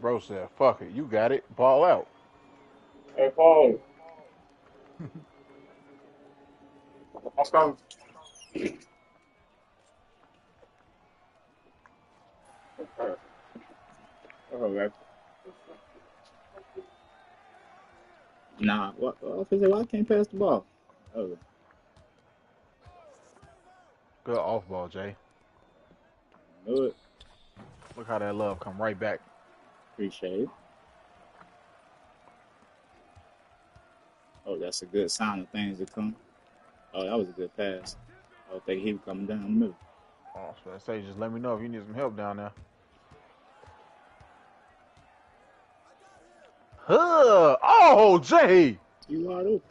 Bro said, fuck it, you got it. Ball out. Hey, Paul. Let's go. Oh, man. Nah, what? Why I can't pass the ball? Oh, Good off ball, Jay. knew it. Look how that love come right back. Appreciate it. Oh, that's a good sign of things to come. Oh, that was a good pass. I was thinking he was coming down the middle. Oh, so I say, just let me know if you need some help down there. Huh. Oh, Jay. You wide open.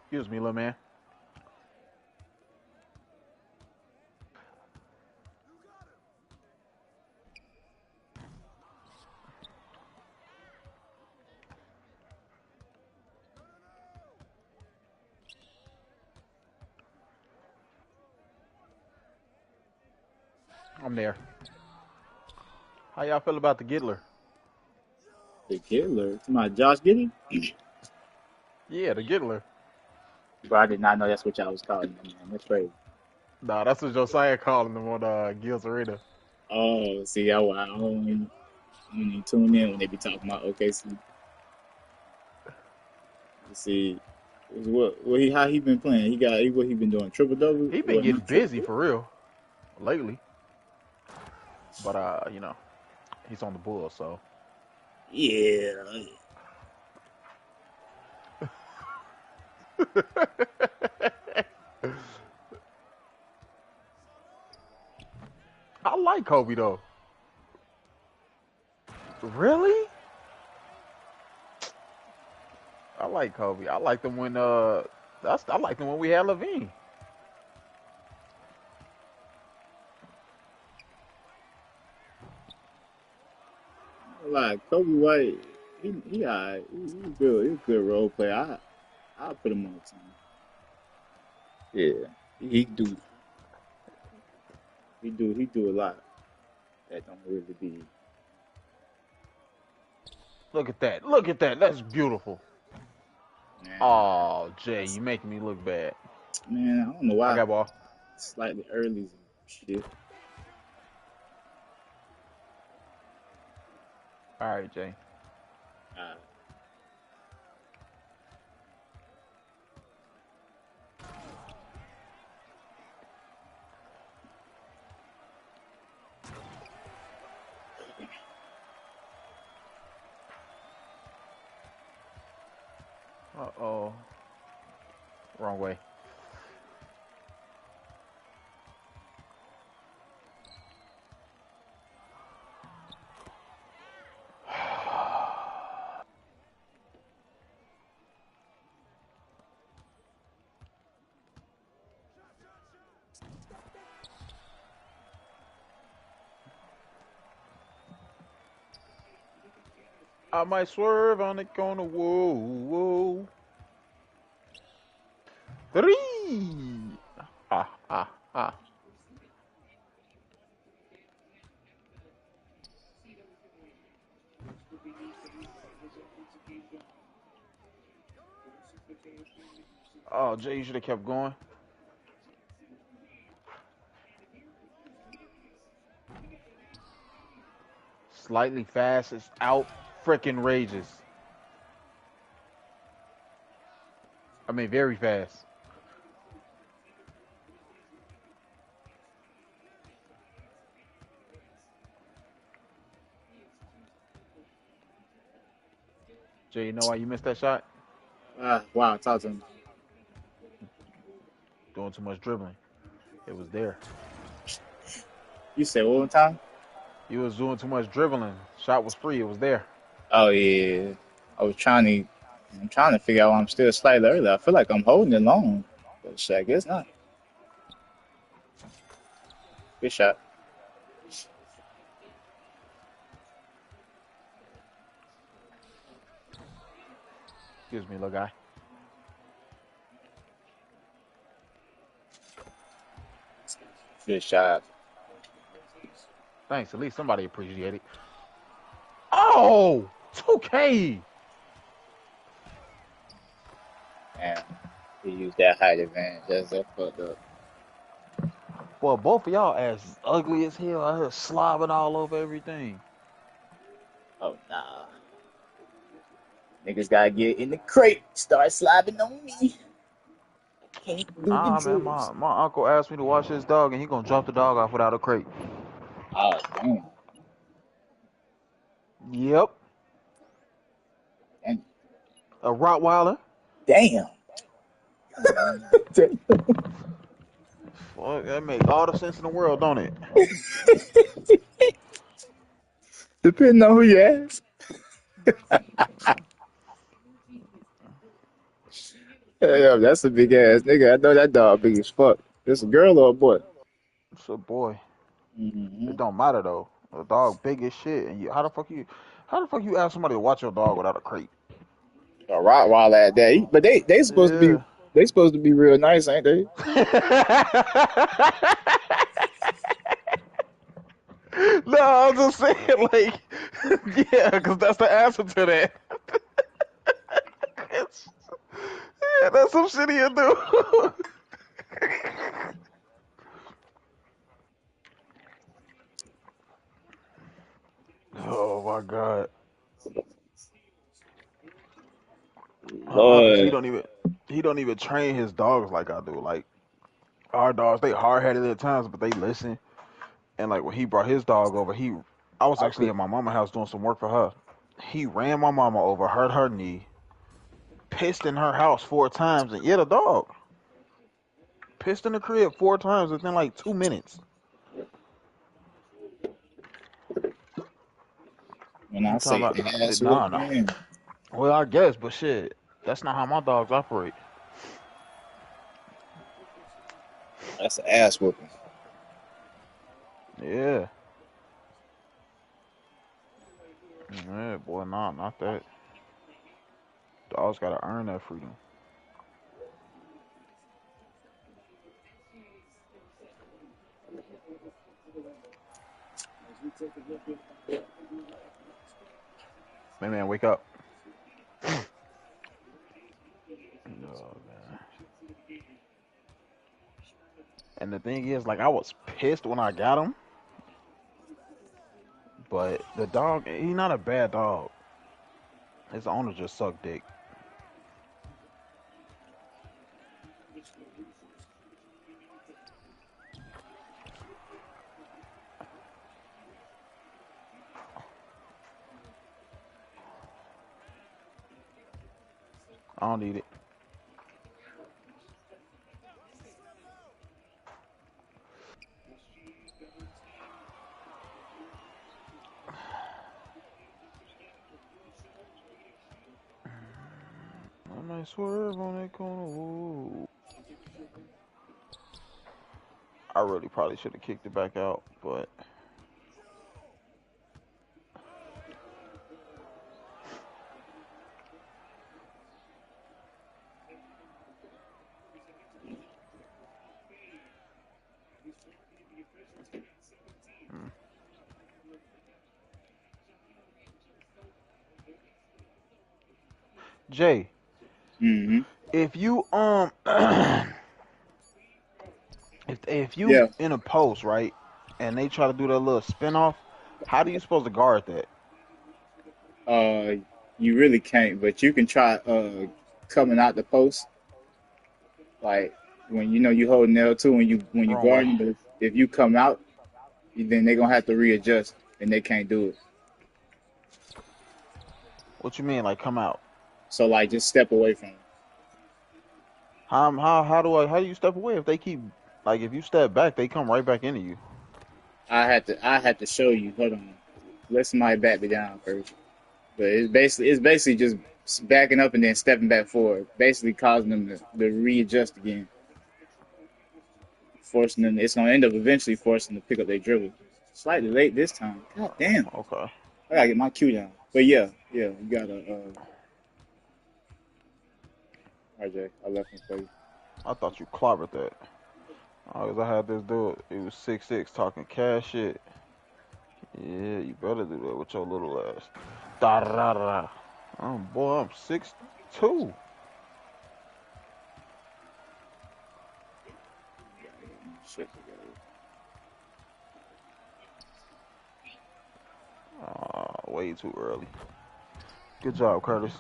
Excuse me, little man. I'm there. How y'all feel about the Giddler? The killer. To my Josh Giddey? Yeah, the Giddler. Bro, I did not know that's what y'all was calling him, man. That's crazy. Nah, that's what Josiah calling them on Gil's Arena. Oh, see, I don't even tune in when they be talking about OKC. See, how he been playing? What he been doing? Triple double? He been Well, getting not triple busy double. for real lately. But he's on the Bulls, so Yeah. I like Kobe though. Really? I like Kobe. I liked him when I liked him when we had Levine. Like Kobe White, he good. He's a good role player. I put him on the team. Yeah, he do he do a lot that don't really be. Look at that. Look at that. That's beautiful. Man, Oh, Jay, that's you making me look bad. man. I don't know I why. got ball. Slightly early and shit. All right, Jay. Uh, Uh-oh. Wrong way. I might swerve on the corner. Whoa, whoa. Three. Ah, ah, ah. Oh, Jay, you should have kept going. Slightly fast. It's out. Freaking rages. I mean, very fast. Jay, you know why you missed that shot? wow, talk to him. Doing too much dribbling. It was there. You said one more time? You was doing too much dribbling. Shot was free. It was there. Oh yeah. I was trying to. I'm trying to figure out why I'm still slightly early. I feel like I'm holding it long, but shit, I guess not. Good shot. Excuse me, little guy. Good shot. Thanks. At least somebody appreciate it. Oh, 2K. And he used that height advantage. That's that fucked up. Boy, both of y'all ass ugly as hell. I hear slobbing all over everything. Oh nah. Niggas gotta get in the crate. Start slobbing on me. Can't do the Ah, man, drugs. my uncle asked me to watch his dog, and he gonna drop the dog off without a crate. Oh damn. Yep, And a Rottweiler. damn. Fuck, that make all the sense in the world, don't it? Depending on who you ask. Yeah, that's a big ass nigga. I know that dog big as fuck. This a girl or a boy? It's a boy. It Mm-hmm. don't matter though. A dog big as shit, and how the fuck you ask somebody to watch your dog without a crate? A Rottweiler at that. But they supposed to be Yeah. real nice, ain't they? No, I'm just saying, like, yeah, because that's the answer to that. Yeah, that's some shit he'll do. Oh my god. My uncle, Lord, he don't even train his dogs like I do. Like our dogs, they hard headed at times, but they listen. And like when he brought his dog over, I was I actually could. at my mama's house doing some work for her. He ran my mama over, hurt her knee, pissed in her house 4 times, and yet a dog. Pissed in the crib 4 times within like 2 minutes. When I I'm talking say about ass nah, whooping, nah. man, Well, I guess, but shit, that's not how my dogs operate. that's an ass whooping. Yeah, yeah, boy, nah, not that. Dogs gotta earn that freedom. Man, wake up. Oh man. And the thing is, like, I was pissed when I got him, but the dog, he's not a bad dog. His owner just sucked dick. I don't need it. I might swerve on that corner. Woo. I really probably should have kicked it back out, but mm. Jay, Mm-hmm. if you if you Yeah. in a post, right, and they try to do that little spin off, how do you supposed to guard that? Uh, you really can't, but you can try coming out the post like when you know you holding L2 when you Wrong way. guarding, but if you come out, then they're gonna have to readjust and they can't do it. What you mean, like come out? So like just step away from it. How do you step away if they keep like if you step back, they come right back into you. I had to show you. Hold on. Let somebody back me down first. But it's basically just backing up and then stepping back forward, basically causing them to readjust again, forcing them. It's gonna end up eventually forcing them to pick up their dribble. Slightly late this time. God damn. Okay. I gotta get my cue down. But yeah, you gotta. RJ, I left him for you. I thought you clobbered that. Oh, 'cause I had this dude. He was 6'6", talking cash shit. Yeah, you better do that with your little ass. Da da da. Oh boy, I'm 6'2". Shit together. Way too early. Good job, Curtis.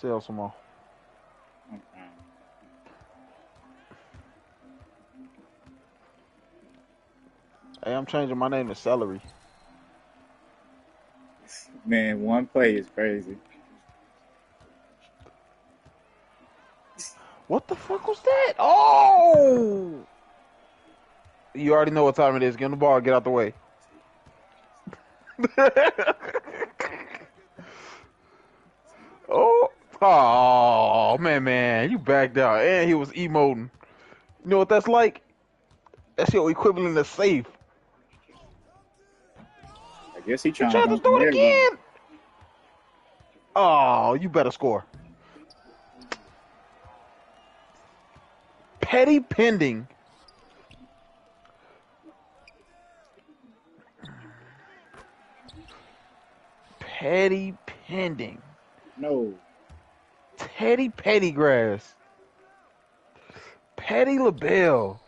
Sell some more. I'm fine. Hey, I'm changing my name to Celery. Man, one play is crazy. What the fuck was that? Oh! You already know what time it is. Get on the ball. Get out the way. Oh, oh, man, you backed out, and he was emoting. You know what that's like? That's your equivalent of safe. I guess he He trying to tried to run do from it everybody. again. Oh, you better score. Petty pending. Petty pending. No. Teddy Pettygrass. Petty LaBelle.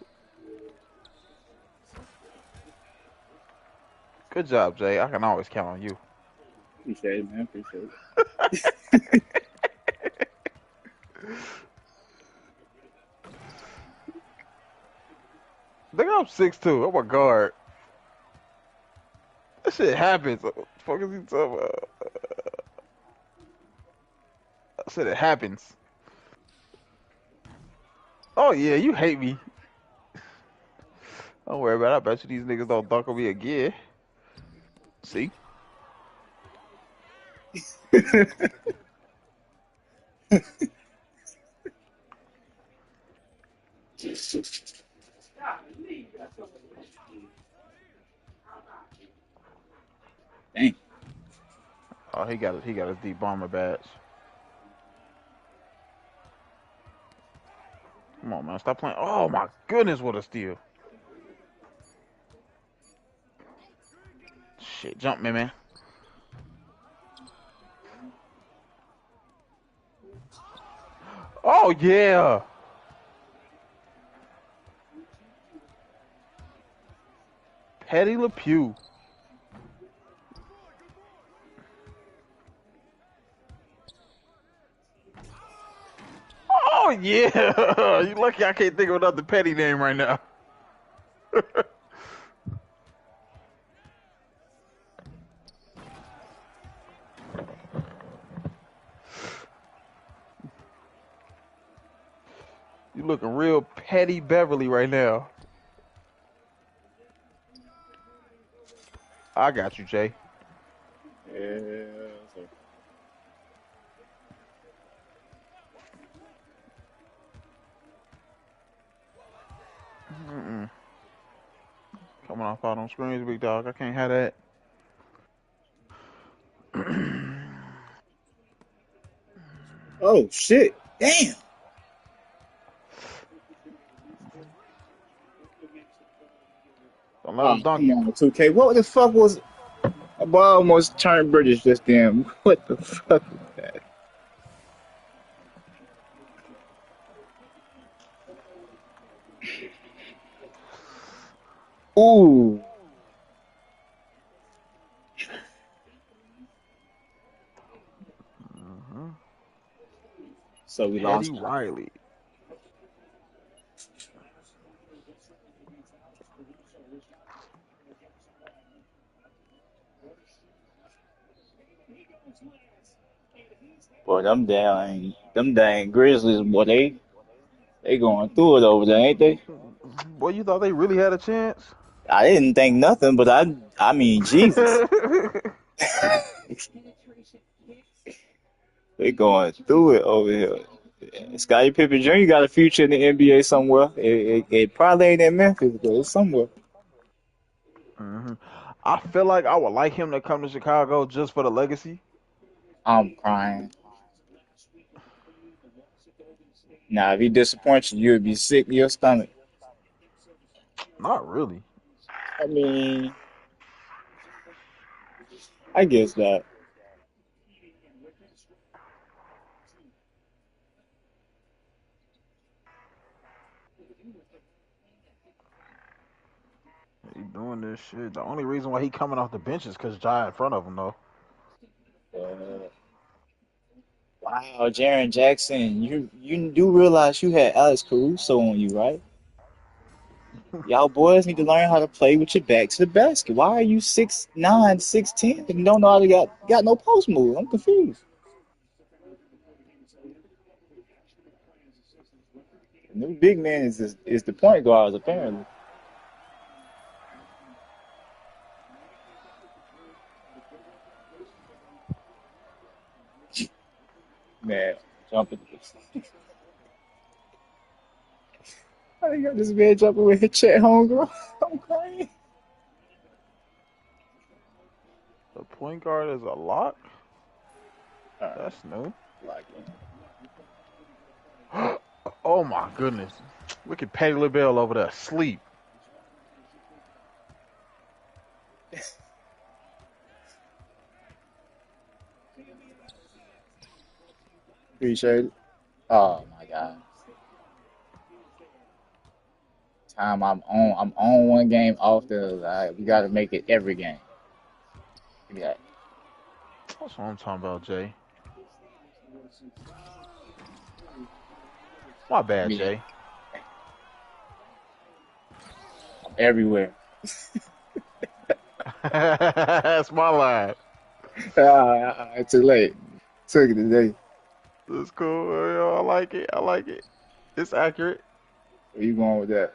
Good job, Jay. I can always count on you. Appreciate it, man. Appreciate it. Think I'm 6'2". I'm a guard. That shit happens. What the fuck is he talking about? I said it happens. Oh yeah, you hate me. Don't worry about it. I bet you these niggas don't dunk on me again. See? Dang. Oh, he got it. He got his deep bomber badge. Come on, man. Stop playing. Oh my goodness, what a steal. Shit, jump me, man. Oh yeah. Petty LePew. Oh yeah. You lucky I can't think of another petty name right now. You looking real petty Beverly right now. I got you, Jay. Yeah. So, Mm-mm. Coming off out on screens, big dog. I can't have that. oh shit! Damn. Don't let Oh him dunk come you. on, 2K. What the fuck was? Boy, I almost turned British just then. What the fuck was that? Ooh. Hmm. So we Petty lost. Riley. Boy, them dang Grizzlies, boy, they going through it over there, ain't they? Boy, you thought they really had a chance? I didn't think nothing, but I mean, Jesus, they going through it over here. Scottie Pippen Jr. got a future in the NBA somewhere. It probably ain't in Memphis, but it's somewhere. Hmm. I feel like I would like him to come to Chicago just for the legacy. I'm crying. Now, if he disappoints you, you'd be sick to your stomach. Not really. I mean, I guess that. He doing this shit. The only reason why he coming off the bench is because Jai in front of him, though. Uh, wow, Jaron Jackson, you do realize you had Alex Caruso on you, right? Y'all boys need to learn how to play with your back to the basket. Why are you 6'9", 6'10", and don't know how to got no post move? I'm confused. The new big man is the point guards apparently. Man, jumping. I got this man jumping with his Chet homegirl. I'm crying. The point guard is a lock? All right, That's new. like Oh my goodness. Look at Patty LaBelle over there asleep. appreciate it. Oh my God. Time I'm on one game off the other. All right, we got to make it every game. Yeah, That's what I'm talking about, Jay. My bad, me Jay. everywhere. That's my line. Too late. Took it today. That's cool. Yo, I like it. I like it. It's accurate. Where you going with that?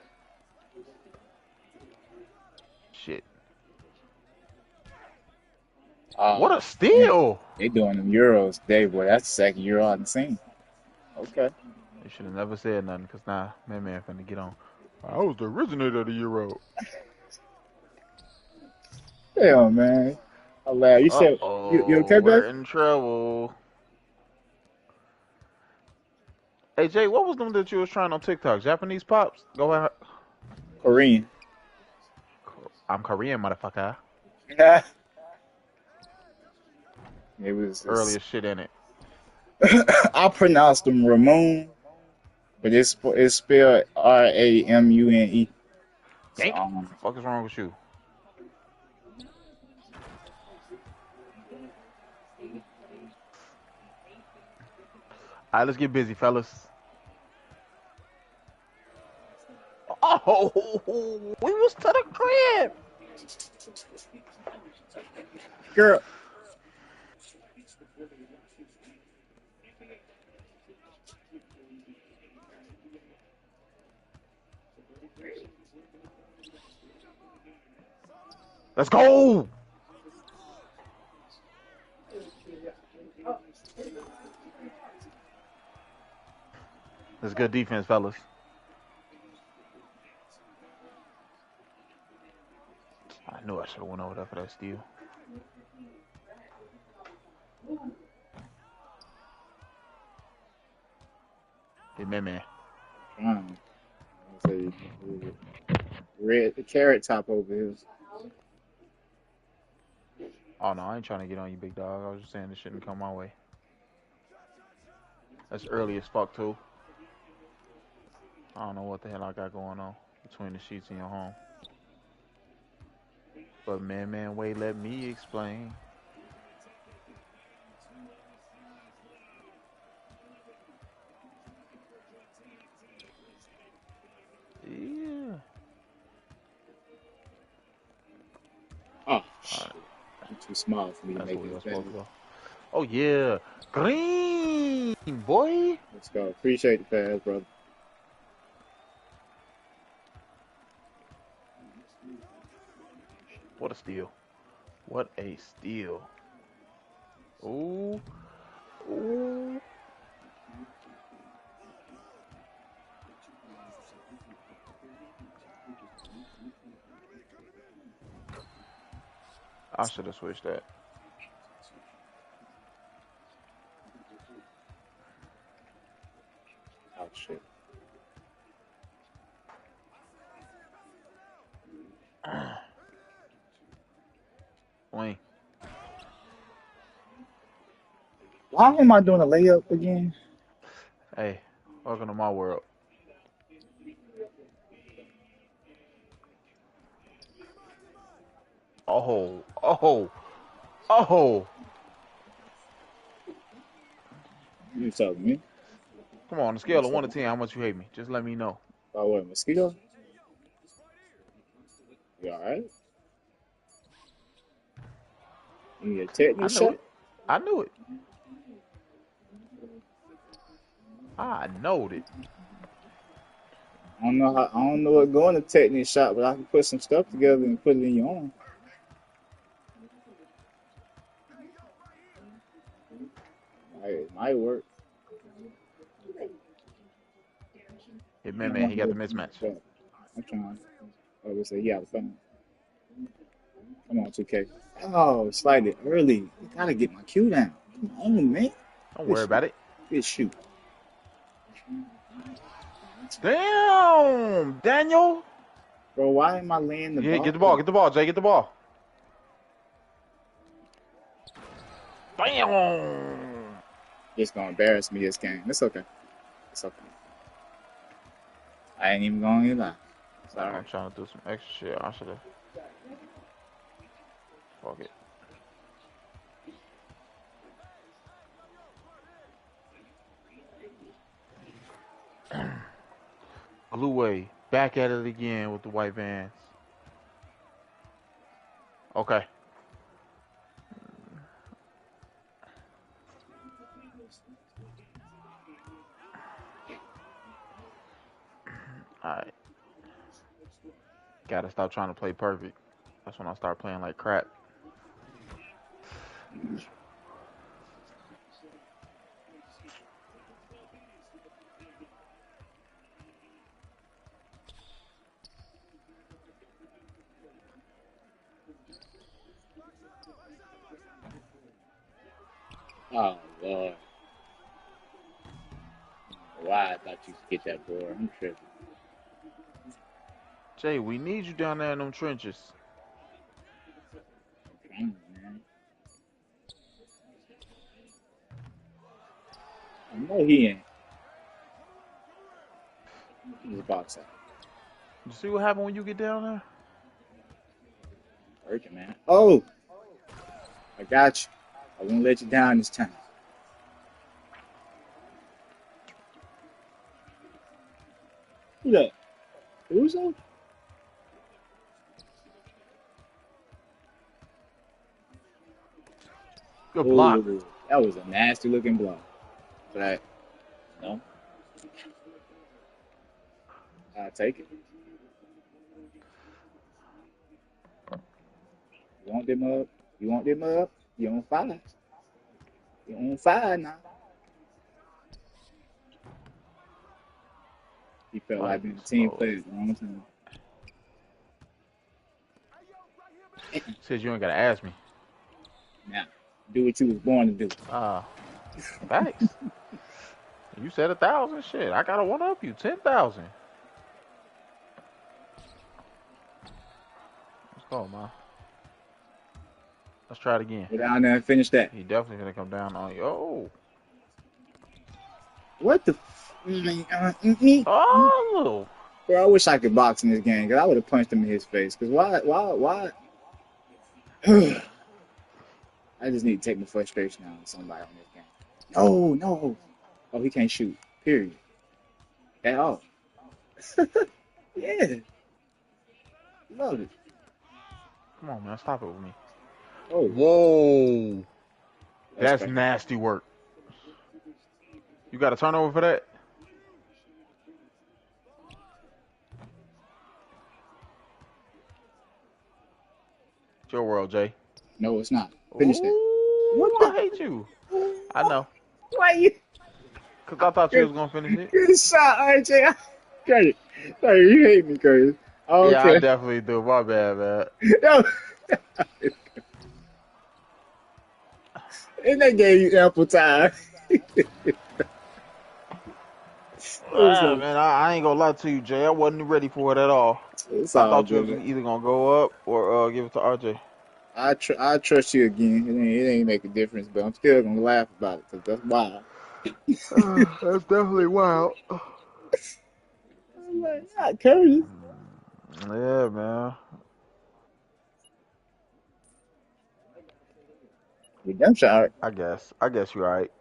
Shit. What a Oh man, steal! they doing them Euros today, boy. That's the second Euro I've seen. Okay. You should have never said nothing, cause nah, man finna get on. I was the originator of the Euro. Damn, man. I laugh. You said you Uh-oh, okay, we're babe? in trouble. Hey Jay, what was them that you was trying on TikTok? Japanese pops? Go ahead. Korean. I'm Korean, motherfucker. it was. Earlier shit in it. I pronounced them Ramon, but it's spelled Ramune. So Yank. Fuck is wrong with you? Alright, let's get busy, fellas. Oh, we was to the crib. girl, Let's go. That's good defense, fellas. I knew I should have went over there for that steal. Hey, man. trying. Say red the carrot top over here. Oh no, I ain't trying to get on you, big dog. I was just saying this shouldn't come my way. That's early as fuck too. I don't know what the hell I got going on between the sheets in your home. But wait, let me explain. Yeah. Oh All shit. right, I'm too small for me to that's make where we this are better. supposed to go. Oh yeah, green boy. Let's go. Appreciate the pass, brother. What a steal. What a steal. Ooh, ooh. I should have switched that. Ouch. Wayne. Why am I doing a layup again? Hey, welcome to my world. Oh, oh, oh. You talking to me? Come on, on a scale of 1 to 10, how much you hate me? Just let me know. By what, mosquito? You alright? You need a I tetanus knew shot? it. I knew it. I knowed it. I don't know what going to tetanus shot, but I can put some stuff together and put it in your arm. It might work. Hey, man, he got the mismatch. I'm trying. I was say, yeah, the phone. Come on, 2K. Oh, slightly early. I gotta get my cue down. Come on, man. Don't Good worry shoot. about it. Good shoot. Damn, Daniel. Bro, why am I laying the Yeah, ball? get the ball. Get the ball, Jay. Get the ball. Bam. It's gonna embarrass me this game. It's okay. It's okay. I ain't even gonna lie. Sorry. I'm trying to do some extra shit. I should have. Fuck it. Blue Way. Back at it again with the white vans. Okay. Alright. Gotta stop trying to play perfect. That's when I start playing like crap. Oh Lord. Why I thought you could get that board. I'm tripping. Jay, we need you down there in them trenches. I'm trying, man. I know he ain't. He's a boxer. You see what happened when you get down there? Working, man. Oh! I got you. I won't let you down this time. Who that? Who's that? Good block. Oh, that was a nasty looking block. But no, I'll take it. You want them up? You want them up? You on fire? You on fire now? He felt like Like being a this. team Oh. player at the wrong time. Says you ain't gotta ask me. Now, do what you was born to do. Thanks. You said 1,000. Shit, I gotta one up you. 10,000. Let's go, man. Let's try it again. Go down there and finish that. He definitely gonna come down on you. Oh. What the? Oh. Bro, I wish I could box in this game because I would have punched him in his face. Because why? I just need to take my frustration out on somebody on this game. No. Oh, he can't shoot. Period. At all. Yeah. Love it. Come on, man. Stop it with me. Oh, Whoa. That's fair. nasty work. You got a turnover for that? It's your world, Jay. No, it's not. Finish that. What Ooh, the? I hate you. I know. Why you? Because I thought you was going to finish it. Good shot, RJ. Curtis. Sorry, you hate me, Curtis. Yeah, I Okay. definitely do. My bad, man. No. And they gave you ample time. Man, I ain't going to lie to you, Jay. I wasn't ready for it at all. It's I all thought you was good. either gonna go up or give it to RJ. I trust you again. It ain't make a difference, but I'm still gonna laugh about it because that's wild. That's definitely wild. I'm like, not Curry. Yeah, man. Redemption arc. I guess. I guess you're right.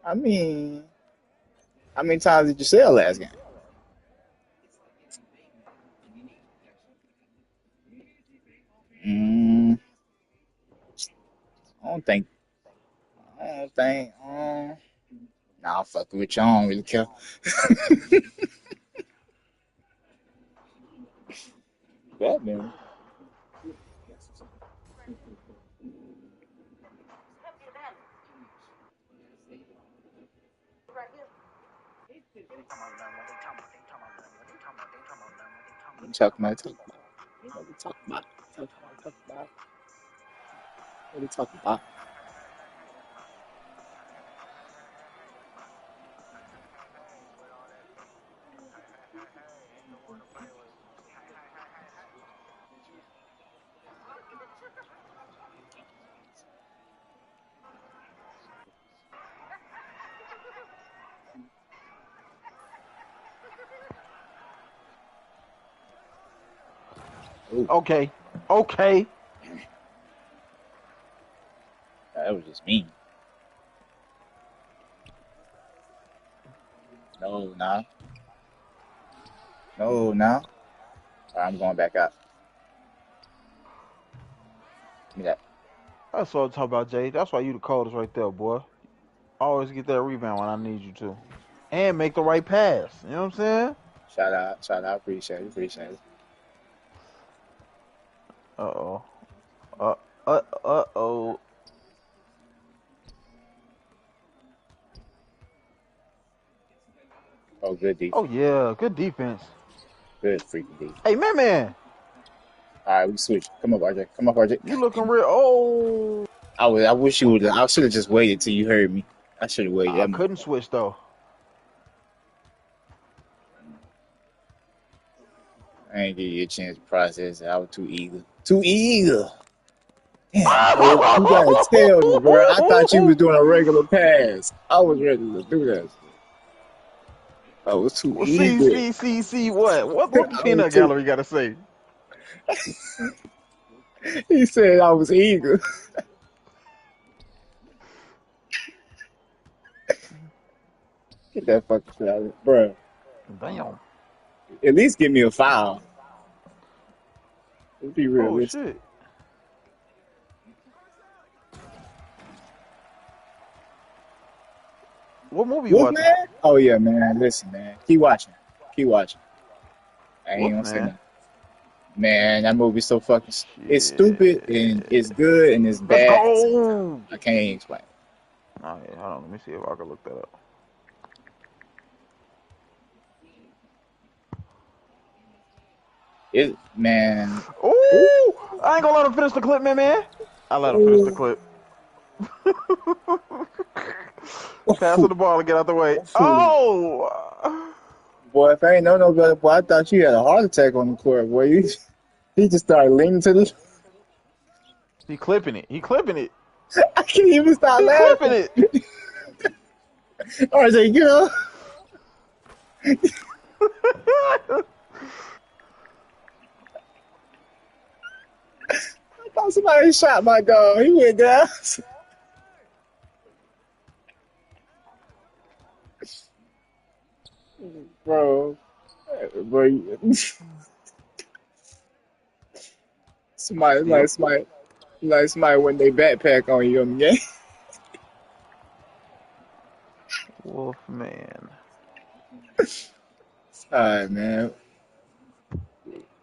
I mean, how many times did you sell last game? Mm, I don't think. I don't think. Nah, I'm fucking with you. I don't really care. Batman. What you talking about? What you talking about? What you talking about? What you talking about? Ooh, Okay. Okay. that was just mean. No, nah. No, nah. All right, I'm going back out. Give me that. That's what I'm talking about, Jay. That's why you the coldest right there, boy. Always get that rebound when I need you to. And make the right pass. You know what I'm saying? Shout out. Shout out. Appreciate it. Appreciate it. Uh-oh. Uh oh. Oh, good Oh defense. yeah, good defense. Good freaking defense. Hey man, All right, we switch. Come up, RJ. Come up, RJ. you looking real oh I wish you would. I should have just waited till you heard me. I should have waited. I That couldn't motherfucker. switch though. I ain't give you a chance to process it. I was too eager. Too eager. Damn, bro. You gotta tell me, bro. I thought you was doing a regular pass. I was ready to do that. I was too Well, eager. see what? What the I was peanut too. gallery gotta say? He said I was eager. Get that fucking shit out of it, bro. Damn. At least give me a foul. Let's be Oh realistic. shit. What movie you watching? Wolfman? Oh yeah, man. Listen, man. Keep watching. Keep watching. I ain't gonna say Wolfman. nothing. Man, that movie's so fucking. It's stupid and Shit. it's good and it's Let's bad at the same time. go. I can't even explain. Oh yeah, hold on. Let me see if I can look that up. It, man. Ooh, Ooh, I ain't gonna let him finish the clip, man. I let him finish the ooh, clip. Passing the ball and get out the way. ooh. Oh. Boy, if I ain't know no better, boy, I thought you had a heart attack on the court, boy. He just started leaning to the. He clipping it. He clipping it. I can't even stop He clipping laughing. it. RJ, get up. I thought somebody shot my dog. He went down. Bro, bro, somebody, Steal. somebody when they backpack on you, yeah. Wolfman. All right, man.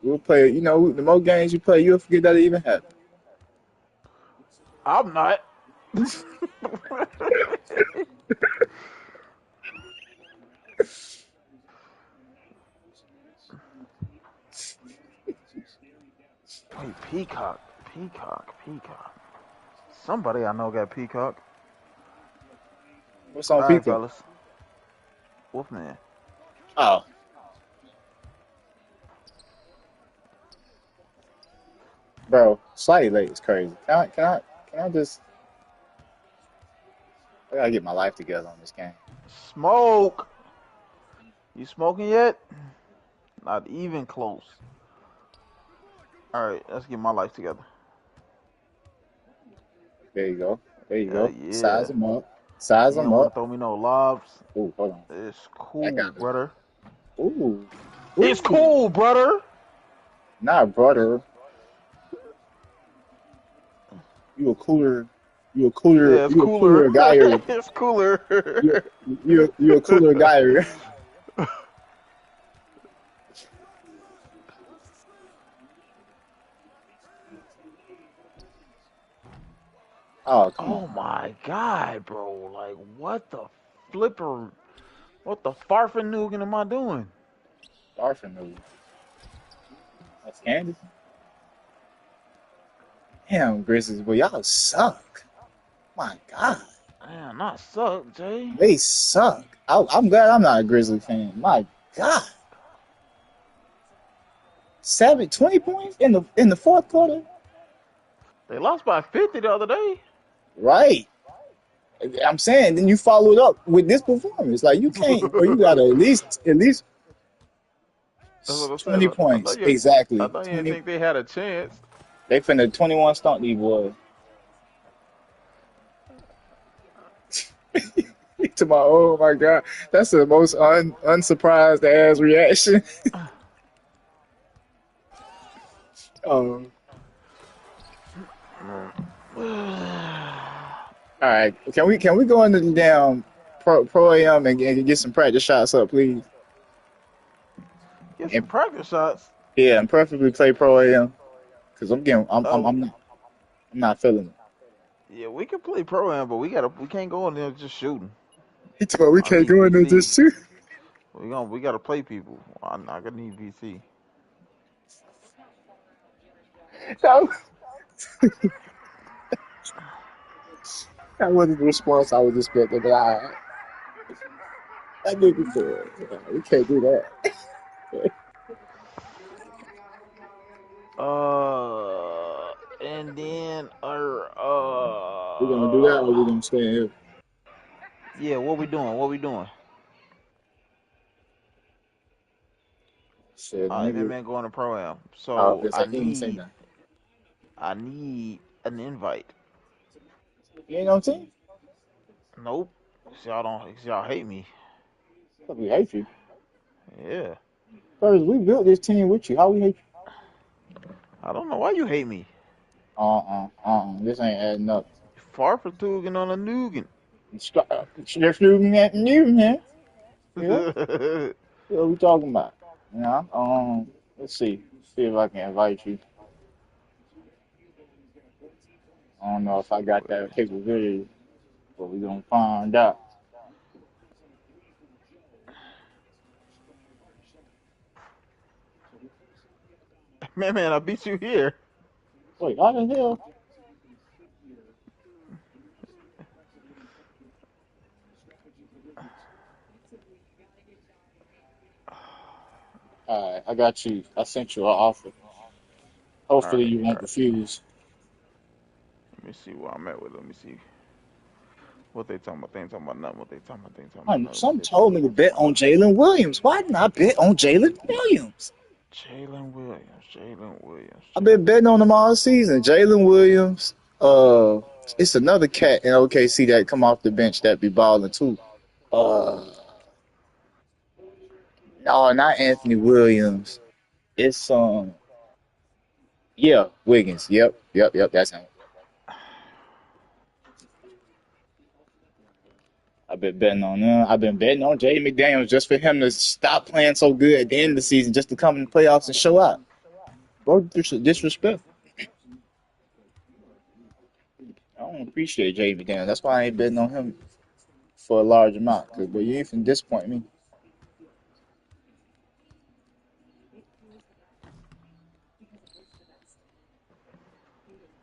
We'll play. You know, the more games you play, you'll forget that it even happened. I'm not. Wait, Peacock. Peacock. Somebody I know got Peacock. What's on All right, Pico? fellas. Wolfman. Oh, Bro, slightly late is crazy. Can I just? I gotta get my life together on this game. Smoke. You smoking yet? Not even close. All right, let's get my life together. There you go. There you Yeah, go. Size yeah. them up. Size You them don't want to up. throw me no lobs. Ooh, hold on. It's That cool, got me. brother. Ooh, It's ooh. cool, brother. Not brother. You a cooler. You a cooler. Yeah, it's You a cooler. cooler guyer. It's cooler. You you a cooler guyer. Oh, come on. Oh my god, bro! Like, what the flipper? What the farfin noogin am I doing? Barfing move. That's Candy. Damn, Grizzlies, but y'all suck. My God, Man, not suck, Jay. they suck. I'm glad I'm not a Grizzly fan. My God, 20 points in the fourth quarter. They lost by 50 the other day. Right. I'm saying, then you follow it up with this performance. Like you can't, bro. You gotta at least That's what I said. 20 points I exactly. thought you didn't 20. think they had a chance. They finna 21 stomp these boys. To my oh my God, that's the most unsurprised ass reaction. Um. All right, can we go into the damn pro am and get some practice shots up, please? Get some And practice shots. yeah, and preferably play pro am because I'm getting Uh, I'm not feeling yeah, we can play pro am, but we can't go in there just shooting. it. But we I can't need go in there VC. just too. We gotta play people. I gonna need VC. That, that wasn't the response I was expecting, but I knew before. We can't do that. And then We're gonna do that, or we're gonna stay in here. yeah, what we doing? What we doing? Shit, That nigga. man going to pro am. Oh, So because he didn't say nothing. I need an invite. You ain't on team? Nope. 'Cause y'all hate me. We hate you. Yeah. First, we built this team with you. How we hate you? I don't know why you hate me. This ain't adding up. Farfatugan on a Nugan. Just looking at you, man. Yeah, what we talking about? Yeah. Let's see. See if I can invite you. I don't know if I got that capability, but we gonna find out. Man, I beat you here. Wait, how the hell? All right, I got you. I sent you an offer. Hopefully you All won't right. refuse. Let me see where I'm at with. Let me see what they talking about. They ain't talking about nothing. What they talking about? They ain't talking about nothing. What Some they talking told about? me They to ain't talking bet about on nothing. Jalen Williams. Why didn't I bet on Jalen Williams? Jalen Williams. Jalen Williams. I've been Jalen betting on him Williams. all season. Jalen Williams. It's another cat in OKC that come off the bench that be balling too. Uh, no, not Anthony Williams. It's yeah, Wiggins. Yep. That's him. I've been betting on him. I've been betting on Jaden McDaniels just for him to stop playing so good at the end of the season, just to come in the playoffs and show out. Bro, disrespect. I don't appreciate Jaden McDaniels. That's why I ain't betting on him for a large amount. Cause but you ain't finna disappoint me.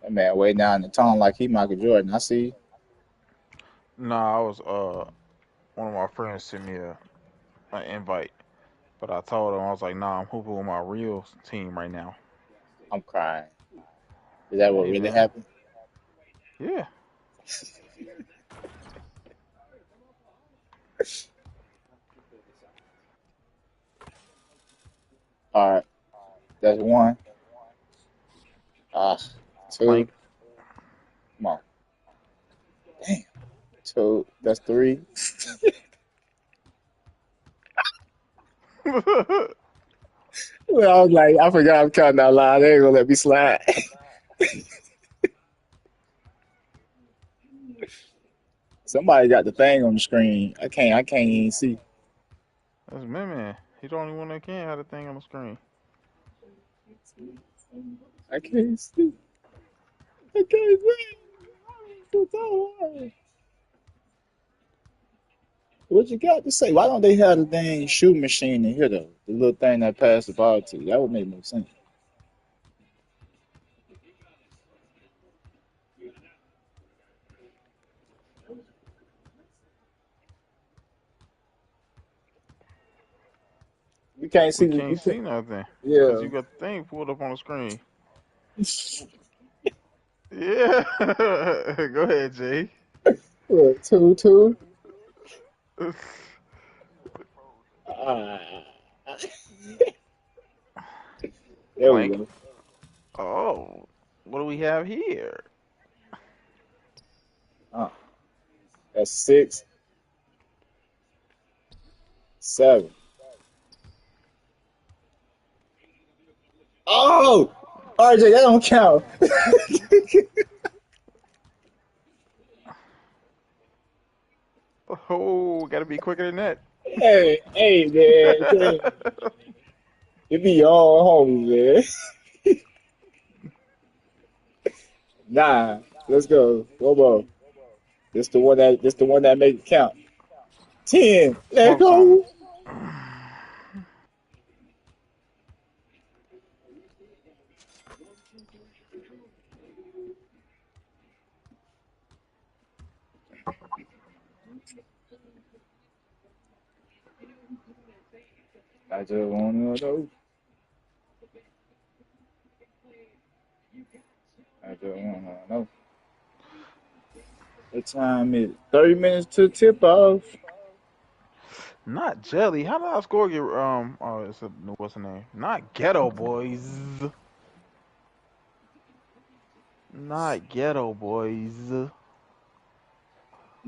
That man way down the tone like he Michael Jordan. I see. Nah, I was one of my friends sent me an invite, but I told him I was like, nah, I'm hooping with my real team right now. I'm crying. Is that what Hey really man. happened? Yeah. All right, that's one. Ah, two. Plank. Come on. Damn. Two. That's three. Well, I was like, I forgot I'm counting out loud. They ain't gonna let me slide. Somebody got the thing on the screen. I can't even see. That's man. He's the only one that can't have the thing on the screen. I can't see. I can't see. I'm so tired. What you got to say? Why don't they have the dang shoe machine in here though? The little thing that passed the ball to you. That would make more sense. We can't see We the. can't We can't. see nothing because Yeah. you got the thing pulled up on the screen. Yeah. Go ahead, Jay. Look, two, two. Ah, there we Plank. go. Oh, what do we have here? Ah, that's six, seven. Oh, RJ, that don't count. Oh, gotta be quicker than that. Hey, hey, man. It be all homies, man. Nah, let's go. One more. This the one that make it count. 10. Let Talk some. go. I just wanna know. I just wanna know. What time is it? 30 minutes to tip off. Not jelly. How did I score your oh it's a what's the name? Not ghetto boys. Not ghetto boys.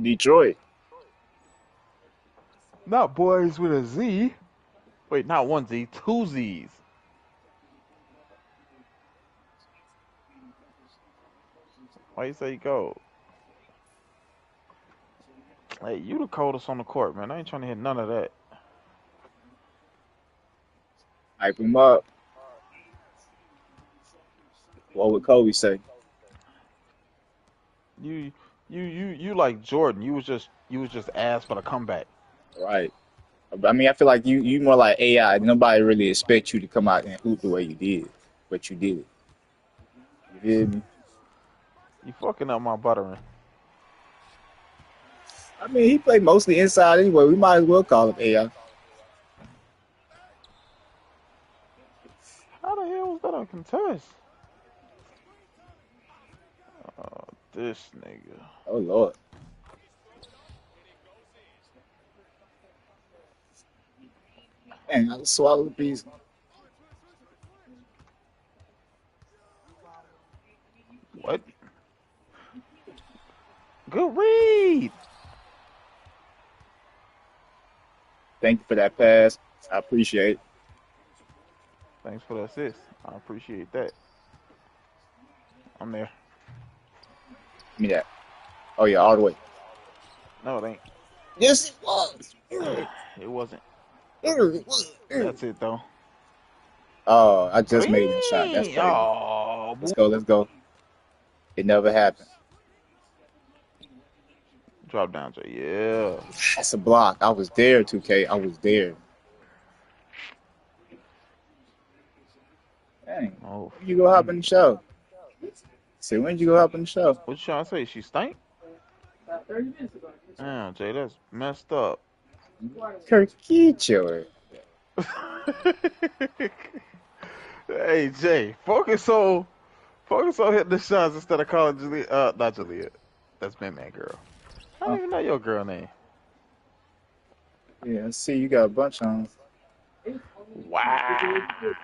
Detroit. Not boys with a Z. Wait, not one Z, two Z's. Why you say go? Hey, you the coldest on the court, man. I ain't trying to hit none of that. Hype him up. What would Kobe say? You you like Jordan. You was just asked for the comeback. Right. I mean, I feel like you more like AI. Nobody really expect you to come out and hoop the way you did, but you did it. You feel me? You fucking up my buttering. I mean, he played mostly inside anyway. We might as well call him AI. How the hell was that a contest? This nigga. Oh Lord. Man, I swallowed the piece. What? Good read. Thank you for that pass. I appreciate it. Thanks for the assist. I appreciate that. I'm there. Give me that. Oh yeah, all the way. No, it ain't. Yes, it was. It wasn't. It was. That's it though. Oh, I just made that shot. That's Green. crazy. Oh, Let's go. Let's go. It never happened. drop down, Jay. Yeah. That's a block. I was there, 2K. I was there. Dang. Oh, When you go hop in the Phoenix. show? See, when did you go hop in the show? What you trying to say? She stank? Damn, Jay, that's messed up. Kirk, get your. Hey, Jay, focus on Focus on hitting the shots instead of calling Juliet. Not Juliet. That's Man Girl. I don't Oh, even know your girl name. yeah, I see you got a bunch on. Wow.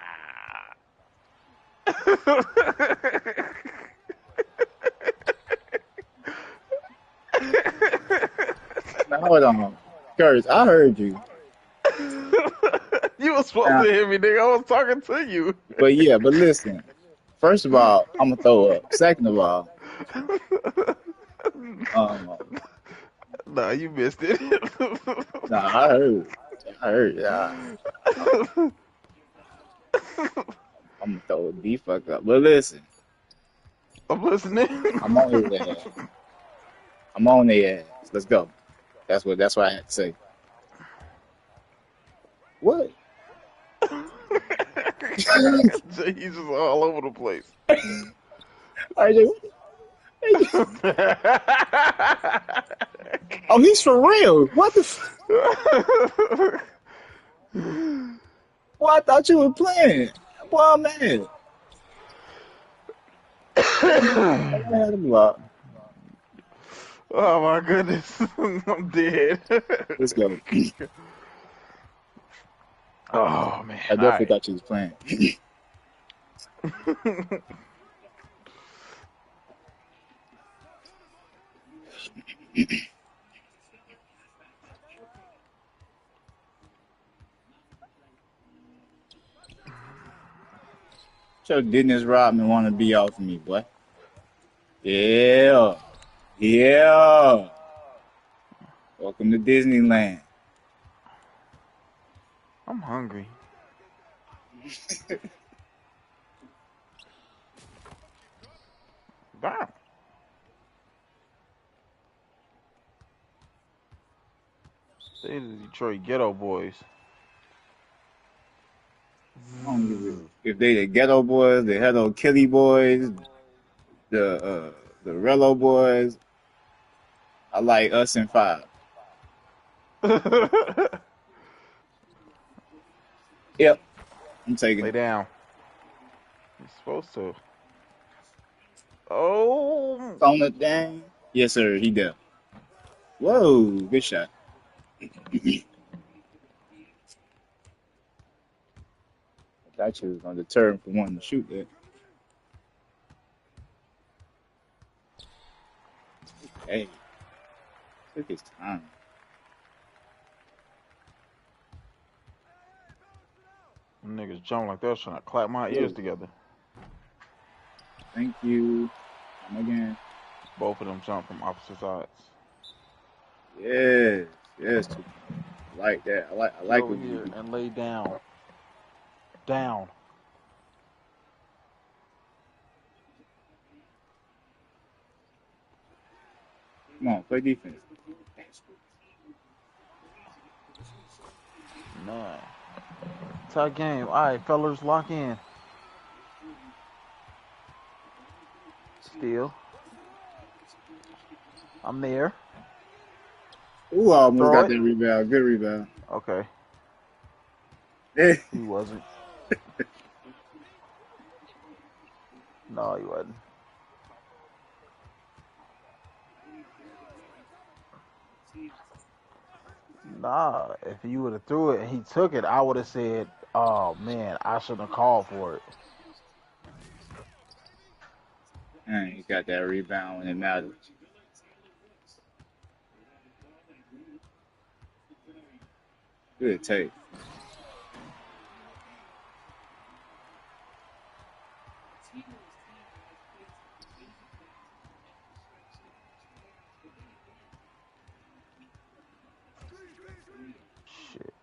Now hold on, Curtis. I heard you. You was supposed to Now, hear me, nigga. I was talking to you. but yeah, but listen. First of all, I'm gonna throw up. Second of all, um, Nah, you missed it. nah, I heard. I heard. I'm gonna throw the fuck up. But listen, I'm listening. I'm on his ass. I'm on their ass. Let's go. That's what I had to say. What? He's just all over the place. RJ, oh, he's for real. What the? Well, I thought you were playing. Boy, I'm mad. I'm mad about. Oh my goodness, I'm dead. Let's go. Oh man, I all definitely right. thought you was playing. So Dennis Rodman want to be off me, boy. Yeah, yeah. Welcome to Disneyland. I'm hungry. Damn. They the Detroit Ghetto Boys. I don't give a if they the Ghetto Boys, the Hello Kitty Boys, the Rello Boys. I like us and five. Yep, I'm taking Lay it. down. You're supposed to. Oh. On the dang. Yes, sir. He did. Whoa, good shot. I thought you was gonna deter him from wanting to shoot that. Hey, took his time. Them niggas jump like they're trying to clap my ears Whoa, together. thank you. Come again. Both of them jump from opposite sides. Yes, yes. I like that. I Get like over when you here do. and lay down. Down. Come on, play defense. Nah. Tie game. Alright, fellas, lock in. Steal. I'm there. Ooh, I almost Throw got it. that rebound. Good rebound. Okay. Eh, He wasn't. No, he wasn't. Nah, if he would have threw it and he took it, I would have said, "Oh man, I shouldn't have called for it." and he got that rebound when it matters. Good take. Shit.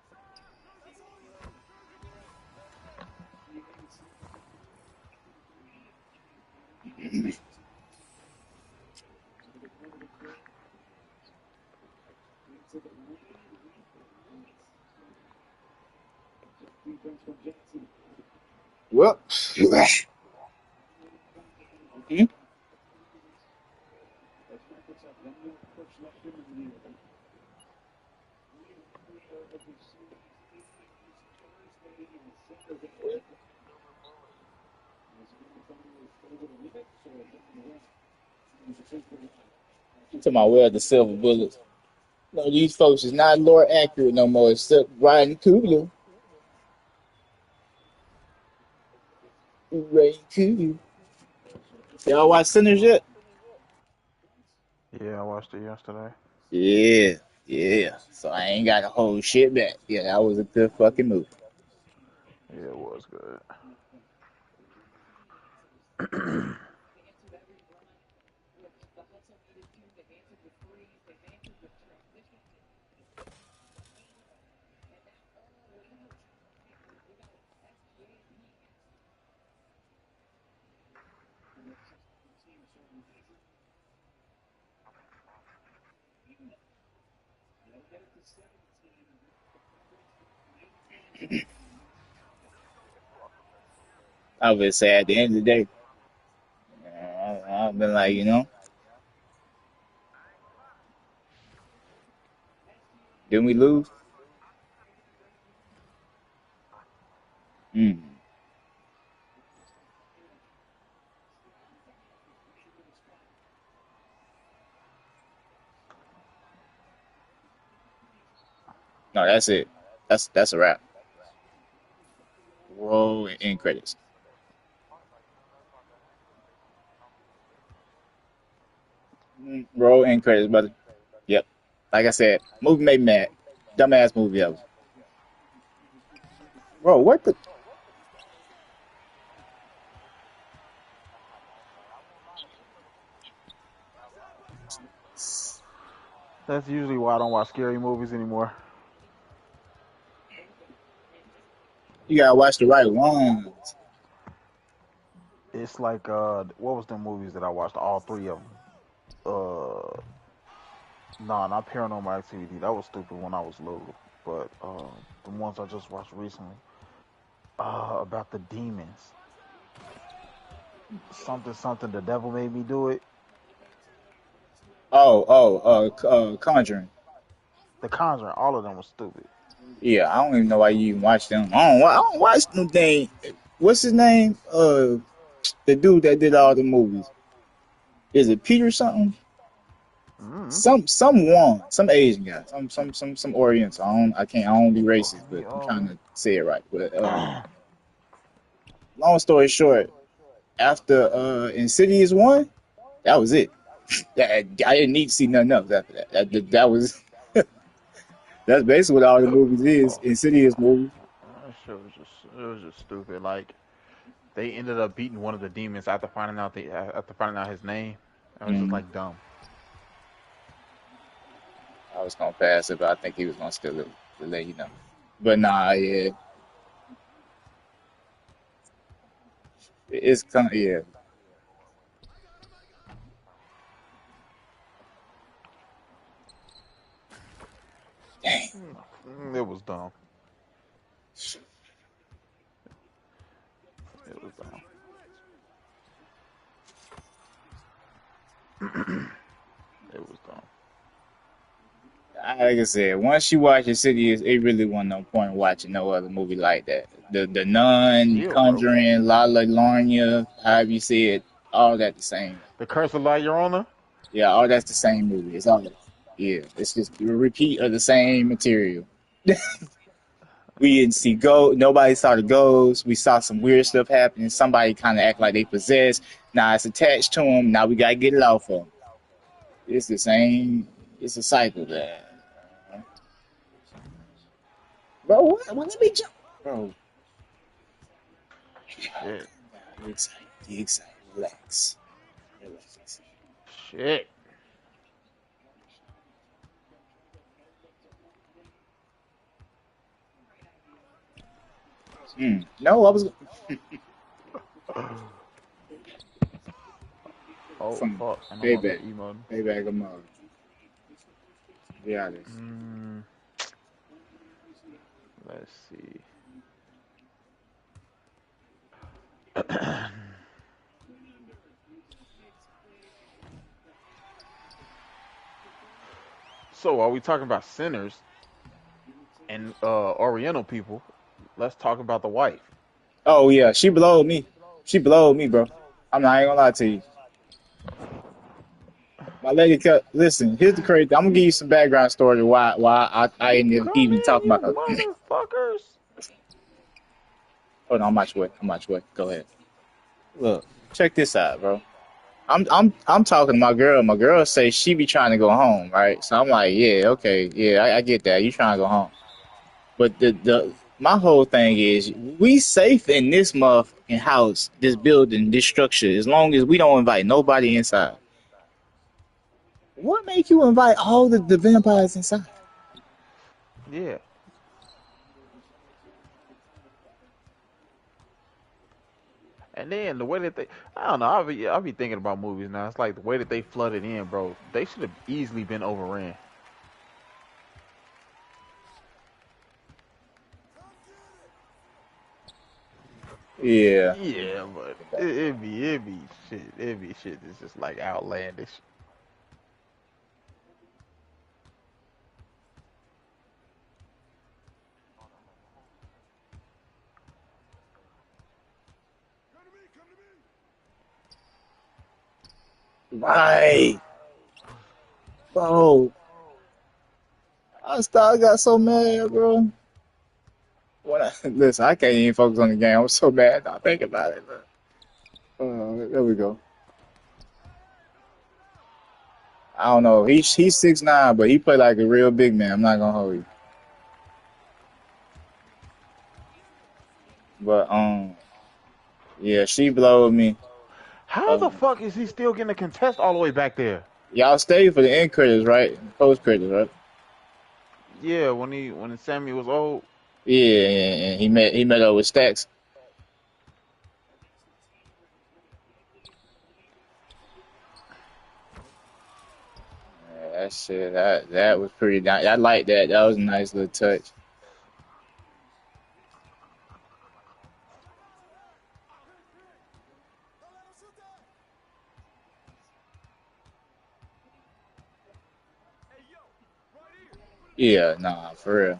Well, hmm? You talking about where the silver bullets? No, these folks is not lore accurate no more. Except Ryan Coogler. Ryan Coogler. Y'all watch Sinners yet? Yeah, I watched it yesterday. Yeah, yeah. So I ain't got to hold shit back. Yeah, that was a good fucking movie. Yeah, it was good. I would say at the end of the day, I've been like, didn't we lose? Mm. No, that's it. That's a wrap. Roll in credits. Roll in credits, brother. Yep. Like I said, movie made me mad. Dumbass movie ever. Bro, what the? That's usually why I don't watch scary movies anymore. You gotta watch the right ones. It's like what was the movies that I watched? All three of them. Nah, not Paranormal Activity. That was stupid when I was little. But the ones I just watched recently, about the demons. Something something. The devil made me do it. Conjuring. The Conjuring. All of them was stupid. Yeah, I don't even know why you even watch them. I don't watch no thing. What's his name? The dude that did all the movies. Is it Peter something? Mm-hmm. Some Asian guy, some Oriental. I don't be Oh, racist, but he I'm trying to say it right. But long story short, after Insidious one, that was it. I didn't need to see nothing else after that. That was that's basically what all the movies is. oh, Insidious movies. that shit was just stupid. Like they ended up beating one of the demons after finding out his name. I was just Mm, like dumb. I was gonna pass it, but I think he was gonna steal it to let you know. But nah, yeah, it's kind of yeah. Dang. It was dumb. It was dumb. It was dumb. Like I said, once you watch Insidious, it really wasn't no point in watching no other movie like that. The Nun, Still, bro. Conjuring, La La Larnia, however you see it, all that the same. The Curse of La Llorona. Yeah, all that's the same movie. It's all yeah. It's just a repeat of the same material. We didn't see go. Nobody saw the ghosts. We saw some weird stuff happening. Somebody kind of act like they possessed. Now it's attached to them. Now we gotta get it off of them. It's the same. It's a cycle there, bro. What? Let me jump, bro. Shit. Be excited. Be excited. Relax. Relax. Shit. No, I was Oh from fuck! And I'm out there payback. emoting. Payback of mode. Be honest. Mm, let's see. So while we talking about sinners and Oriental people, let's talk about the wife. Oh yeah, she blowed me. She blowed me, bro. I'm not even gonna lie to you. My lady cut. Listen, here's the crazy. I'm gonna give you some background story why I ended up Come even in, talking you about her. motherfuckers. Hold on, I'm much way. I'm much way. Go ahead. Look, check this out, bro. I'm talking to my girl. My girl say she be trying to go home, right? So I'm like, yeah, okay, yeah, I get that. You trying to go home, but the my whole thing is we safe in this motherfucking house, this building, this structure, as long as we don't invite nobody inside. What make you invite all the vampires inside? Yeah. And then the way that I don't know, I be thinking about movies now. It's like the way that they flooded in, bro. They should have easily been overran. Yeah. Yeah, but it be shit that's just like outlandish. Right. Bro, I got so mad, bro. Listen, I can't even focus on the game. I'm so mad. I think about it. There we go. I don't know. He's 6'9", but he play like a real big man. I'm not gonna hold you. But yeah, she blowed me. How the Um, fuck is he still getting a contest all the way back there? y'all stayed for the end credits, right? Post credits, right? Yeah, when Sammy was old. Yeah, and he met up with Stacks. Yeah, that shit, that was pretty nice. I like that. That was a nice little touch. Yeah, nah, for real.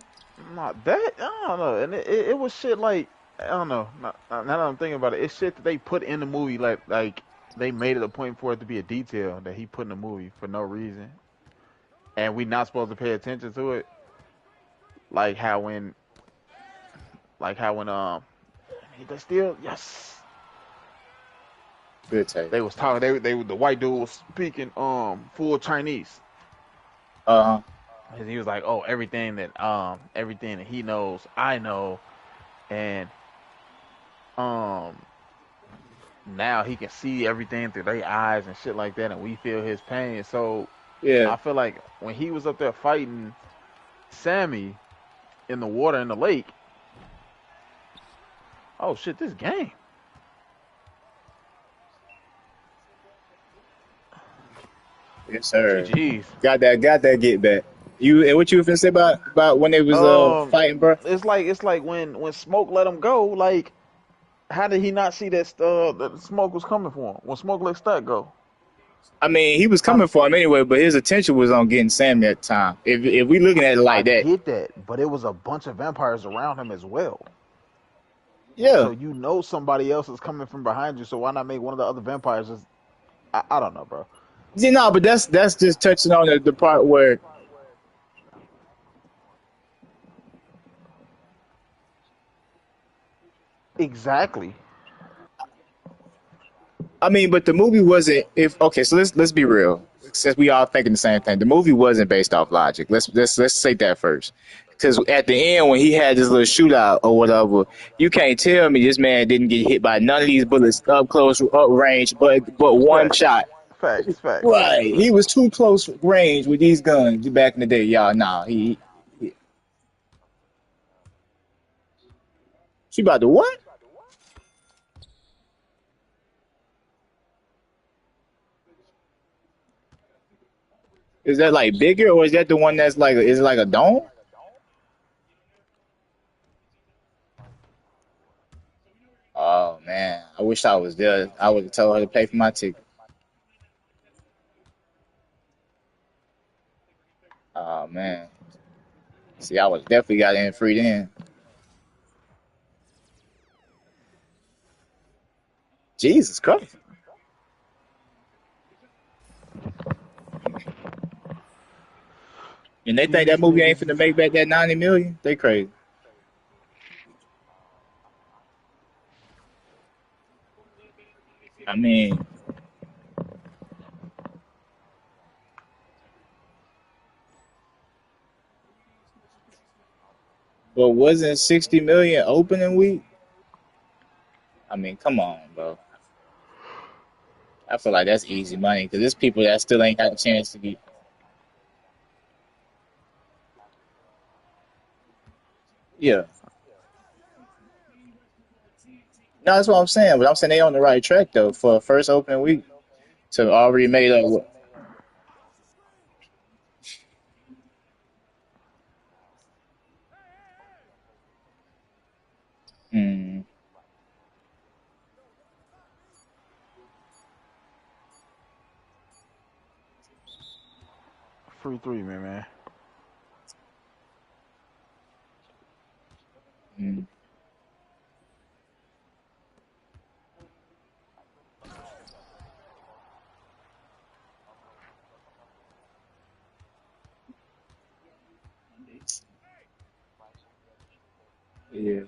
Not that I don't know, and it was shit like I don't know. Now that I'm thinking about it, it's shit that they put in the movie like they made it a point for it to be a detail that he put in the movie for no reason, and we not supposed to pay attention to it. Like how when he they still yes Good take. they was talking they the white dude was speaking full Chinese. Uh huh. And he was like, oh, everything that he knows I know, and um now he can see everything through their eyes and shit like that, and we feel his pain. So Yeah. I feel like when he was up there fighting Sammy in the water in the lake, oh shit, this game. Yes, sir. GG's. Got that get back. You and what you finna say about when they was Um, fighting, bro? it's like when Smoke let him go. Like, how did he not see that the Smoke was coming for him? When Smoke let Stack go, I mean, he was how coming for him anyway, but his attention was on getting Sammy at the time. If we looking at it I like that, get that, but it was a bunch of vampires around him as well. yeah. So you know somebody else is coming from behind you. So why not make one of the other vampires just? I don't know, bro. You know, but that's just touching on the part where Exactly. I mean, but the movie wasn't. If okay, so let's be real. Since we all thinking the same thing, the movie wasn't based off logic. Let's say that first. Because at the end, when he had this little shootout or whatever, you can't tell me this man didn't get hit by none of these bullets up close, up range, but one Facts. shot. Facts. Right, he was too close range with these guns back in the day, y'all. Nah, he she about to what? Is that like bigger or is that the one that's like is it like a dome? Oh man, I wish I was there. I would have told her to pay for my ticket. Oh man, see, I was definitely got in free then. Jesus Christ. And they think These that movie ain't niggas finna is make back that 90 million. They crazy. I mean, but wasn't 60 million opening week? I mean, come on, bro. I feel like that's easy money because there's people that still ain't had a chance to get. Yeah, no, that's what I'm saying. But I'm saying they on the right track though for a first opening week to already made up. Mm, free three, man. mm, yeah.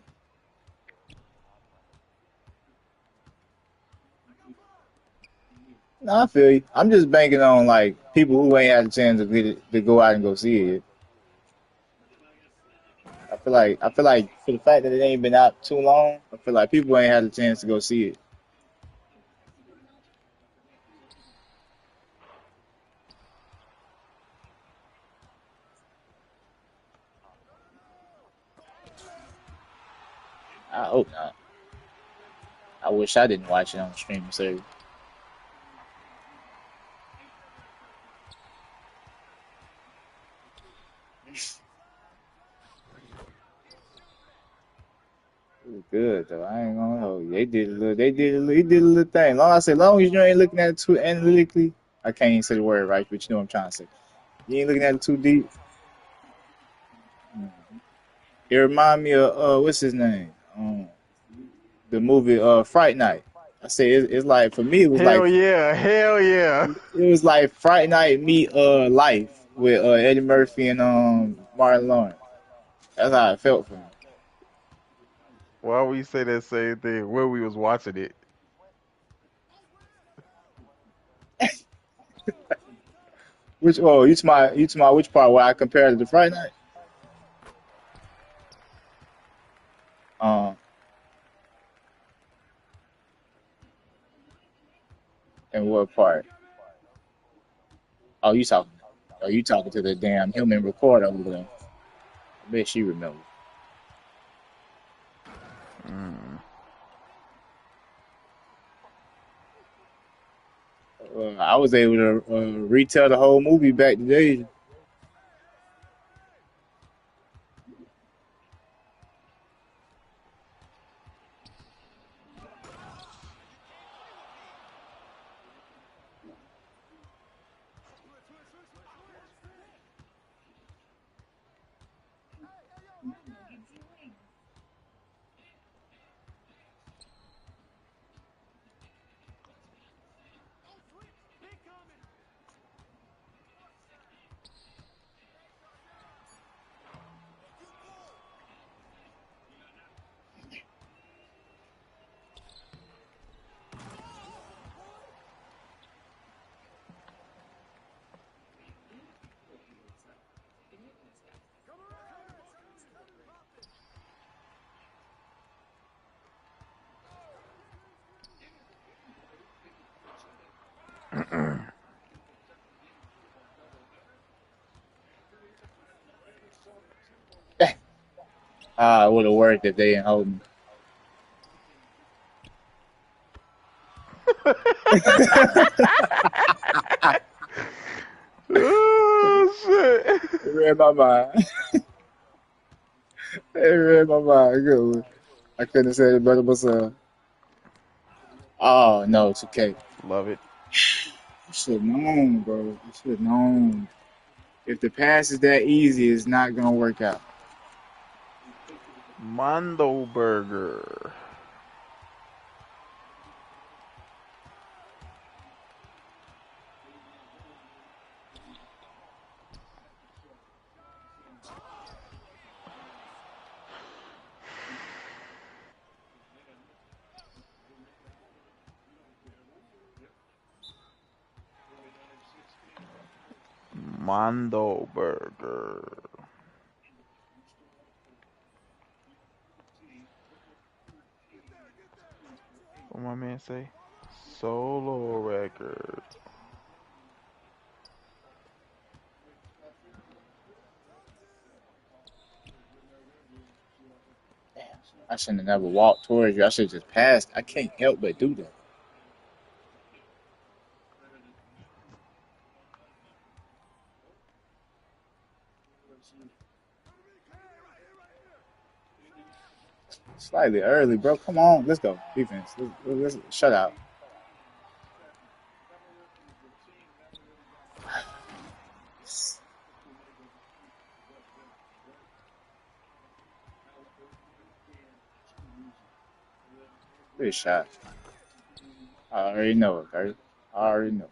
No, I feel you. I'm just banking on like people who ain't had a chance to get it, to go out and go see it. I feel like for the fact that it ain't been out too long, I feel like people ain't had a chance to go see it. I hope not. I wish I didn't watch it on streaming service. It was good though. I ain't gonna hold you. He did a little thing. Long as you ain't looking at it too analytically, I can't even say the word right, but you know what I'm trying to say. You ain't looking at it too deep. It remind me of what's his name? The movie Fright Night. I say it's like for me Hell yeah, hell yeah. it was like Fright Night meet Life with Eddie Murphy and Martin Lawrence. That's how it felt for me. Why we say that same thing when we was watching it? Which you to my which part where I compared it to Fright Night? Um, and what part? Oh, you talking? Oh, you talking to the damn human recorder over there? I bet she remember. Mm. I was able to retell the whole movie back today. Ah, it would have worked if they didn't hold me. Oh shit. It read my mind. It read my mind. Good one. I couldn't have said it better myself. Oh no, it's okay. Love it. You should have known, bro. You should have known. If the pass is that easy, it's not gonna work out. Mondo Burger. Mondo Burger. What my man say? Solo record. Damn, I shouldn't have never walked towards you. I should have just passed. I can't help but do that. Slightly early, bro. Come on, let's go. Defense. Let's shut out. Good shot. I already know it, Kurt. I already know.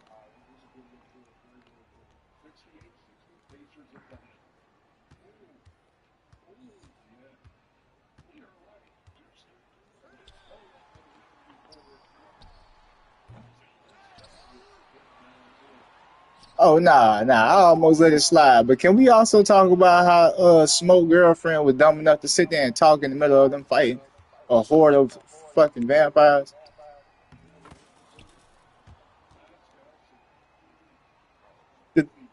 Oh nah. I almost let it slide. But can we also talk about how Smoke girlfriend was dumb enough to sit there and talk in the middle of them fighting a horde of fucking vampires?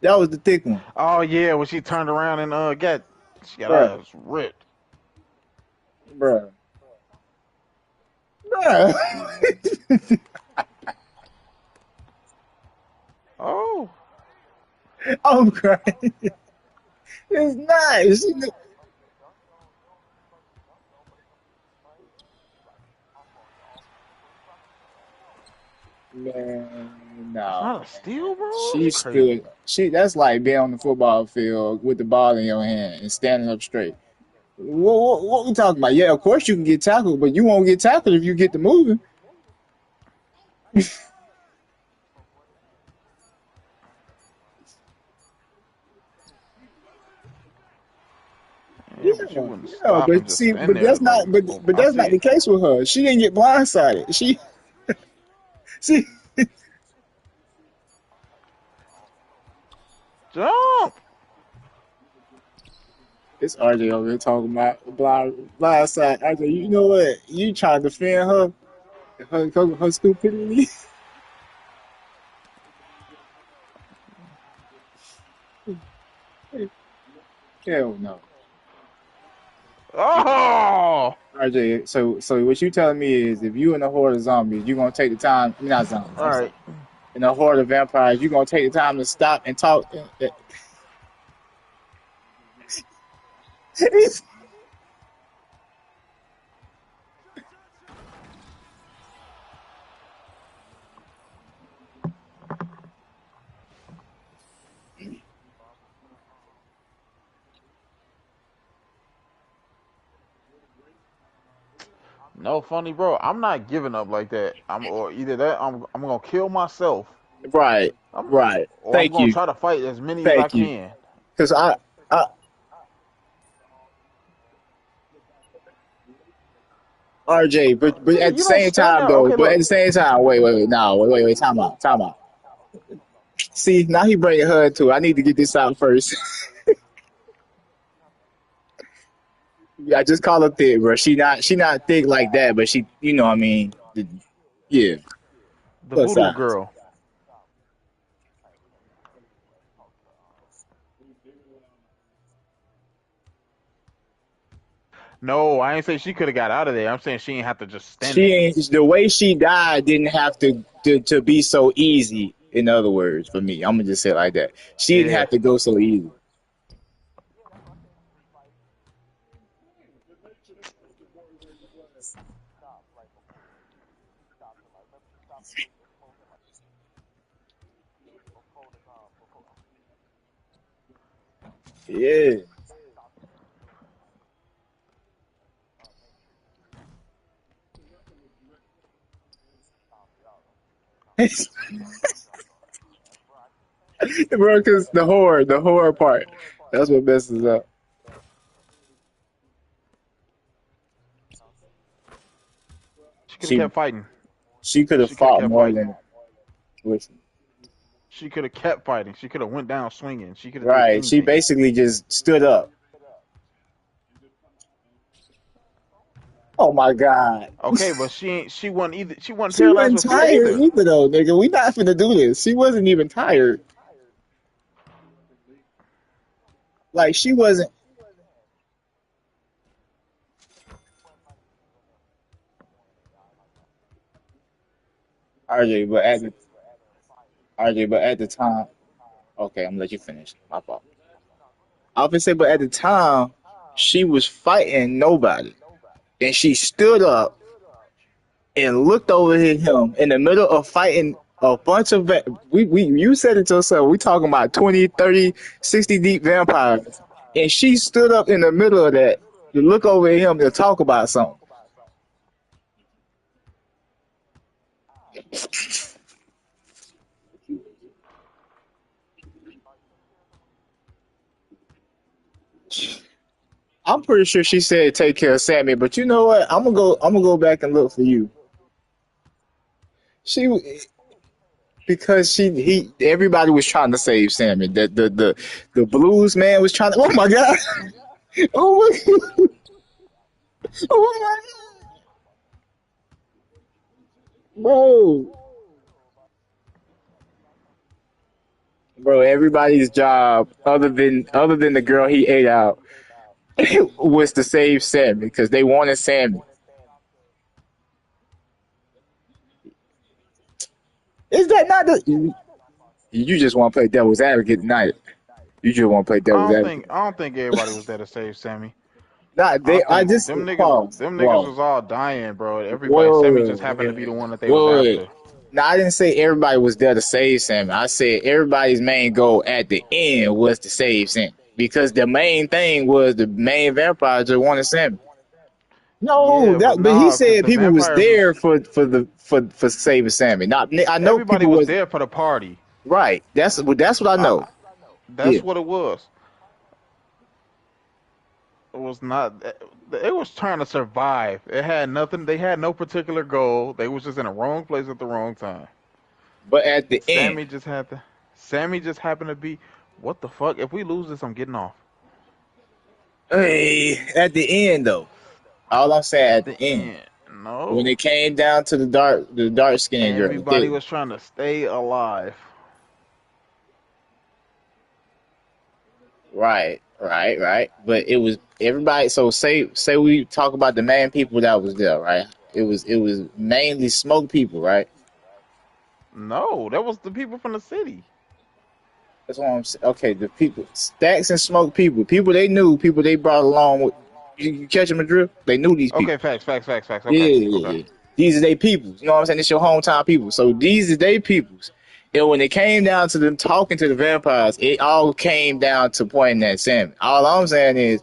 That was the thick one, Oh yeah, when she turned around and she got bruh, her ass ripped. bruh, bruh. Oh. I'm crying. It's nice. Man, That's no, not a steal, man. bro. That's She crazy. stood. That's like being on the football field with the ball in your hand and standing up straight. What we talking about? Yeah, of course you can get tackled, but you won't get tackled if you get to moving. Yeah, but you Yeah, wouldn't yeah, stop and but just see, stand but there that's like, not, but oh, but I that's see not the it. case with her. She didn't get blindsided. She, Jump. it's RJ over here talking about blindside. RJ, you know what? You trying to defend her stupidity? Hell no. Oh. RJ, so what you telling me is if you in a horde of zombies, you gonna take the time. I mean, not zombies. All I'm sorry. right. In a horde of vampires, you gonna take the time to stop and talk. No funny, bro. I'm not giving up like that. I'm or either that I'm gonna kill myself. Right, I'm right. or I'm Thank gonna you, try to fight as many as I thank you. can. Because I, RJ, but Nigga, at the you don't same stand time there. though, Okay, but at look. the same time, wait, no, wait, time out. See, now he bringing her into it. I need to get this out first. I just call her thick, bro. She not thick like that, but she, you know, what I mean, yeah. The Plus voodoo size. girl. No, I ain't say she could have got out of there. I'm saying she ain't have to just stand She there. ain't the way she died didn't have to be so easy. In other words, for me, I'm gonna just say it like that. She didn't Yeah. have to go so easy. Yeah. Bro, because the horror part, that's what messes up. She could have She kept fighting. she could have She could have fought kept more fighting. than with. She could have kept fighting. She could have went down swinging. She could have did Right. She anything. basically just stood up. Oh my God. Okay, but she ain't. She wasn't either. She wasn't She paralyzed wasn't with fear tired either. either though, nigga. We not finna do this. She wasn't even tired. Like she wasn't RJ, but at the time, okay, I'm gonna let you finish. My fault. I was gonna say, but at the time, she was fighting nobody, and she stood up and looked over at him in the middle of fighting a bunch of we you said it yourself. We talking about 20, 30, 60 deep vampires, and she stood up in the middle of that to look over at him to talk about something. I'm pretty sure she said take care of Sammy, but you know what? I'm gonna go back and look for you. She because he everybody was trying to save Sammy. The blues man was trying to. Oh my god! Oh my! Oh my god! Bro, bro, everybody's job other than the girl he ate out was to save Sammy because they wanted Sammy. Is that not the? You just want to play devil's advocate tonight. You just want to play devil's advocate. I don't think everybody was there to save Sammy. Not I they. I think just pause. them niggas Whoa, was all dying, bro. wait, Everybody. Sammy wait, just happened to be the wait, one that they was wait, wait. after. Now I didn't say everybody was there to save Sammy. I said everybody's main goal at the end was to save Sammy because the main thing was the main vampire just wanted Sammy. No, Yeah, but that but he nah, cause said the people was vampires was there for saving Sammy. Not I know everybody people was was there for the party. right. That's what I know. Yeah, That's what it was. It was not. It was trying to survive. It had nothing. They had no particular goal. They was just in the wrong place at the wrong time. but at the end, Sammy just had to. Sammy just happened to be. What the fuck? If we lose this, I'm getting off. hey, at the end though, all I'm saying At at the the end end, when no. it came down to the dark skinned girl, Everybody was trying to stay alive. right. But it was everybody. So say we talk about the main people that was there, right? It was mainly smoke people, right? No, that was the people from the city. That's what I'm saying. Okay, the people, stacks and smoke people, people they knew, people they brought along. With, you catch them a drift? They knew these people. Okay, facts. Yeah, Okay, yeah, okay. yeah. These are they peoples. You know what I'm saying? It's your hometown people. So these are they peoples. And when it came down to them talking to the vampires, it all came down to pointing at Sam. All I'm saying is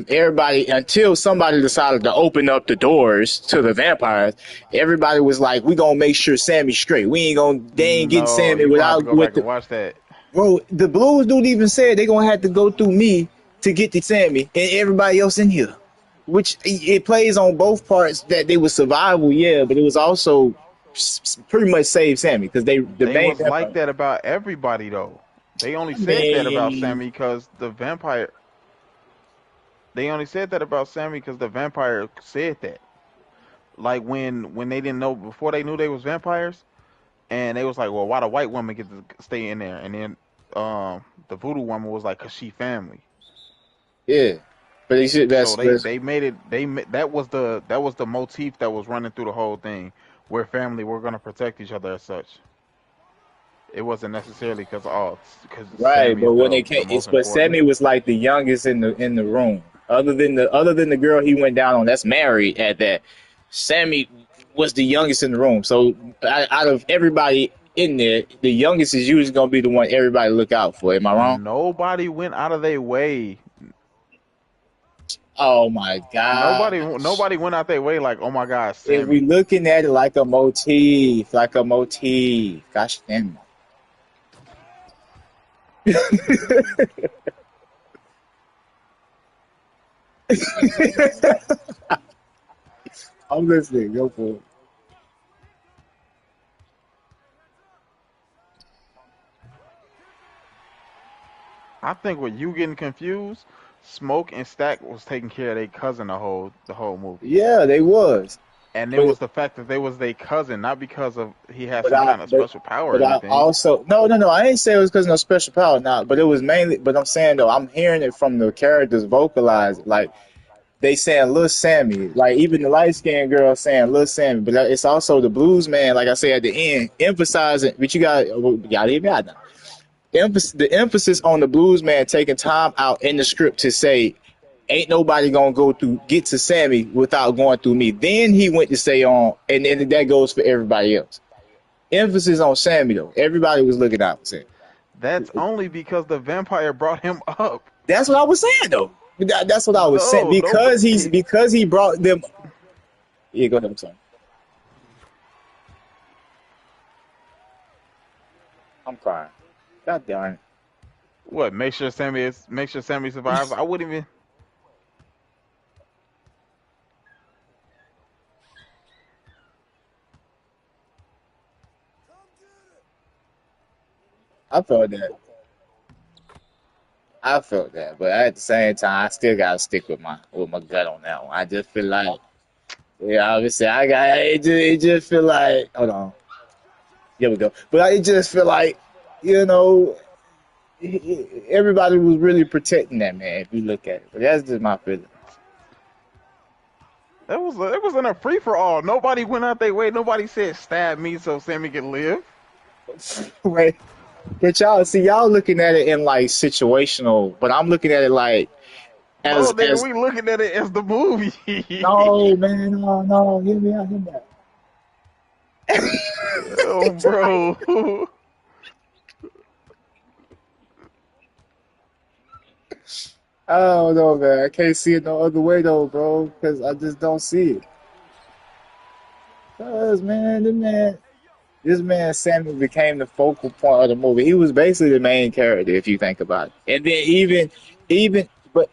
everybody until somebody decided to open up the doors to the vampires, everybody was like, "We gonna make sure Sammy's straight. We ain't gonna they ain't getting No, Sammy you gonna have to without go with back the and watch that. bro." The Blues dude even said they gonna have to go through me to get to Sammy and everybody else in here. Which it plays on both parts that they was survival, yeah, but it was also pretty much save Sammy because they the They main was like vampire. that about everybody though. They only I said that about mean, Sammy because the vampire. They only said that about Sammy because the vampire said that. Like when they didn't know before they knew they was vampires, and they was like, well, why the white woman get to stay in there? And then the voodoo woman was like, cause she family. yeah, but they should. So That's they made it. That was the motif that was running through the whole thing, where family were gonna protect each other as such. It wasn't necessarily because right. Sammy But is when they the came, most but important. Sammy was like the youngest in the room. Other than the girl he went down on, that's married at that. Sammy was the youngest in the room. So out of everybody in there, the youngest is usually gonna be the one everybody look out for. Am I wrong? Nobody went out of their way. Oh my gosh. Nobody went out their way like, oh my God, If we Sammy. looking at it like a motif. Gosh damn it. I'm listening. Go for it. I think with you getting confused, Smoke and Stack was taking care of their cousin the whole movie. Yeah, they was. And it But was the fact that they was their cousin, not because of he had but some I kind of but special power or but I anything. also no. I didn't say it was because of no special power now, but it was mainly. But I'm saying though, I'm hearing it from the characters vocalized, like they saying Lil Sammy, like even the light skinned girl saying Lil Sammy, but it's also the blues man, like I say at the end, emphasizing. But you got to hear me out now. The emphasis on the blues man taking time out in the script to say ain't nobody gonna go through get to Sammy without going through me. Then he went to say on, and then that goes for everybody else. Emphasis on Sammy though. Everybody was looking out for Sammy. That's only because the vampire brought him up. That's what I was saying though. That's what I was saying No, nobody. because he brought them. Yeah, go ahead. I'm sorry. I'm crying. God darn it. What? Make sure Sammy survives. I wouldn't even. I felt that. I felt that, but at the same time, I still gotta stick with my gut on that one. I just feel like, yeah, obviously, I got it just feel like, hold on, here we go. But it just feel like, you know, everybody was really protecting that man. If you look at it, but that's just my feeling. It was in a free for all. Nobody went out their way. Nobody said stab me so Sammy can live. Wait, but y'all looking at it in like situational, but I'm looking at it like No, nigga, as we looking at it as the movie. no man, no, hear me out, hear me out. Oh, bro. I don't know, man. I can't see it no other way though, bro, because I just don't see it. Cause man, this man Samuel became the focal point of the movie. He was basically the main character, if you think about it. And then even, but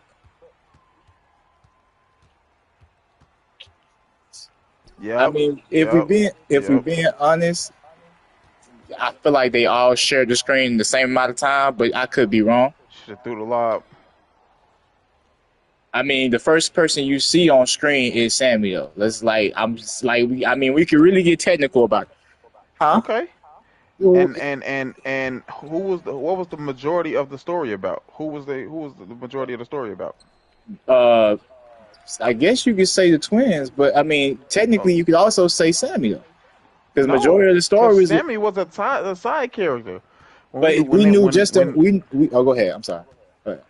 I Yep. mean, Yep. if we Yep. being honest, I feel like they all shared the screen the same amount of time, but I could be wrong. Shit through the lob. I mean, the first person you see on screen is Samuel. Let's like, I'm just like, I mean, we could really get technical about it, huh? Okay. And what was the majority of the story about? Who was the majority of the story about? Uh, I guess you could say the twins, but I mean, Uh, technically, you could also say Samuel because majority no, of the because story was. Sammy was a side character. When But we we when they knew when just them. when We oh, go ahead. I'm sorry. Go ahead.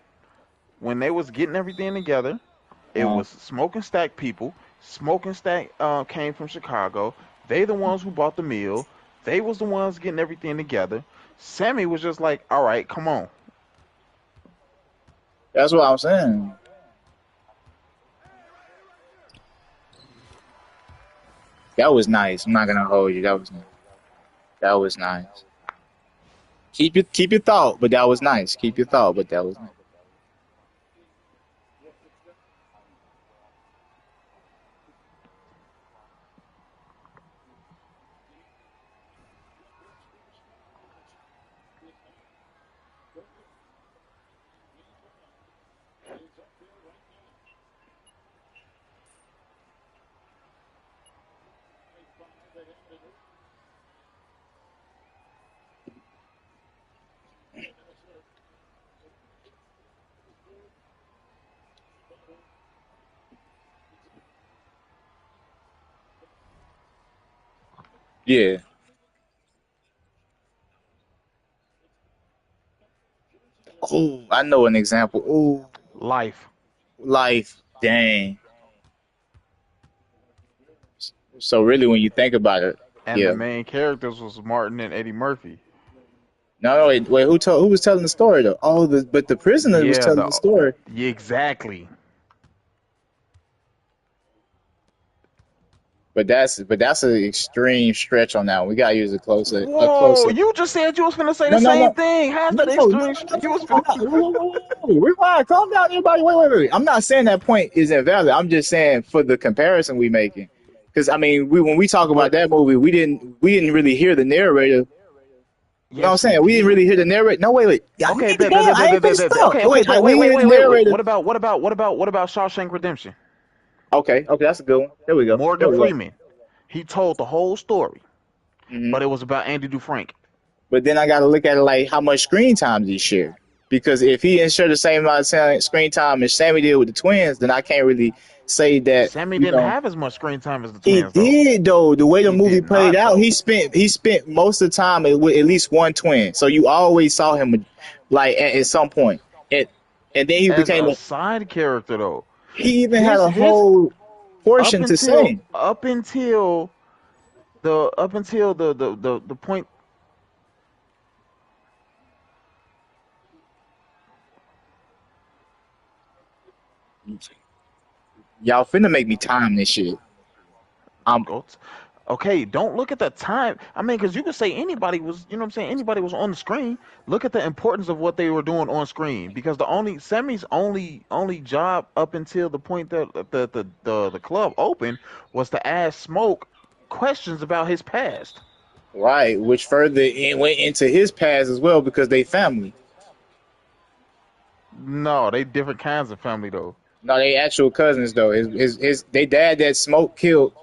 when they was getting everything together, it Uh, was Smoke and Stack people. Smoke and Stack came from Chicago. They the ones who bought the meal. They was the ones getting everything together. Sammy was just like, all right, come on. that's what I'm saying. That was nice. I'm not gonna hold you. That was nice. That was nice. Keep your thought, but that was nice. Keep your thought, but that was nice. Yeah. Oh, I know an example. Oh, Life. life. Dang. So really, when you think about it, And the yeah. main characters was Martin and Eddie Murphy. No, wait. Who was telling the story though? Oh, but the prisoner was Yeah, telling the the story. yeah, exactly. But that's an extreme stretch on that one. We gotta use a Whoa, closer. you just said you was finna say No, the no, same no, thing. How's no, that no, no, extreme? no, no, You was no. I'm finna. not. Whoa. Rewind. Calm down, everybody. Wait. I'm not saying that point is invalid. I'm just saying for the comparison we making. Because I mean, when we talk about But that movie, we didn't really hear the narrator. You know what I'm Yes, we saying? We didn't did. really hear the narrator. No, wait. Yeah, Okay, nigga, damn, I ain't finished up. okay, okay, Wait, but we didn't hear the wait. narrator. What about Shawshank Redemption? Okay, okay, that's a good one. There we go. There Morgan we go. Freeman. He told the whole story, Hmm. but it was about Andy Dufresne. But then I got to look at it like how much screen time did he share? Because if he didn't share the same amount of screen time as Sammy did with the twins, then I can't really say that. Sammy You didn't know, have as much screen time as the he twins, though. did though. The way the He movie did played not, out, though. he spent most of the time with at least one twin. So you always saw him like at some point. And and then he As became a a, side character, though, he even had a his whole portion to sing. up until the point. Y'all finna make me time this shit. I'm Okay, don't look at the time. I mean, because you could say anybody was, you know what I'm saying, anybody was on the screen. Look at the importance of what they were doing on screen. Because the only Sammy's only job up until the point that the club opened was to ask Smoke questions about his past. right, which further went into his past as well because they family. No, they different kinds of family though. No, they actual cousins though. His they dad that Smoke killed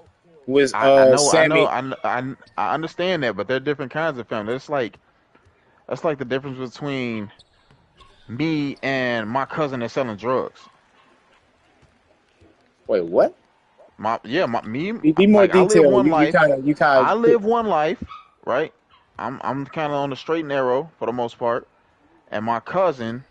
was I know, Sammy. I understand that, but they're different kinds of family. It's like that's like the difference between me and my cousin that's selling drugs. Wait, what? My me Be more like I live detailed. one You life. kind of you kind I of live one life, right? I'm kind of on the straight and narrow for the most part, and my cousin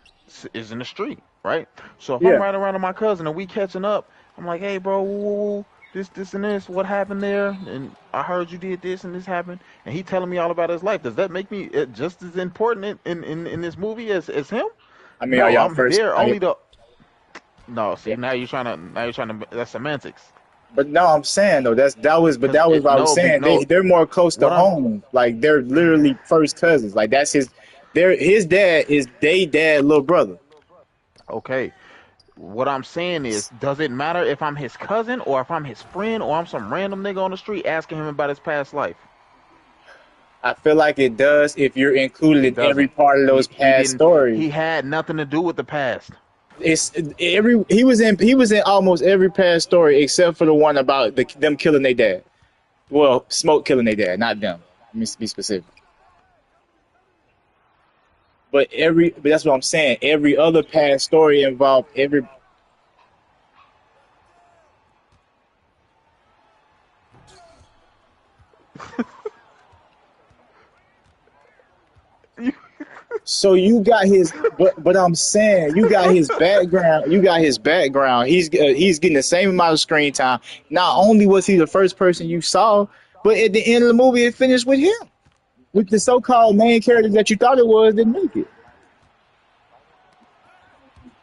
is in the street, right? So if I'm yeah. riding around with my cousin and we catching up, I'm like, hey, bro, this and this, what happened there? And I heard you did this and this happened, and he telling me all about his life. Does that make me just as important in this movie as him? I mean, are No, y'all I'm first? there Are you, only to. No, see yeah. now you're trying to that's semantics. But no, I'm saying though Cause that was it what I was no be saying. no They're more close to what I'm home. Like they're literally first cousins. Like that's his. His dad is they dad little brother. okay. What I'm saying is, does it matter if I'm his cousin or if I'm his friend or I'm some random nigga on the street asking him about his past life? I feel like it does if you're included It in every doesn't. part of those He past didn't. stories. He had nothing to do with the past. It's every he was in almost every past story except for the one about them killing their dad. Well, Smoke killing their dad, not them. Let me be specific. But that's what I'm saying. Every other past story involved every. So you got his, but I'm saying you got his background. You got his background. He's getting the same amount of screen time. Not only was he the first person you saw, but at the end of the movie, it finished with him, with the so-called main character that you thought it was didn't make it.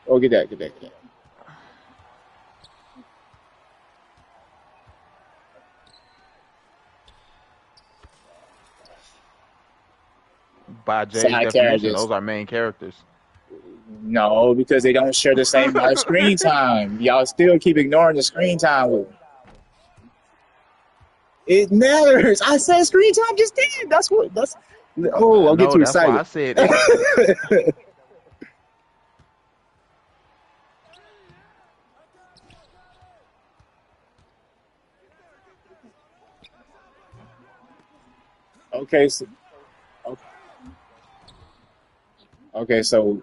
Oh, get that. By Jay's Side definition, characters. those are main characters. No, because they don't share the same amount of screen time. Y'all still keep ignoring the screen time with them. It matters. I said screen time just did. That's what. That's. Oh, I'll get No, too that's why excited. I said it. Okay, so okay, so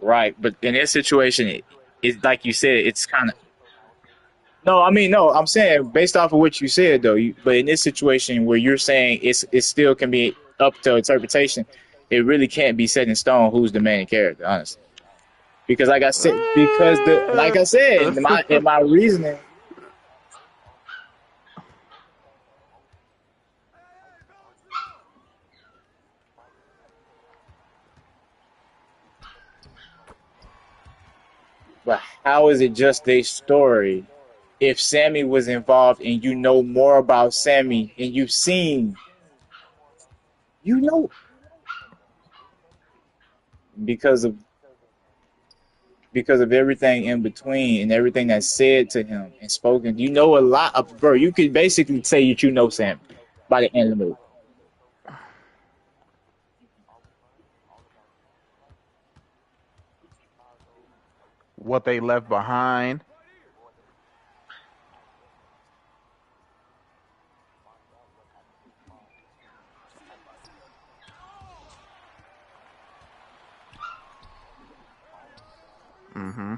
right, but in this situation, it's like you said, it's kind of no. I mean, no, I'm saying based off of what you said though. But in this situation where you're saying it still can be up to interpretation, it really can't be set in stone who's the main character, honestly. Because like I said, in my reasoning, but how is it just a story if Sammy was involved and you know more about Sammy and you've seen, you know, because of because of everything in between and everything that's said to him and spoken. You know a lot of, bro. You could basically say that you know Sam by the end of the movie. What they left behind. Mm-hmm.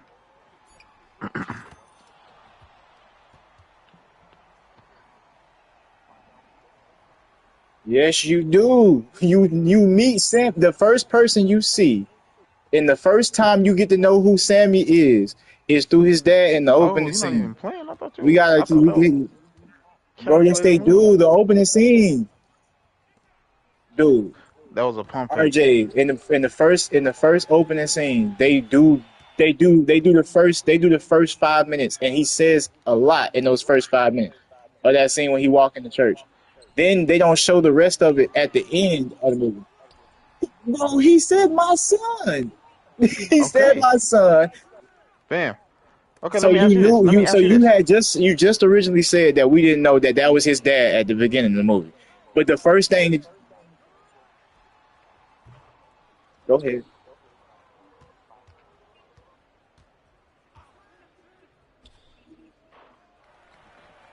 Yes, you do. You meet Sam, the first person you see, and the first time you get to know who Sammy is through his dad in the Oh, opening you're not scene. even playing. I thought We you. gotta, I thought that was bro. Yes, calculated they move. do. The opening scene, dude. That was a pump fake. RJ in the first opening scene, they do the first 5 minutes, and he says a lot in those first 5 minutes of that scene when he walk in the church. Then they don't show the rest of it at the end of the movie. Bro, he said my son. He said Okay, my son. fam. Okay, So let me ask you you this. knew Let me you. So ask you you this. had just originally said that we didn't know that that was his dad at the beginning of the movie. But the first thing, go ahead.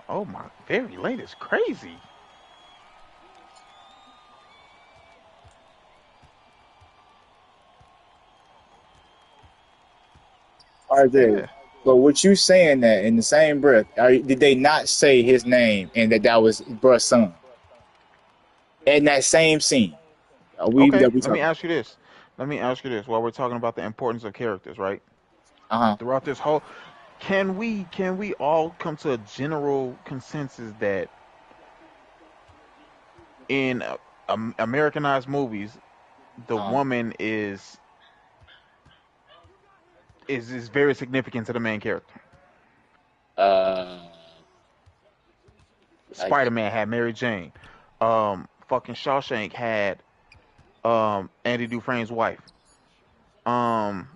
Oh my, very late is crazy. RJ. Yeah. But what you saying that in the same breath, did they not say his name and that was bruh's son in that same scene? Okay, We let me talking? ask you this. Let me ask you this. While we're talking about the importance of characters, right? Uh huh. Throughout this whole, can we all come to a general consensus that in Americanized movies, the Uh woman is very significant to the main character. huh. I Spider Man had Mary Jane. Fucking Shawshank had Andy Dufresne's wife. Um,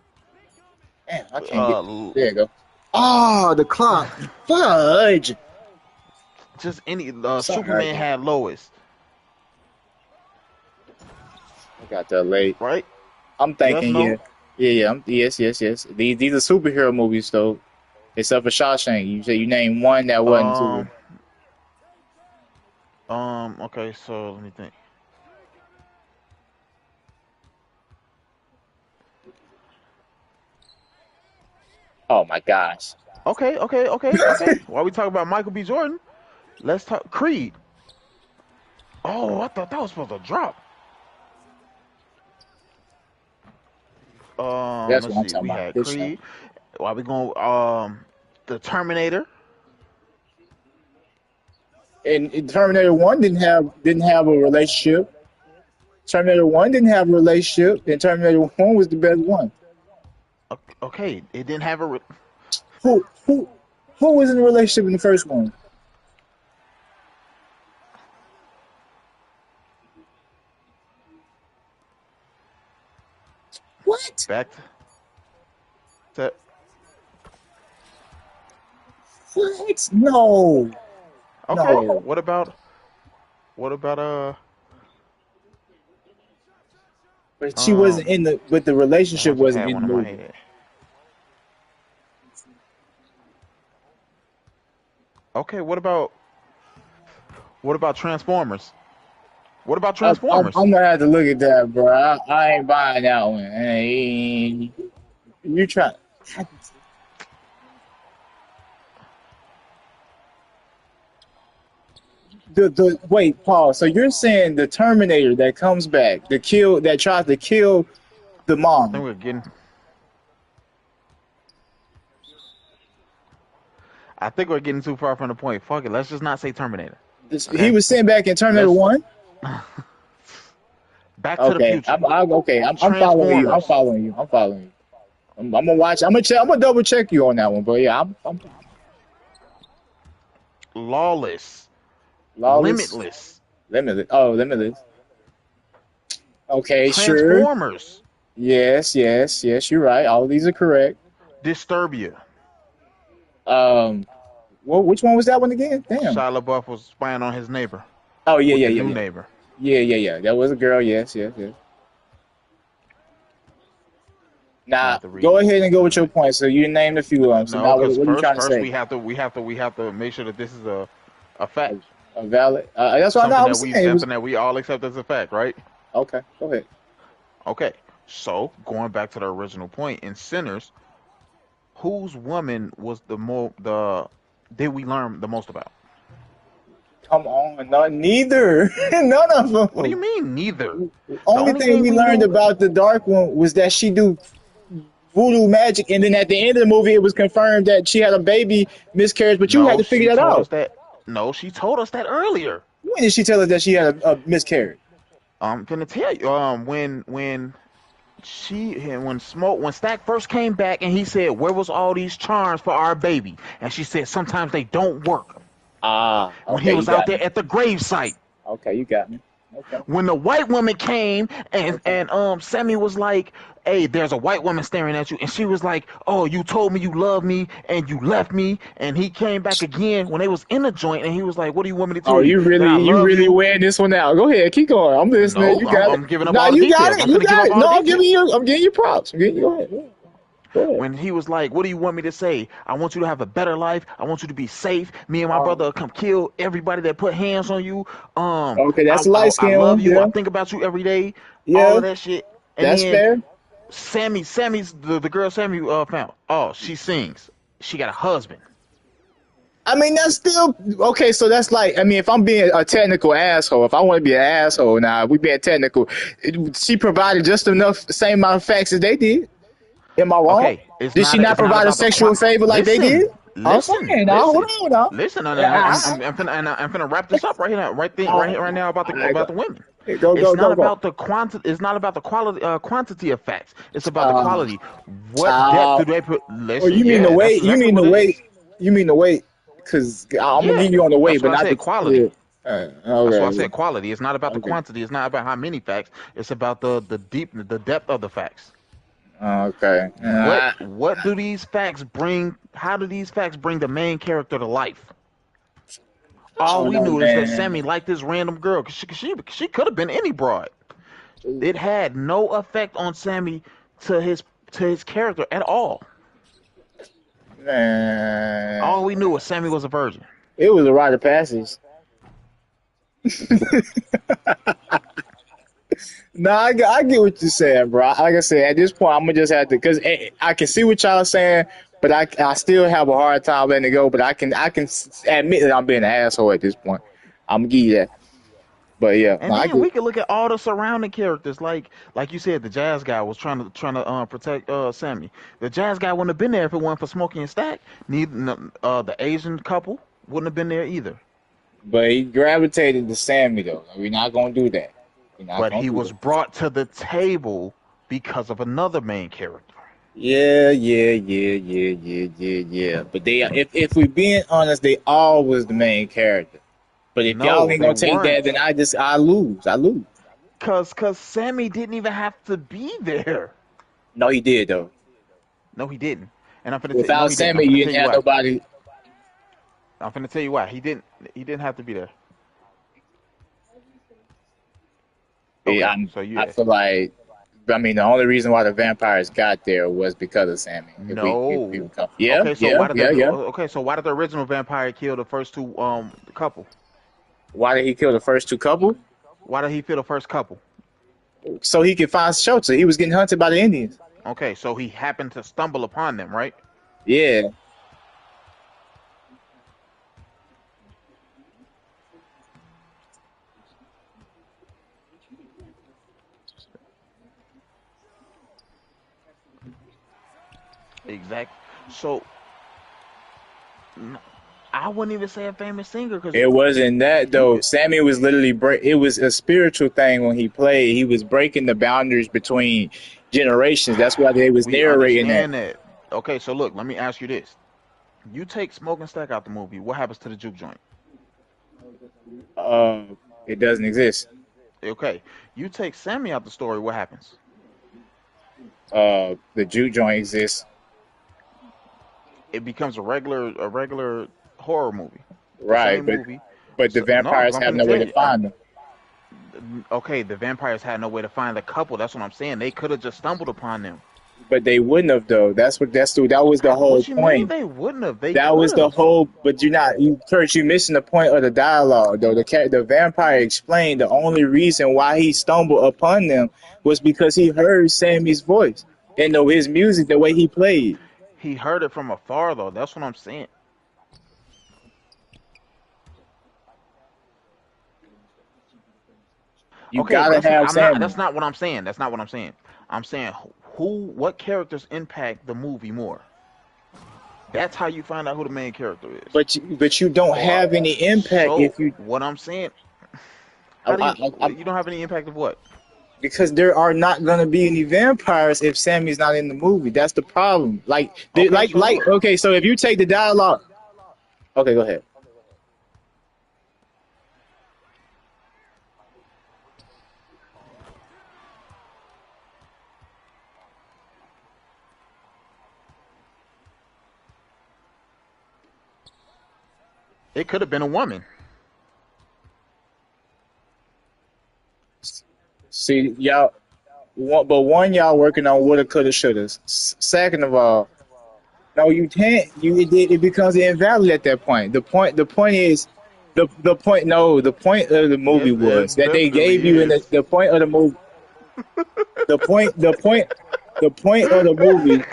damn, I can't get. uh, There you go. Oh, the clock. Fudge. just any Sorry, Superman RJ. had Lois, I got that late. right? I'm Yes, thinking, yeah, no. yeah. Yes. These are superhero movies though, except for Shawshank. You say you name one that wasn't superhero. Um, Okay, so let me think. Oh my gosh. Okay. While we talk about Michael B. Jordan, let's talk Creed. Oh, I thought that was supposed to drop. That's Let's what I'm see. talking We about. had This show. Creed. While we going, the Terminator. And Terminator One didn't have a relationship. Terminator One didn't have a relationship, and Terminator One was the best one. Okay, it didn't have a. Who who who was in a relationship in the first one? What? Back to. What? No, Okay, no. what about But she wasn't um? in the. But the Damn, I relationship just wasn't had in one the in my movie. head. Okay, what about Transformers? What about I'm Transformers? gonna have to look at that, bro. I ain't buying that one. Hey, you try. The wait, Paul. So you're saying the Terminator that comes back, the kill that tries to kill the I think mom. we're getting. I think we're getting too far from the point. Fuck it. Let's just not say Terminator. He Okay. was sent back in Terminator Let's One. Back to the Okay, Future. I'm following you. I'm Transformers. following you. I'm following you. I'm gonna watch. I'm gonna check. I'm gonna double check you on that one. But yeah, I'm Lawless. lawless, Limitless. limitless. Oh, limitless. Okay, sure. Transformers. Yes. You're right. All of these are correct. Disturbia. Um, which one was that one again? Damn. Shia LaBeouf was spying on his neighbor Oh yeah, with yeah, the yeah, new yeah, neighbor. yeah, yeah, yeah. That was a girl. Yes, yes, yes. I'm gonna Now have to go read ahead and go with your tonight. point. So you named a few of them. So No, now because what are you trying to first say? we have to make sure that this is a fact, A valid. That's what I was saying. It was something that we all accept as a fact, right? okay. Go ahead. Okay. So going back to the original point in Sinners, whose woman was the more the did we learn the most about? Come on, no, neither. None of What do you them. mean neither? The Only only thing thing we we learned knew. about the dark one was that she do voodoo magic, and then at the end of the movie, it was confirmed that she had a baby miscarriage. But you had No, to figure she that told out. us that. No, she told us that earlier. When did she tell us that she had a miscarriage? I'm gonna tell you. When Stack first came back and he said, "Where was all these charms for our baby?" And she said, "Sometimes they don't work." Ah, When he okay, you was out got me. there at the gravesite, Okay, you got me. Okay, when the white woman came and okay. Sammy was like, "Hey, there's a white woman staring at you," and she was like, "Oh, you told me you loved me and you left me," and he came back again when they was in the joint and he was like, "What do you want me to Oh, tell you? That I you love really you?" wearing this one out. Go ahead, keep going. I'm listening. No, You I'm, got it. I'm giving up Nah, all the you got details. it. I'm You finna give got up it. all the No, details. I'm giving you props. I'm getting go ahead. Go ahead. When he was like, "What do you want me to say? I want you to have a better life. I want you to be safe. Me and my brother will come kill everybody that put hands on you. Okay, that's I the light I, I skin love one. you. I Yeah, think about you every day. All yeah, of that shit." And that's then fair. Sammy's the girl Sammy found. Oh, she sings. She got a husband. I mean, that's still okay. So that's like, I mean, if I'm being a technical asshole, if I want to be an asshole, now we being technical. She provided just enough, same amount of facts as they did. Am I wrong? Okay, Did she not it's not provide a about the sexual favor like they did? listen, I'm saying now, hold on now. listen. Ah, I'm finna wrap this up right here, ah, right now ah, about the women. go, It's go, not go, go. about the quantity. It's not about the quality quantity of facts. It's about the Uh, quality. What depth uh, do they put? or Listen, you mean the yeah, that's weight? You exactly mean what the it weight? is. You mean the weight? Because I'm gonna Yeah, give you on the weight, that's but what I not said. the. Yeah. Quality. That's why I Okay. said quality. It's not about the Okay. quantity. It's not about how many facts. It's about the depth of the facts. Okay. What do these facts bring? How do these facts bring the main character to life? All Oh we no, knew is that Sammy man. liked this random girl. She could have been any broad. It had no effect on Sammy to his character at all. Man, All we knew was Sammy was a virgin. it was a rite of passage. No, I get what you're saying, bro. Like I said, at this point, I'm gonna just have to, because I can see what y'all are saying, but I still have a hard time letting it go. But I can admit that I'm being an asshole at this point. I'm gonna give you that. But yeah, no, And I then get. we could look at all the surrounding characters, like you said, the jazz guy was trying to protect Sammy. The jazz guy wouldn't have been there if it wasn't for Smokey and Stack. Neither the Asian couple wouldn't have been there either. But he gravitated to Sammy though. We're not gonna do that. We're not But gonna he do was that. brought to the table because of another main character. Yeah, yeah, yeah, yeah, yeah, yeah, yeah. But if we being honest, they all was the main character. But if y'all No, ain't they gonna take that, then weren't. I lose. I lose. Cause Sammy didn't even have to be there. No, he did though. No, he didn't. And no, Without he didn't. Sammy, I'm you finna tell didn't you have why. nobody. I'm finna tell you why. He didn't have to be there. Yeah, Okay, so I yeah. feel like. I mean, the only reason why the vampires got there was because of Sammy. If we No. come, yeah, yeah, yeah, yeah. So why did the original vampire kill the first two couple? Why did he kill the first two couple? Why did he kill the first couple? So he could find shelter. He was getting hunted by the Indians. Okay, so he happened to stumble upon them, right? Yeah. Exactly. So I wouldn't even say a famous singer because It wasn't that you though. could. Sammy was literally It was a spiritual thing when he played. He was breaking the boundaries between generations. That's why they was We narrating that. understand that. Okay, so look, let me ask you this: you take Smoking Stack out the movie, what happens to the juke joint? Uh, it doesn't exist. Okay, you take Sammy out the story, what happens? The juke joint exists. it becomes a regular horror movie, the Right, same movie. but the So no, because vampires I'm have finna no way tell to you, find them. okay, the vampires had no way to find the couple. That's what I'm saying. They could have just stumbled upon them. But they wouldn't have though. That was the whole What you mean point. they wouldn't have? They That could was the have. whole. But you're not, you Kurt. You missing the point of the dialogue though. The vampire explained the only reason why he stumbled upon them was because he heard Sammy's voice and his music, the way he played. He heard it from afar though. That's what I'm saying. You Okay, but gotta that's not. have I'm not. Sammy. That's not what I'm saying. That's not what I'm saying. I'm saying who, what characters impact the movie more. That's how you find out who the main character is. But you don't Or have any impact so if you. what I'm saying. I, How do you? I, You don't have any impact of what? because there are not gonna be any vampires if Sammy's not in the movie. That's the problem. Okay, so look. Okay. So if you take the dialogue, okay, go ahead. It could have been a woman. See y'all, but one y'all working on woulda, coulda, shoulda. Second of all, no, you can't. It becomes invalid at that point. The point is the point. No, the point of the movie Yes, was it that they gave definitely you in is. the point of the movie. The point of the movie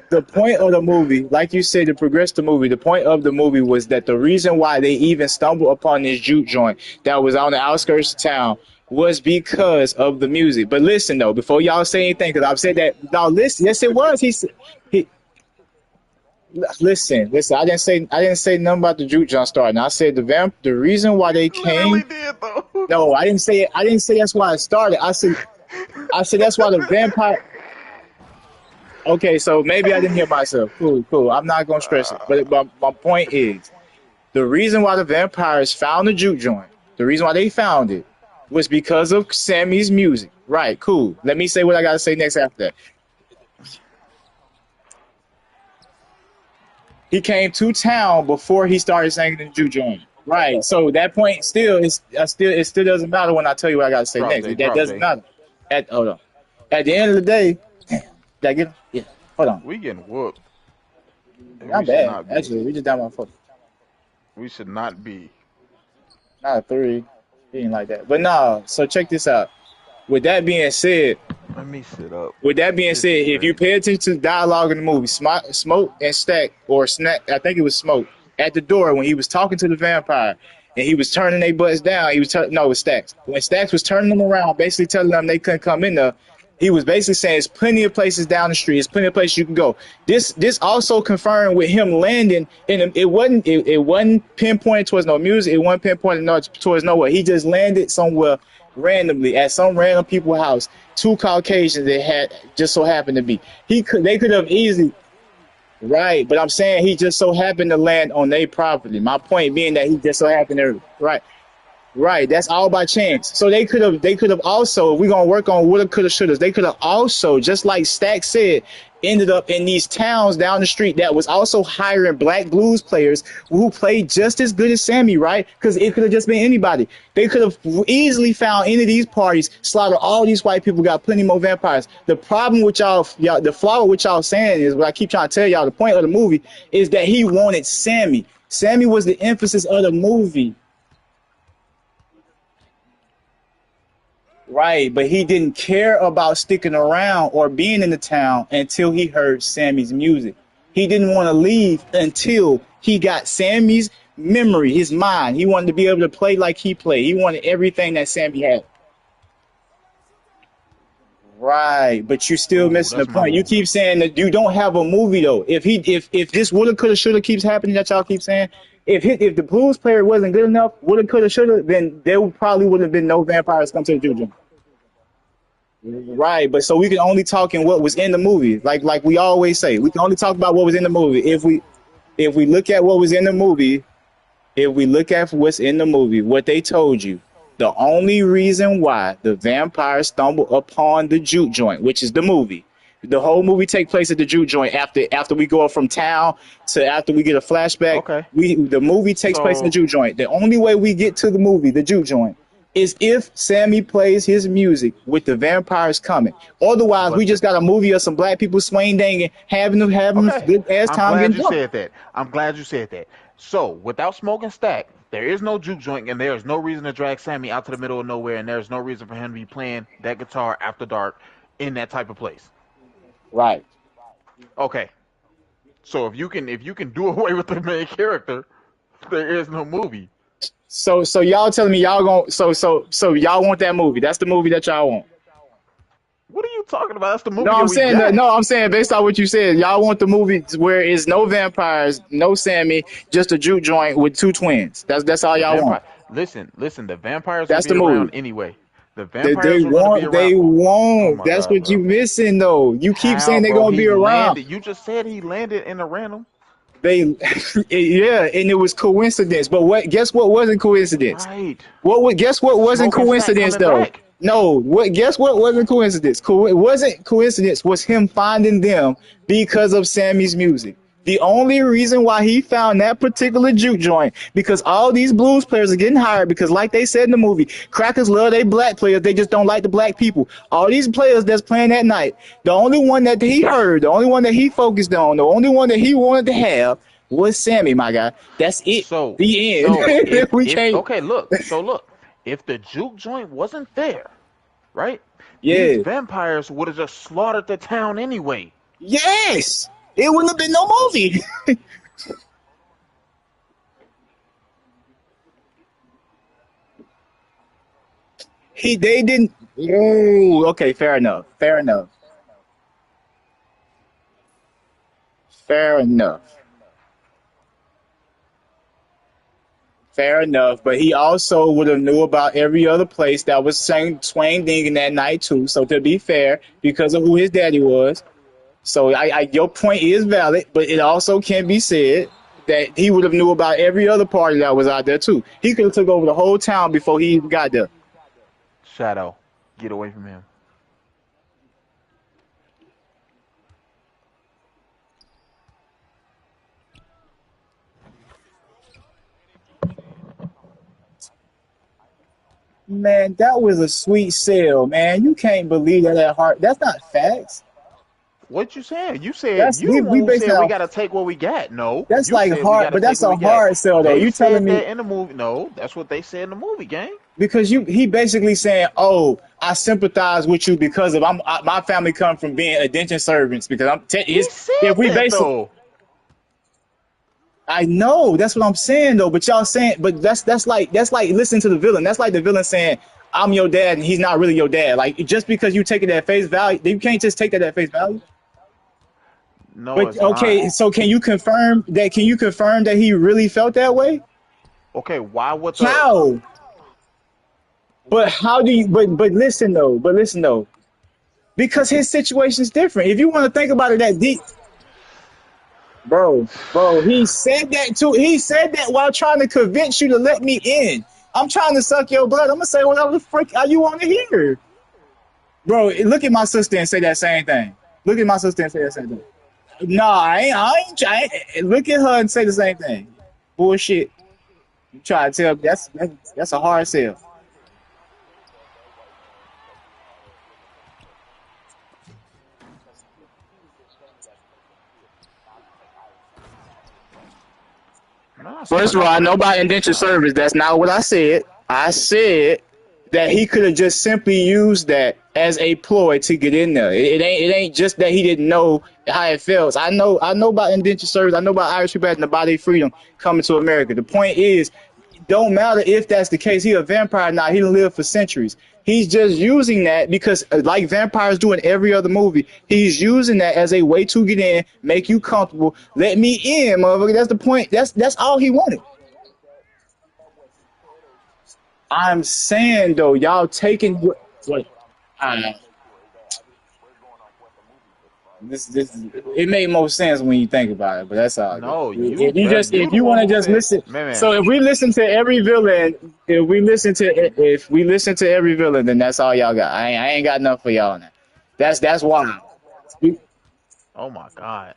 the point of the movie, like you said, to progress the movie, the point of the movie was that the reason why they even stumbled upon this juke joint that was on the outskirts of town was because of the music. But listen though, before y'all say anything, because I've said that. No, listen. Yes, it was. He. Listen. I didn't say nothing about the juke joint starting. I said the reason why they Literally came. did though. No, I didn't say it. I didn't say that's why it started. I said that's why the vampire. Okay, so maybe I didn't hear myself. Cool, cool. I'm not gonna stress it. But my point is, the reason why the vampires found the juke joint, the reason why they found it, was because of Sammy's music. Right, cool. Let me say what I gotta say next after that. He came to town before he started singing the juke joint. Right. So that point it still doesn't matter when I tell you what I gotta say Drop next. J, That drop doesn't J. matter. Hold on. At the end of the day, did I get him? Yeah. Hold on. We getting whooped. And we Not should bad. not be. Actually, we just down my foot. We should not be. Not a three. He ain't like that. But nah, so check this out. With that being said, Let me sit up. with that being This is said, if you crazy. pay attention to the dialogue in the movie, Smoke and Stack or Snack, I think it was Smoke, at the door when he was talking to the vampire and he was turning their butts down. He was no, it was Stacks. When Stacks was turning them around, basically telling them they couldn't come in there, he was basically saying there's plenty of places down the street. There's plenty of places you can go. This also confirmed with him landing in. It wasn't pinpointed towards no music. It wasn't pinpointed towards nowhere. He just landed somewhere randomly at some random people's house. Two Caucasians that had just so happened to be. They could have easily. Right, but I'm saying he just so happened to land on their property. My point being that he just so happened to. Right. Right, that's all by chance. So they could have also, we're gonna work on woulda, coulda, shoulda. They could have also, just like Stack said, ended up in these towns down the street that was also hiring black blues players who played just as good as Sammy, right? Because it could have just been anybody. They could have easily found any of these parties, slaughtered all these white people, got plenty more vampires. The problem with y'all, the flaw with what y'all saying is what I keep trying to tell y'all. The point of the movie is that he wanted Sammy. Sammy was the emphasis of the movie. Right, but he didn't care about sticking around or being in the town until he heard Sammy's music. He didn't want to leave until he got Sammy's memory, his mind. He wanted to be able to play like he played. He wanted everything that Sammy had. Right, but you're still Ooh, missing the that's my point. You movie. keep saying that you don't have a movie though. If this woulda, coulda, shoulda keeps happening that y'all keep saying, if the blues player wasn't good enough, woulda, coulda, shoulda, then there probably would have been no vampires come to the juju. Right, but so we can only talk in what was in the movie. Like we always say, we can only talk about what was in the movie. If we look at what was in the movie, if we look at what's in the movie, what they told you, the only reason why the vampires stumbled upon the juke joint, which is the movie, The whole movie take place at the juke joint. After we go up from town to after we get a flashback, Okay. the movie takes place in the So juke joint. The only way we get to the movie, the juke joint, is if Sammy plays his music with the vampires coming. Otherwise, we but the just got a movie of some black people swing danging, having a okay. good ass I'm time glad getting you drunk. said that. I'm glad you said that. So without smoking stack, there is no juke joint and there is no reason to drag Sammy out to the middle of nowhere and there's no reason for him to be playing that guitar after dark in that type of place. Right. Okay. So if you can do away with the main character, there is no movie. So y'all telling me y'all going so y'all want that movie? That's the movie that y'all want. What are you talking about? That's the No, movie that I'm we saying that. got. No, I'm saying based on what you said, y'all want the movie where it's no vampires, no Sammy, just a juke joint with two twins. That's all The y'all want. vampire. Listen. The vampires will That's be the around movie. anyway. The They vampires were going to be won't. They around. Oh won't. my That's god, what you bro. missing though. You keep How, saying they're bro? gonna He be around. landed. You just said he landed in a random. They, yeah, and it was coincidence. But what? Guess what wasn't coincidence? Right. What would guess what wasn't Smoking stack coincidence coming though? back. No, what guess what wasn't coincidence? It wasn't coincidence was him finding them because of Sammy's music. The only reason why he found that particular juke joint because all these blues players are getting hired because like they said in the movie, crackers love they black players, they just don't like the black people. All these players that's playing that night, the only one that he heard, the only one that he focused on, the only one that he wanted to have was Sammy, my guy. That's it. So The so end. We if can't. okay, look. So look. If the juke joint wasn't there, right? These Yeah. vampires would have just slaughtered the town anyway. Yes. It wouldn't have been no movie. They didn't. Oh, okay. Fair enough. Fair enough. Fair enough. Fair enough. But he also would have knew about every other place that was saying swing dinging that night too. So to be fair, because of who his daddy was, so your point is valid, but it also can be said that he would have knew about every other party that was out there too. He could have took over the whole town before he even got there. Shadow, get away from him. Man, that was a sweet sale, man. You can't believe that at heart. That's not facts. What you saying? You said That's you the one we who basing said it we off. gotta take what we got. No, That's you like said we hard, gotta but take that's what a we got. hard sell though. They You telling said me that in the movie. No, that's what they said in the movie, gang. because he basically saying, "Oh, I sympathize with you because of my family come from being indentured servants because He said if we that base it, though. I know that's what I'm saying though. But y'all saying, but that's like listening to the villain. That's like the villain saying, "I'm your dad," and he's not really your dad. Like just because you take it at face value, you can't just take that at face value. No, But it's not. okay, so can you confirm that? Can you confirm that he really felt that way? Okay, why would the How? But how do you? But listen though. But listen though. Because his situation is different. If you want to think about it that deep, bro, he said that too. He said that while trying to convince you to let me in. I'm trying to suck your blood. I'm gonna say whatever the frick you want to hear, bro. Look at my sister and say that same thing. Look at my sister and say that same thing. No, look at her and say the same thing. Bullshit. You try to tell me that's a hard sell. nah, First of all, I know about indentured service. That's not what I said. I said that he could have just simply used that as a ploy to get in there. It ain't just that he didn't know how it feels. I know about indentured service. I know about Irish people having the body freedom coming to America. The point is, don't matter if that's the case. He a vampire now. He done lived for centuries. He's just using that because, like vampires do in every other movie, he's using that as a way to get in, make you comfortable. Let me in, motherfucker. That's the point. That's all he wanted. I'm saying though, y'all taking what? Uh, this it made more sense when you think about it, but that's all good. no, you If you better. just You if the you one want to who just said, listen, man. so if we listen to every villain, if we listen to every villain, then that's all y'all got. I ain't got enough for y'all now. That's wild. Oh my God.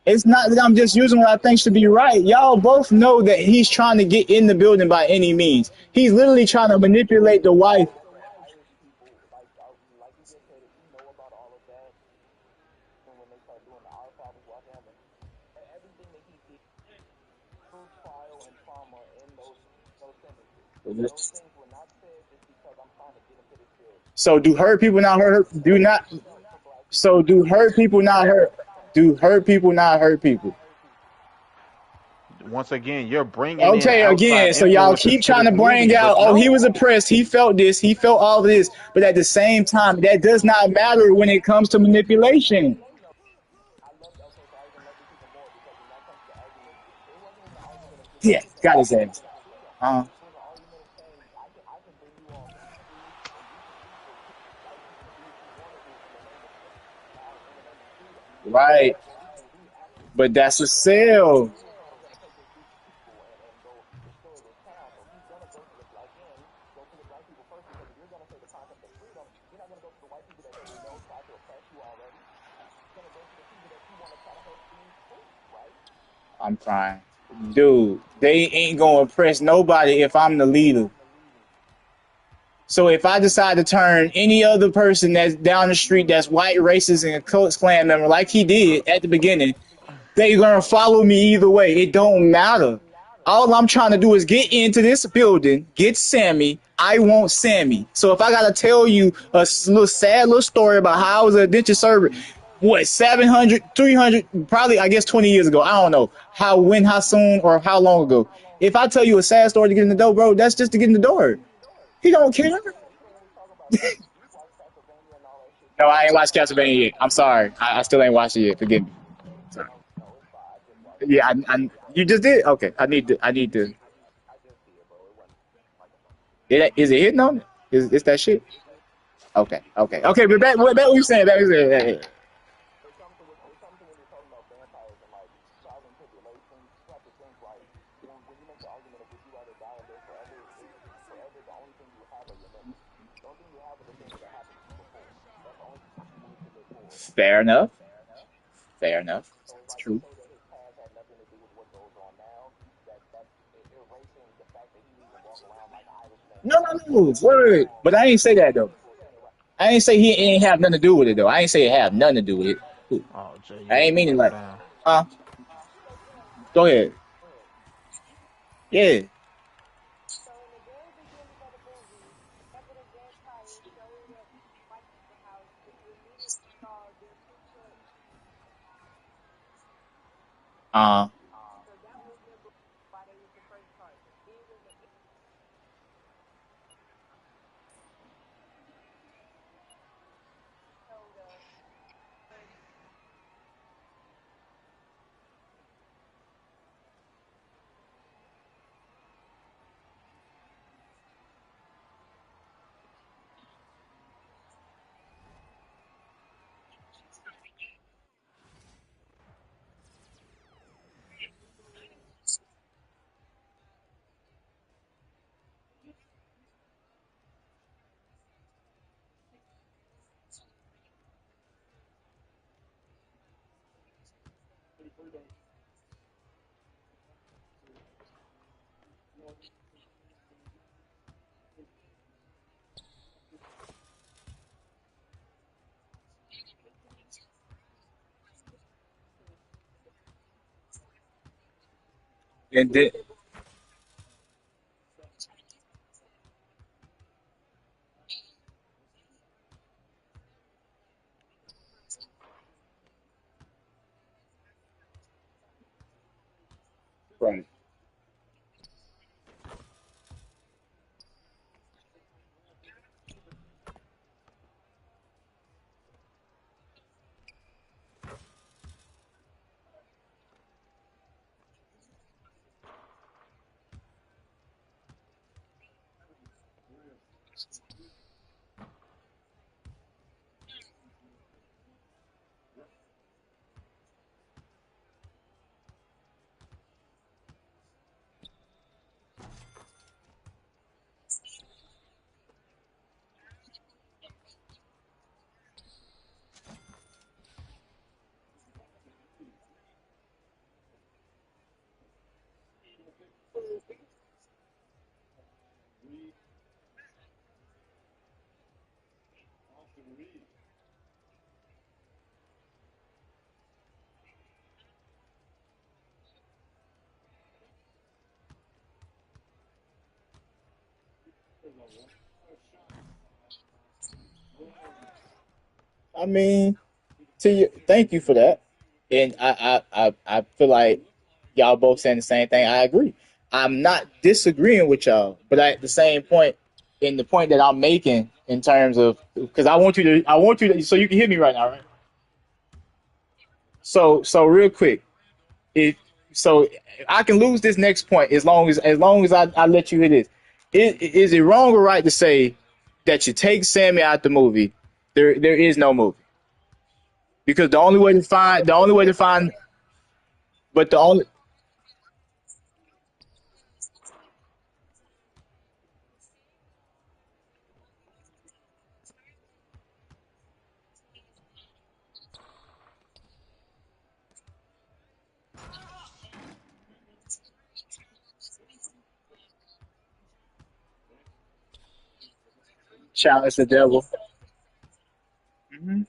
It's not that I'm just using what I think should be right. Y'all both know that he's trying to get in the building by any means. He's literally trying to manipulate the wife. So do hurt people not hurt? Do not. So do hurt people not hurt? Do hurt people not hurt people? Once again, you're bringing in Okay, outside again, so y'all influences keep to trying this to bring movie, out, but oh, he was no. oppressed, he felt this, he felt all of this, but at the same time, that does not matter when it comes to manipulation. Yeah, got his ass. Uh, right, but that's a sale. I'm fine. Dude, they ain't gonna oppress nobody if I'm the leader. So if I decide to turn any other person that's down the street that's white, racist, and a Ku Klux Klan member, like he did at the beginning, they gonna follow me either way. It don't matter. All I'm trying to do is get into this building, get Sammy. I want Sammy. So if I gotta tell you a little sad little story about how I was a denture server, what 700, 300, probably I guess 20 years ago. I don't know how, when, how soon, or how long ago. If I tell you a sad story to get in the door, bro, that's just to get in the door. He don't care. No, I ain't watched Castlevania yet. I'm sorry. I still ain't watched it yet. Forgive me. Sorry. Yeah, you just did. Okay, I need to. I need to. Is it hitting on it? Is it's that shit? Okay, okay, okay. But back what you saying? Back what you saying? Fair enough. Fair enough. It's true. No, no, no. Wait. But I ain't say that though. I ain't say he ain't have nothing to do with it though. I ain't say it have nothing to do with it. Oh, Jay, you I need ain't to meaning calm like, down. uh, go ahead. Yeah. Uh, and then, right. I mean, to you, thank you for that. And I feel like y'all both saying the same thing. I agree. I'm not disagreeing with y'all, but at the same point, in the point that I'm making in terms of, because I want you to, so you can hear me right now, right? So real quick, if so, I can lose this next point as long as I let you hear this. Is it wrong or right to say that you take Sammy out the movie? There is no movie because the only way to find, but the only challenge the devil. Mm-hmm.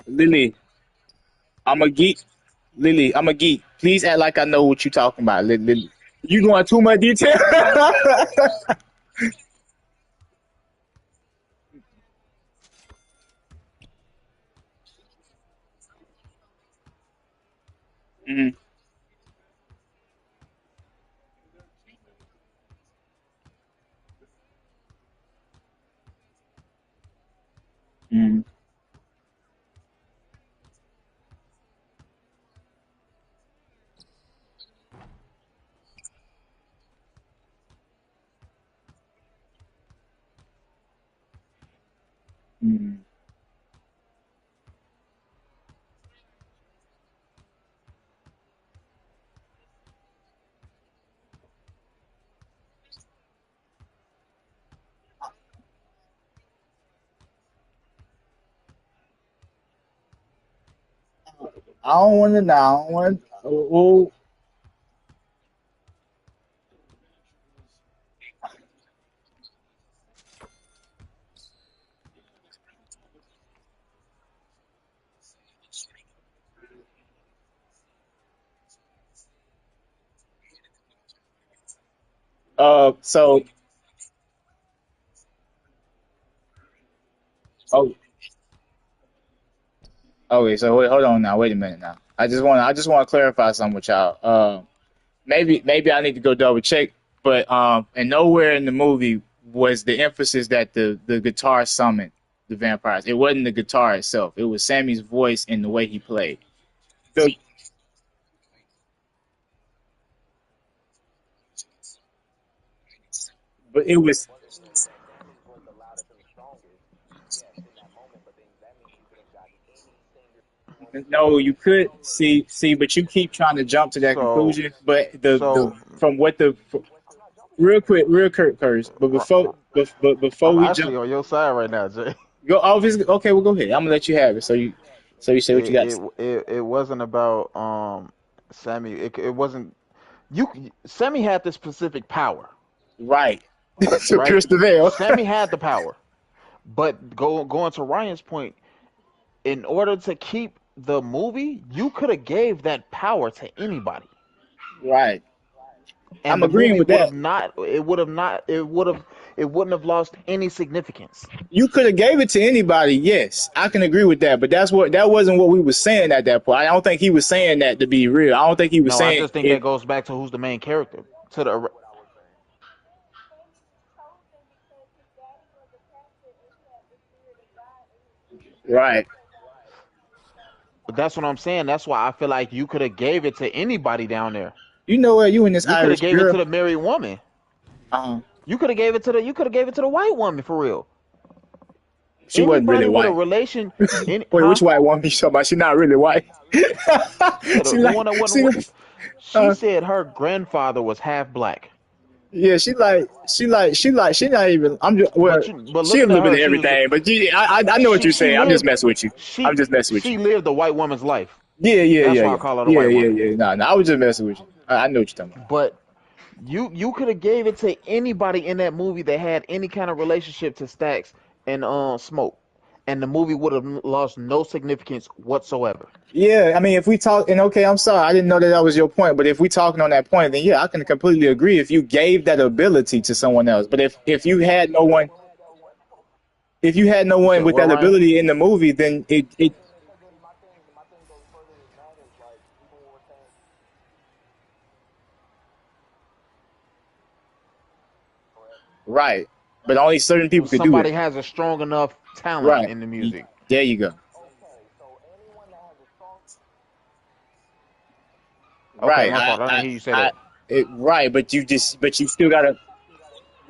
Lily, I'm a geek. Lily, I'm a geek. Please act like I know what you're talking about. Lily. You going too much detail? mm-hmm. Mm-hmm. Mm-hmm. I don't want to now. I don't want. Well, so oh, okay. So wait, hold on now. Wait a minute now. I just want to clarify something with y'all. Maybe I need to go double check, but and nowhere in the movie was the emphasis that the guitar summoned the vampires. It wasn't the guitar itself. It was Sammy's voice and the way he played. The, but it was no. You could see, but you keep trying to jump to that So conclusion. But the so from what the real quick, real quick, curse. But before I'm we actually jump, on your side right now, Jay. go. Oh, okay. Well, go ahead. I'm gonna let you have it. So you say what you It got to it say. it wasn't about Sammy. It wasn't you. Sammy had this specific power, Right. So right? Chris Vale. Sammy had the power, but going to Ryan's point, in order to keep the movie, you could have gave that power to anybody, Right. and I'm the agreeing movie with would that. have not. It would have not. It wouldn't have lost any significance. You could have gave it to anybody. Yes, I can agree with that. But that wasn't what we were saying at that point. I don't think he was saying that to be real. I don't think he was No, I saying just think it. that goes back to who's the main character. To the Right. That's what I'm saying. That's why I feel like you could have gave it to anybody down there. You know what? You and this You could have Irish gave it girl. to the married woman. Uh, You could have gave it to the. You could have gave it to the white woman for real. she wasn't really Anybody with a white. relation, Wait, huh? which white woman you talking about? She not really white. Yeah, she the like one that wasn't. she She uh said her grandfather was half black. yeah, she not even. I'm just well, But she a looking at little bit her, of she was everything. But I know what you're she saying. I'm just lived messing with you. I'm just messing with you. she lived a white woman's life. Yeah, yeah, That's yeah, why I yeah, call her the yeah, white yeah, woman. yeah. No, no, I was just messing with you. I know what you're talking about. But You could have gave it to anybody in that movie that had any kind of relationship to Stacks and Smoke, and the movie would have lost no significance whatsoever. Yeah, I mean, if we talk, and okay, I'm sorry, I didn't know that that was your point, but if we talking on that point, then yeah, I can completely agree if you gave that ability to someone else. But if you had no one, if you had no You one said with what, that Ryan? ability in the movie, then it right. But only certain people could do Somebody it. has a strong enough talent Right. in the music. There you go. Okay, Right. my fault. I didn't hear you say that. Right. But you still gotta.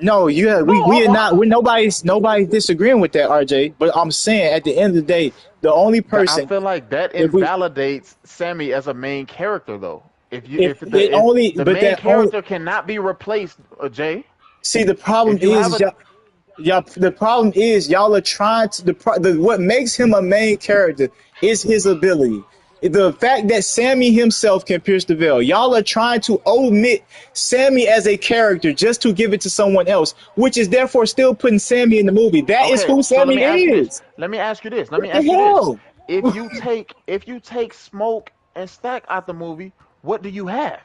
No, No, we are not. We nobody's disagreeing with that, RJ. But I'm saying at the end of the day, the only I person, feel like that if we, invalidates Sammy as a main character, though. if it only, If the but main that only, character cannot be replaced, Jay. see, the problem If you have is a y'all. The problem is y'all are trying to what makes him a main character is his ability. The fact that Sammy himself can pierce the veil. Y'all are trying to omit Sammy as a character just to give it to someone else, which is therefore still putting Sammy in the movie. That is Okay, who so let Sammy me ask you this. is. Let me ask you this. Let What me the ask you this. hell? If you take Smoke and Stack out the movie, what do you have?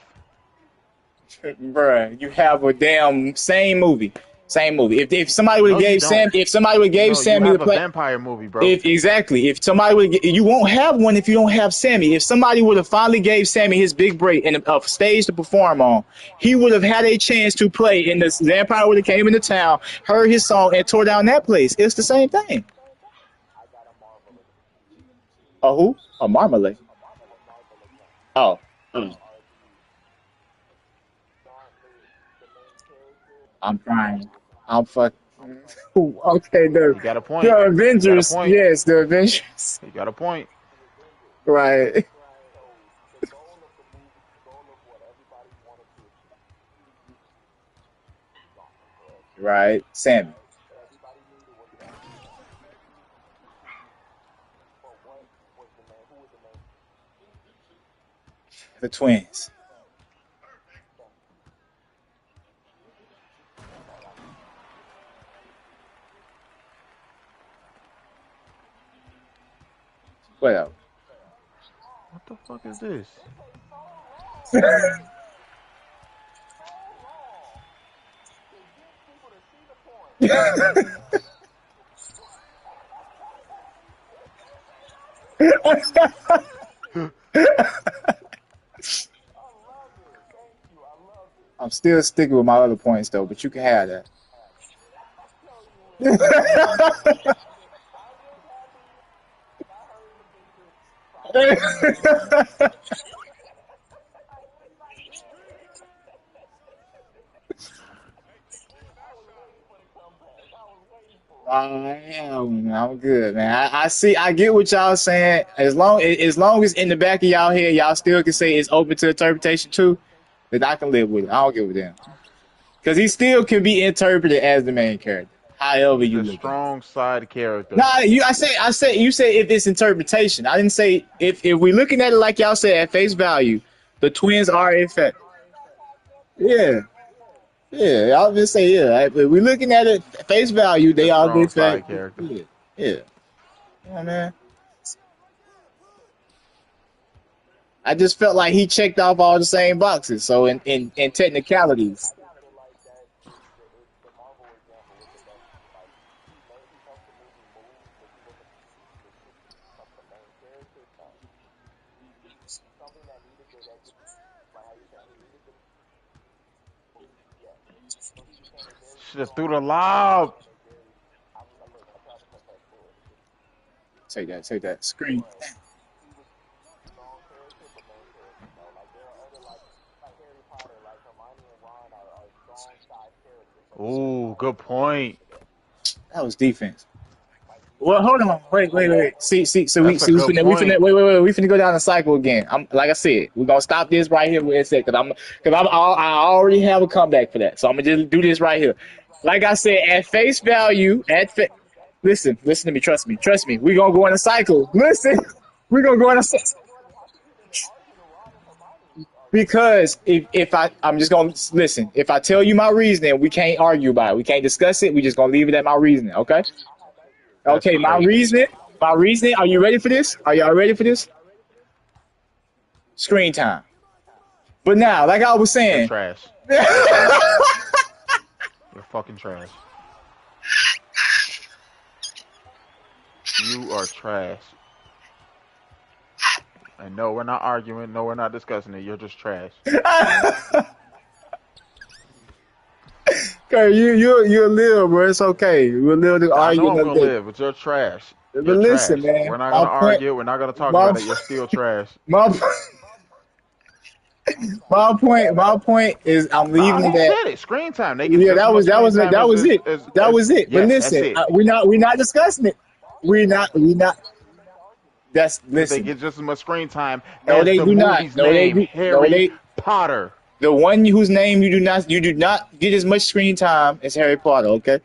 Bruh, you have a damn same movie. Same movie. If somebody would have No, you gave don't. Sam if somebody would have gave No, you Sammy the have a play. vampire movie, bro. If exactly, if somebody would, you won't have one if you don't have Sammy. If somebody would have finally gave Sammy his big break and a stage to perform on, he would have had a chance to play. And the vampire would have came into town, heard his song, and tore down that place. It's the same thing. A who? A Marmalade. Oh, mm, I'm trying. I'm fuck. Okay, He got a the point. He got a Avengers. point. Yes, the Avengers. He got a point. Right, right. Sammy, the twins. Whatever. What the fuck is this? I'm still sticking with my other points though, but you can have that. I'm good, man. I see. I get what y'all saying. As long as in the back of y'all head, y'all still can say it's open to interpretation too. Then I can live with it. I don't give a damn because he still can be interpreted as the main character, however He's you a look at it. strong side character. Nah, I said, you said if it's interpretation. I didn't say if we looking at it like y'all said at face value, the twins are in fact. Yeah, yeah. I'll just say yeah. If we looking at it at face value, He's a they are in strong fact. side character. Yeah, yeah. Yeah, man. I just felt like he checked off all the same boxes. So in technicalities, Should have threw the lob. take that screen. Ooh, good point. That was defense. Well, hold on, wait. See. So That's a we good finna point. wait. We finna go down the cycle again. I'm like I said, we're gonna stop this right here with a second. I already have a comeback for that. So I'm gonna just do this right here. Like I said, at face value, listen to me, trust me. We're gonna go in a cycle. Listen, we're gonna go in a cycle. because if I'm just gonna listen. If I tell you my reasoning, we can't argue about it. We can't discuss it. We just gonna leave it at my reasoning. Okay. That's Okay. My crazy. reasoning. My reasoning. Are you ready for this? Are y'all ready for this? Screen time. But now, like I was You're saying, trash. You're trash, bro. You're fucking trash. You are trash. And no, we're not arguing. No, we're not discussing it. You're just trash. Kurt, you'll live, bro. It's okay. We'll live to I argue know I'm another gonna day. live, but you're trash. But You're listen, trash. man. We're not My gonna point. argue. We're not gonna talk My about it. You're still trash. my My point is, I'm Nah, leaving he that. said it. Screen time. They get Yeah, just as that much was that screen was time that as was as it. as, That as was it. But yes, that's listen, it. we're not discussing it. We not. That's But they listen. get just as much screen time No, as they the do not. movie's No, they name, do. No, Harry they. Potter. The one whose name you do not get as much screen time as Harry Potter. Okay.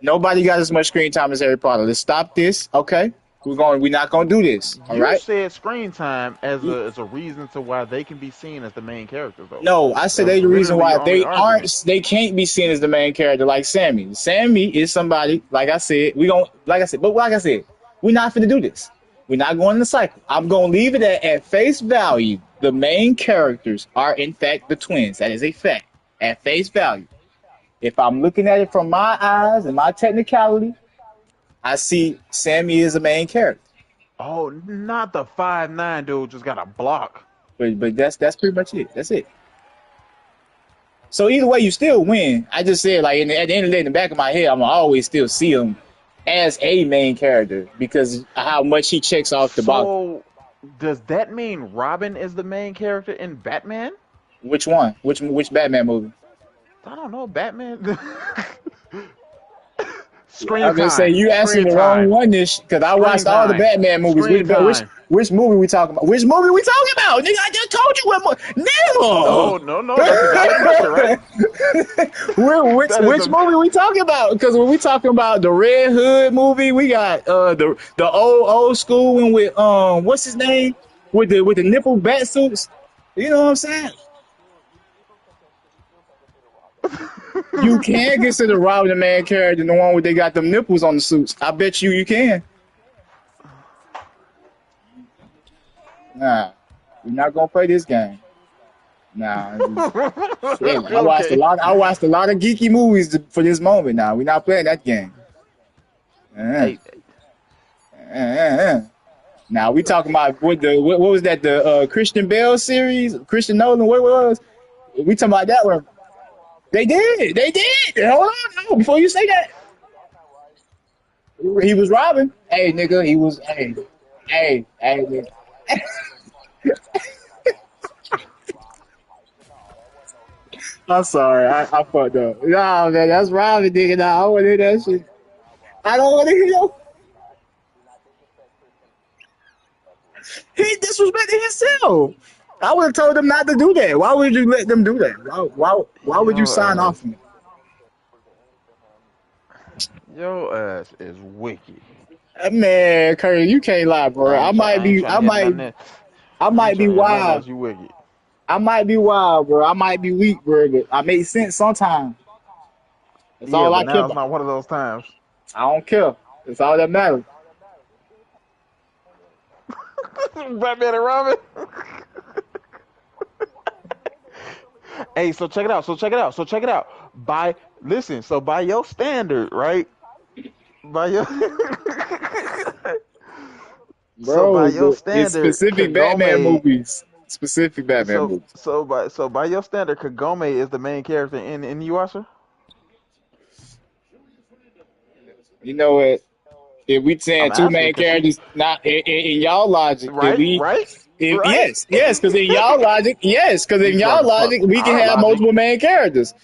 Nobody got as much screen time as Harry Potter. Let's stop this. Okay. We're not gonna do this. All You right. said screen time as a reason to why they can be seen as the main characters, though. No, I said That was they the reason literally why your only they argument. aren't they can't be seen as the main character like Sammy. Sammy is somebody, like I said, but like I said, we're not finna do this. We're not going in the cycle. I'm gonna leave it at face value. The main characters are in fact the twins. That is a fact. At face value. If I'm looking at it from my eyes and my technicality, I see Sammy is the main character. Oh, not the 5'9" dude just got a block. But that's pretty much it. That's it. So either way, you still win. I just said like at the end of the day, in the back of my head, I'm gonna always still see him as a main character because how much he checks off the box. So, does that mean Robin is the main character in Batman? Which one? Which Batman movie? I don't know, Batman. Screen I'm just saying time. you asking Screen the wrong time. one this because I Screen watched all the time. Batman movies. Screen time. Which movie we talking about? Which movie we talking about? Nigga, I just told you what No, no, no. That's a valid question, right? movie. which That is which a. movie we talking about? Because when we talking about the Red Hood movie, we got the old school one with what's his name with the nipple bat suits. You know what I'm saying? You can consider Robin the main character, the one where they got them nipples on the suits. I bet you can. Nah, we're not gonna play this game. Nah, shit. I watched a Okay. lot. I watched a lot of geeky movies for this moment. Now we're not playing that game. Uh, Hey, Now we talking about what was that the Christian Bale series? Christian Nolan. What was? We talking about that one? They did. They did. Hold on, no, before you say that, he was Robin. Hey, nigga, he was. Hey, nigga. I'm sorry. I fucked up. Nah, man, that's Robin, nigga. Nah, I don't want to hear that shit. I don't want to hear that. He disrespected himself. I would have told them not to do that. Why would you let them do that? Why would you your sign off ass, on it? your ass is wicked. Man, Curry, you can't lie, bro. I ain't trying to hear nothing. I I ain't might be trying to hear nothing wild. else. You wicked. I might be wild, bro. I might be weak, bro. But I make sense sometimes. That's Yeah, all but I care now it's about. not one of those times. I don't care. That's all that matters. Batman and Robin. Hey, so check it out. So check it out. So check it out. By listen. So by your standard, right? By your so by Bro, your it's standard, specific Batman Kagome. movies. Specific Batman So movies. so by your standard, Kagome is the main character in Yuasha. You know what? If we saying I'm two asking main because she characters, not in y'all logic, right, right, if right. yes, because in y'all logic, yes, because in You y'all talking logic, we can our have logic? multiple main characters.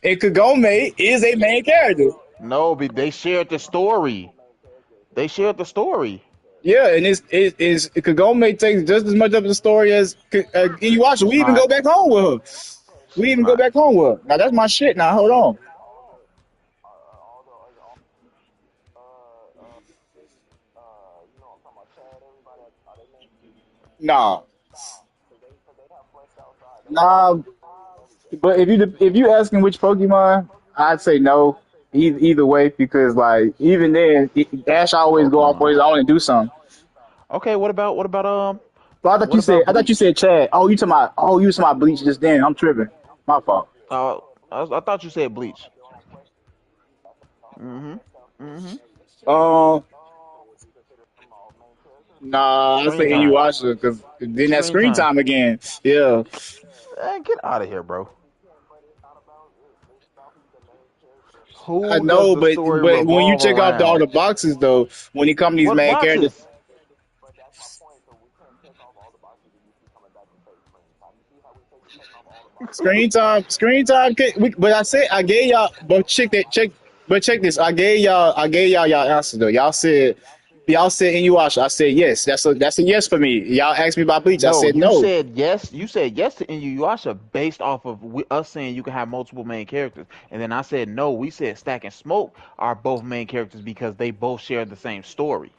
And Kagome is a main character. No, but they shared the story. They shared the story. Yeah, and it's Kagome takes just as much of the story as Inuyasha. She's We even not. go back home with her. We She's even go not. back home with her. Now that's my shit. Now hold on. Nah, Nah, but if you asking which Pokemon, I'd say no. Either way, because like even then, Ash always go off on Pokemon. his own and do something. Okay, But what I about thought you Bleach? said Chad. You talking about Bleach just then. I'm tripping. My fault. Uh, I thought you said Bleach. Mhm. Mhm. Um, nah, I Screen say time. Inuyasha because then that Screen screen time. time again. Yeah, Get out of here, bro. I Who does know, the story but when you revolve check off all around? the boxes though, when it come to these What main characters, boxes? screen time. But I said I gave y'all. But check. But check this. I gave y'all y'all answers though. Y'all said Inuyasha. I said yes. That's a yes for me. Y'all asked me about Bleach. I No, said you no. said yes. You said yes to Inuyasha based off of us saying you can have multiple main characters, and then I said no. We said Stack and Smoke are both main characters because they both share the same story.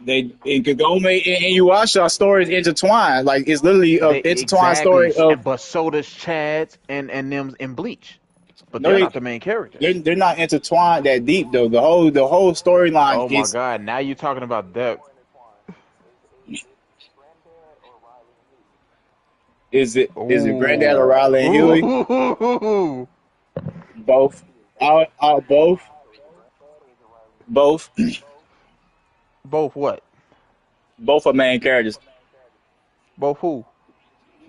They in Kagome and Inuyasha stories intertwined. Like it's literally a They intertwined exactly, story of but so does Chad's and them's in Bleach, but no, they're not the main characters. they're not intertwined that deep though. The whole storyline Oh my is God! Now you're talking about depth. is it Granddad O'Reilly and Huey? Ooh. Both. Both. Both. Both what? Both are main characters. Both who?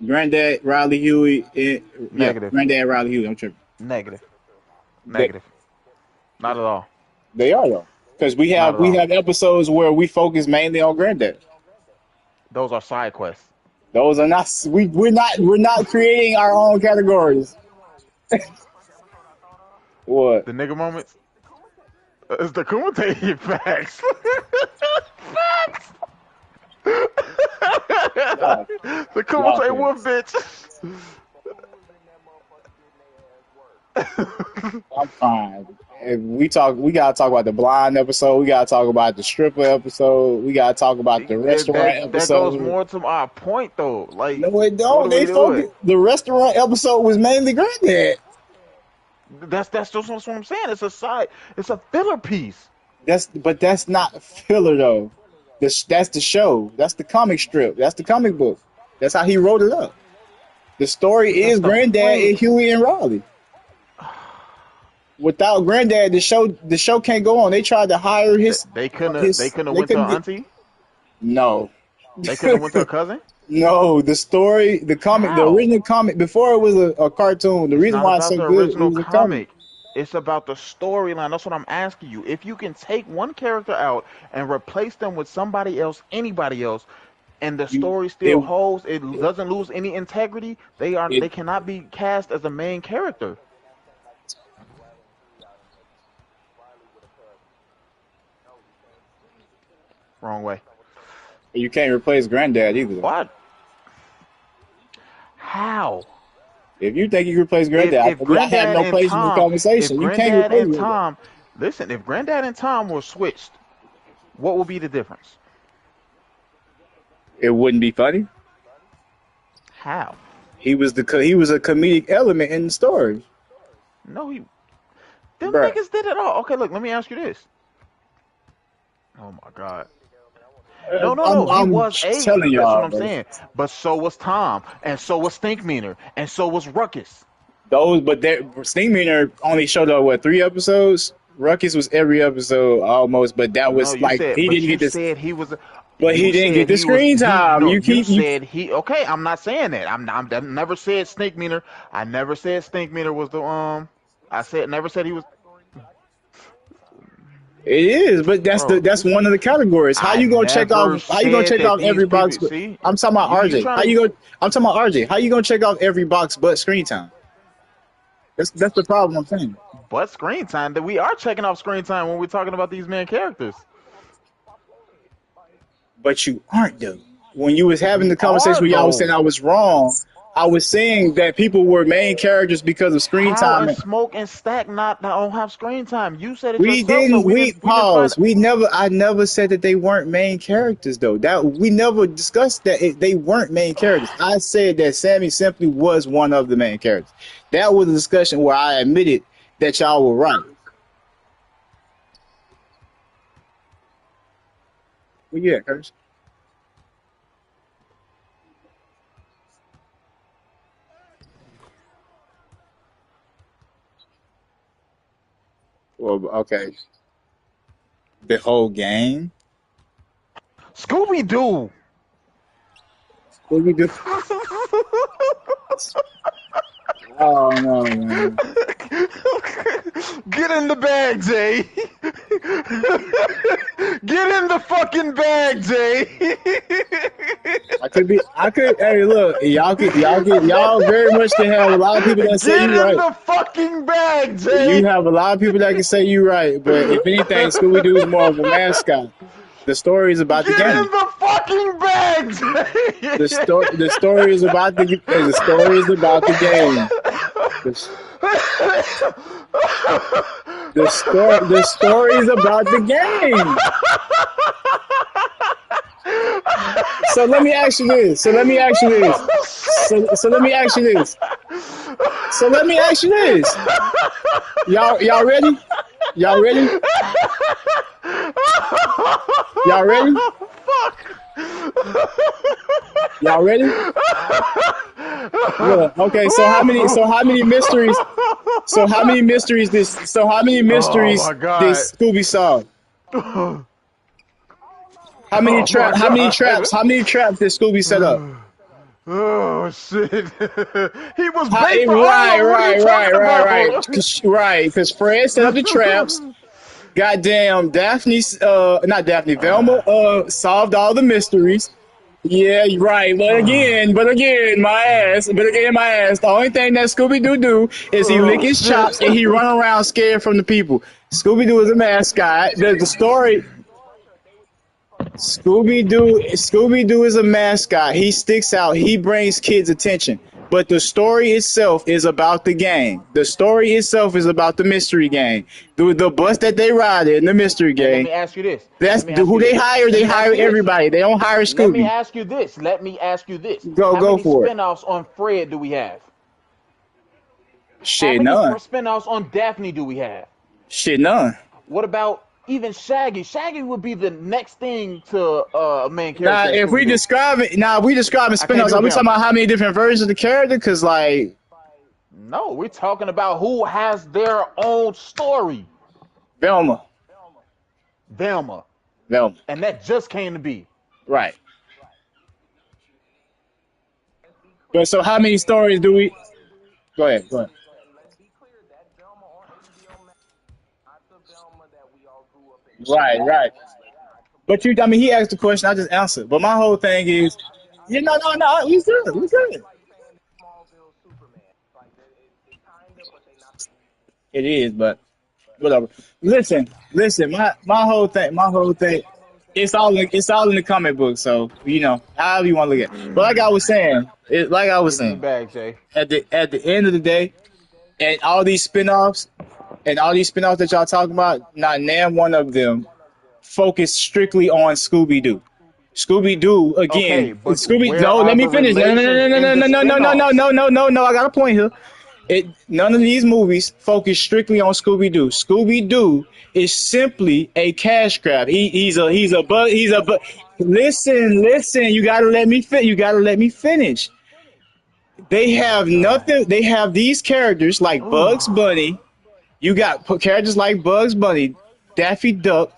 Granddad Riley Huey. Yeah, Negative. Granddad Riley Huey. I'm tripping. Negative. They, Negative. Not at all. they are though, because Not at we all. have episodes where we focus mainly on Granddad. Those are side quests. Those are not. We're not creating our own categories. What? The nigga moments. It's the commentating facts. Facts. Y'all, The y'all commentating crazy. wolf bitch. I'm fine. If we gotta talk about the blind episode. We gotta talk about the stripper episode. We gotta talk about the restaurant That goes episode. more to my point though. Like, No, it what don't. are we They doing? focus. The restaurant episode was mainly Granddad. That's just what I'm saying. It's a side. It's a filler piece. That's not filler though. That's the show. That's the comic strip. That's the comic book. That's how he wrote it up. The story That's is the Granddad point. and Huey and Riley. Without Granddad, the show can't go on. They tried to hire They his. couldn't have They went to couldn't an get. auntie. No. They couldn't have went to a cousin. No, the story, the comic, the How? original comic, before it was a cartoon, the It's reason not why it's about so the good, it original was a comic. comic. It's about the storyline. That's what I'm asking you. If you can take one character out and replace them with somebody else, anybody else, and the You, story still it, holds, it doesn't lose any integrity, it, they cannot be cast as a main character. Wrong way. you can't replace Granddad either. What? How? If you think you can replace If Granddad, if I have Granddad no and place in the Tom, if conversation. You can't Granddad replace and Granddad. Tom, listen, if Granddad and Tom were switched, what would be the difference? It wouldn't be funny. How? He was a comedic element in the story, No, them bruh. niggas did it all. Okay, look, let me ask you this. Oh my God. No, no, no. He I'm was a. telling That's what y'all, I'm bro. saying. But so was Tom, and so was Stinkmeaner, and so was Ruckus. But Stingmeaner only showed up what 3 episodes. Ruckus was every episode almost, but that No, was you like said, he but didn't you get this. said he was. But he You didn't get said the he was. screen He time. no. You You keep you. said he. Okay, I'm not saying that. I never said Stinkmeaner. I never said Stinkmeaner was the. I said never said he was. It is, but Bro, that's this. one of the categories. I never How you gonna said check that off these every box? people. But See, I'm talking about you RJ. trying to. I'm talking about RJ. How you gonna check off every box but screen time? That's the problem I'm saying. But screen time. That we are checking off screen time when we're talking about these main characters. But you aren't though. When you was having We the conversation are where y'all was saying though. I was wrong, I was saying that people were main characters because of screen How time. and Smoke and Stack not don't have screen time? You said it We yourself, so didn't. We we didn't find. pause. We never. I never said that they weren't main characters, though. That we never discussed that they weren't main characters. I said that Sammy simply was one of the main characters. That was a discussion where I admitted that y'all were right. Well, yeah, Curtis. Well, okay. The whole game. Scooby Doo. What we do? Oh no, man. Get in the bag, Jay. Get in the fucking bag, Jay. I could be. I could. Hey, look, y'all very much can have a lot of people that say Get you in right. the fucking bag, You Jay. have a lot of people that can say you right, but if anything, Scooby Doo is more of a mascot. The story is about the Get in game. the fucking bag, Jay. The story is about the story is about the game. The, the story is about the game. So let me ask you this. So let me ask you this. So let me ask you this. So let me ask you this. Y'all ready? Y'all ready? Y'all ready? Y'all ready? Look, okay, so how many mysteries Oh my god. this Scooby solve? Oh my god. How many traps did Scooby set up? Oh shit. He was bait for all of Right, them. What are you right, right, talking right, right. about? Because Fred set up the traps. Goddamn, not Daphne, Velma, solved all the mysteries. Yeah, you're right. My ass. The only thing that Scooby Doo do is he lick Oh his shit. chops and he run around scared from the people. Scooby Doo is a mascot. The story. Scooby Doo is a mascot. He sticks out. He brings kids attention. But the story itself is about the game. The story itself is about the mystery game. The bus that they ride in the mystery Okay, let game. me ask you this. That's Let me ask who you they this. hire. Let They me ask hire you this. everybody. They don't hire Let me Scooby. ask you this. Let me ask you this. How Go many for it. spinoffs on Fred do we have? How Shit, many none. spinoffs on Daphne do we have? Shit, none. What about even Shaggy? Shaggy would be the next thing to a main Now, character in if Scooby Doo. we describing I can't spinoffs, do are we talking Velma. about how many different versions of the character? Because like No, we're talking about who has their own story. Velma, Velma. Velma, And that just came to be. right? But so how many stories do we? Go ahead. Go ahead. Right, right. But I mean, he asked the question, I just answered. But my whole thing is, no, we good, we good. It is, but whatever. Listen. My whole thing. It's all in the comic book. So however you want to look at it. But like I was Get in the saying, bag, Jay. at the end of the day, and all these spinoffs that y'all talking about, not name one of them focus strictly on Scooby Doo. Scooby Doo Okay, again. but Scooby. where No, are let me the finish. No, no, relations no, no, in the no, no, no, no, no, spinoffs? no, no, no, no. I got a point here. None of these movies focus strictly on Scooby Doo. Scooby Doo is simply a cash grab. He's a bug. Listen. You gotta let me fit. You gotta let me finish. They Oh my have god. nothing. They have these characters like Bugs Bunny. You got characters like Bugs Bunny, Daffy Duck,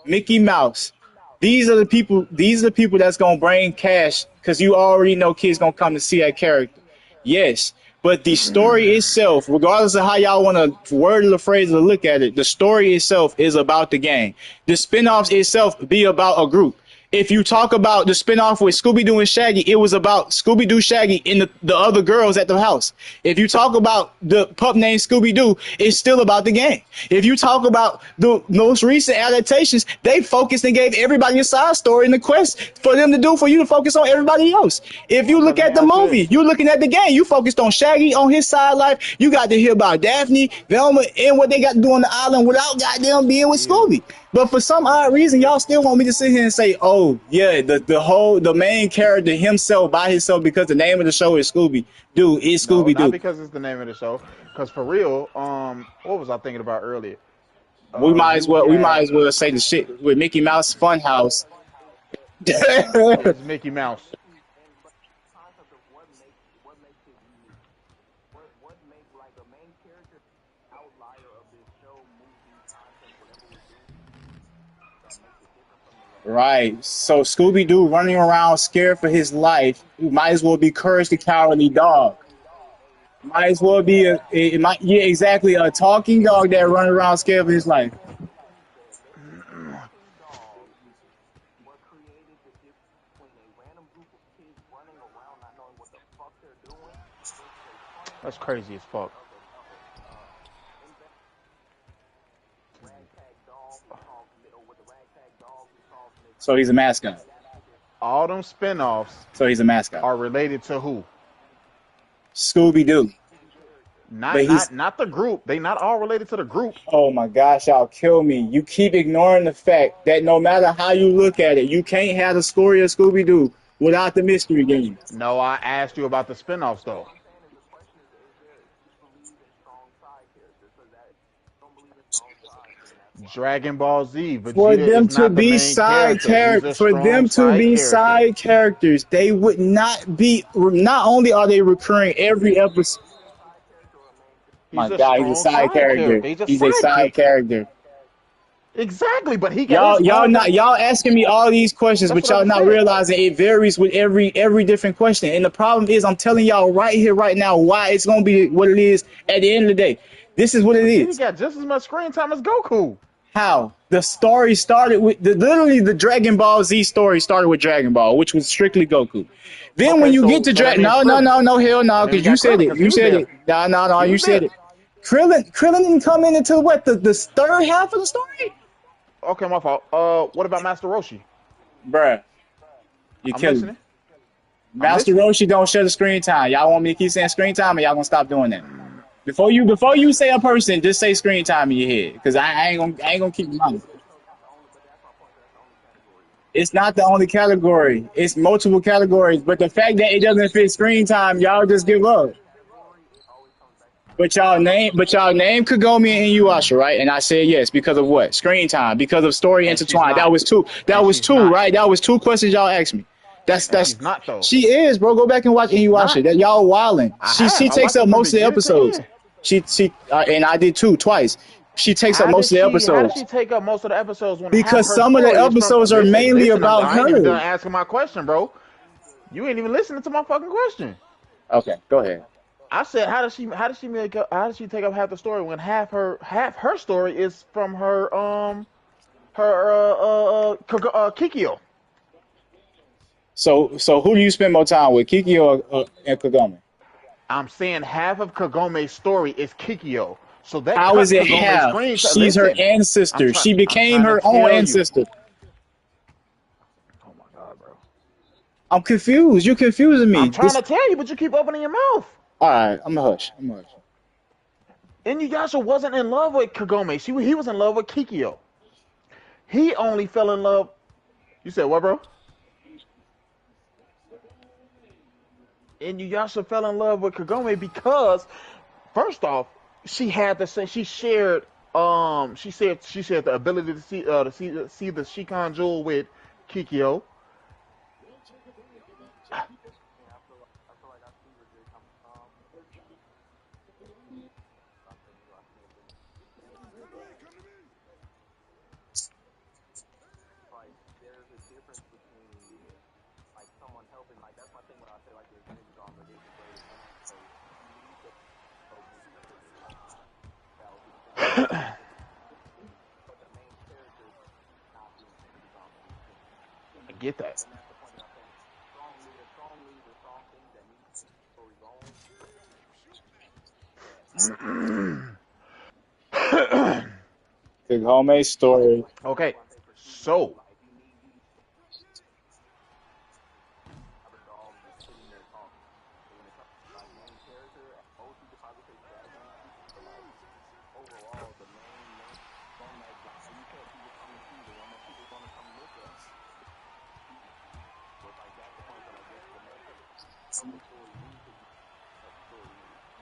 Mickey Mouse. These are the people. These are the people that's gonna bring cash because you already know kids gonna come to see that character. Yes, but the story itself, regardless of how y'all want to word the phrase or look at it, the story itself is about the game. The spinoffs itself be about a group. If you talk about the spinoff with Scooby Doo and Shaggy, it was about Scooby Doo, Shaggy, and the other girls at the house. If you talk about the pup named Scooby Doo, it's still about the game. If you talk about the most recent adaptations, they focused and gave everybody a side story in the quest for them to do for you to focus on everybody else. If you Okay, look let me at the ask you movie, this. you're looking at the game. You focused on Shaggy on his side life. You got to hear about Daphne, Velma, and what they got to do on the island without goddamn being with Yeah, Scooby. But for some odd reason, y'all still want me to sit here and say, "Oh, yeah, the main character himself by himself," because the name of the show is Scooby Doo. Is no, Scooby not Doo. because it's the name of the show. Because for real, what was I thinking about earlier? You We got might as well say the shit with Mickey Mouse Funhouse. it's Mickey Mouse. Right. So Scooby Doo running around scared for his life. He might as well be Courage the Cowardly Dog. Might as well be it might yeah exactly a talking dog that run around scared for his life. That's crazy as fuck. So he's a mascot. All them spinoffs So he's a mascot. are related to who? Scooby Doo. Not But he's not not the group. They not all related to the group. oh my gosh, y'all kill me. You keep ignoring the fact that no matter how you look at it, you can't have the story of Scooby Doo without the mystery games. No, I asked you about the spinoffs though. Dragon Ball Z. For Vegeta them is to not the be main side character. He's character, a for strong them to side be character. side characters, they would not be. Not only are they recurring every episode. My He's a God, he's a strong side side character. character. He's a He's a side sidekick. character. Exactly, but he got his Y'all own. not y'all asking me all these questions, That's but what I y'all just not said. realizing it varies with every different question. And the problem is, I'm telling y'all right here, right now, why it's gonna be what it is at the end of the day. This is what it Vegeta is. got just as much screen time as Goku. How the story started with literally the Dragon Ball Z story started with Dragon Ball, which was strictly Goku. Then when Okay, you get to so that Dragon, means Krillin. no, hell no, And then we because you got said Krillin it, because he you was said there. it, no, He you was said there. it. Krillin didn't come in until what the third half of the story, Okay, my fault. What about Master Roshi? bruh. You I'm killing me. listening. I'm Master listening. Roshi don't share the screen time. Y'all want me to keep saying screen time, or y'all gonna stop doing that? Before you say a person, just say screen time in your head, because I ain't gonna keep lying. It's not the only category. It's multiple categories. But the fact that it doesn't fit screen time, y'all just give up. But y'all name Kagome and Inuyasha, right? And I said yes because of what? Screen time, because of story And she's intertwined. That not. was two. That And was she's two, not. right? That was two questions y'all asked me. That's And that's she's not though. she is, bro. Go back and watch She's Inuyasha. not. That y'all wilding. I She have. I takes watched up it from most of the beginning to episodes. end. She and I did too twice. She takes up How most did of the she? How did episodes she take up most of the episodes when half because her some of the story is from? episodes are Listen, mainly listen. about I ain't even her. done asking my question, bro. You ain't even listening to my fucking question. Okay, go ahead. I said, how does she? How does she make? How does she take up half the story when half her story is from her Kikyo? So who do you spend more time with, Kiki or and Kagome? I'm saying half of Kagome's story is Kikyo. So that How is cuts it Kagome's half? screen time. She's her Listen, ancestor. She I'm became trying to her own tell you. ancestor. Oh my god, bro. I'm confused. You're confusing I'm me. trying This. to tell you, but you keep opening your mouth. All right. I'm a hush. I'm a hush. Inuyasha wasn't in love with Kagome. He was in love with Kikyo. He only fell in love. You said what, bro? Inuyasha fell in love with Kagome because first off, she had the same. She shared. She shared the ability to see the Shikan Jewel with Kikyo. get that. The homemade story. Okay, so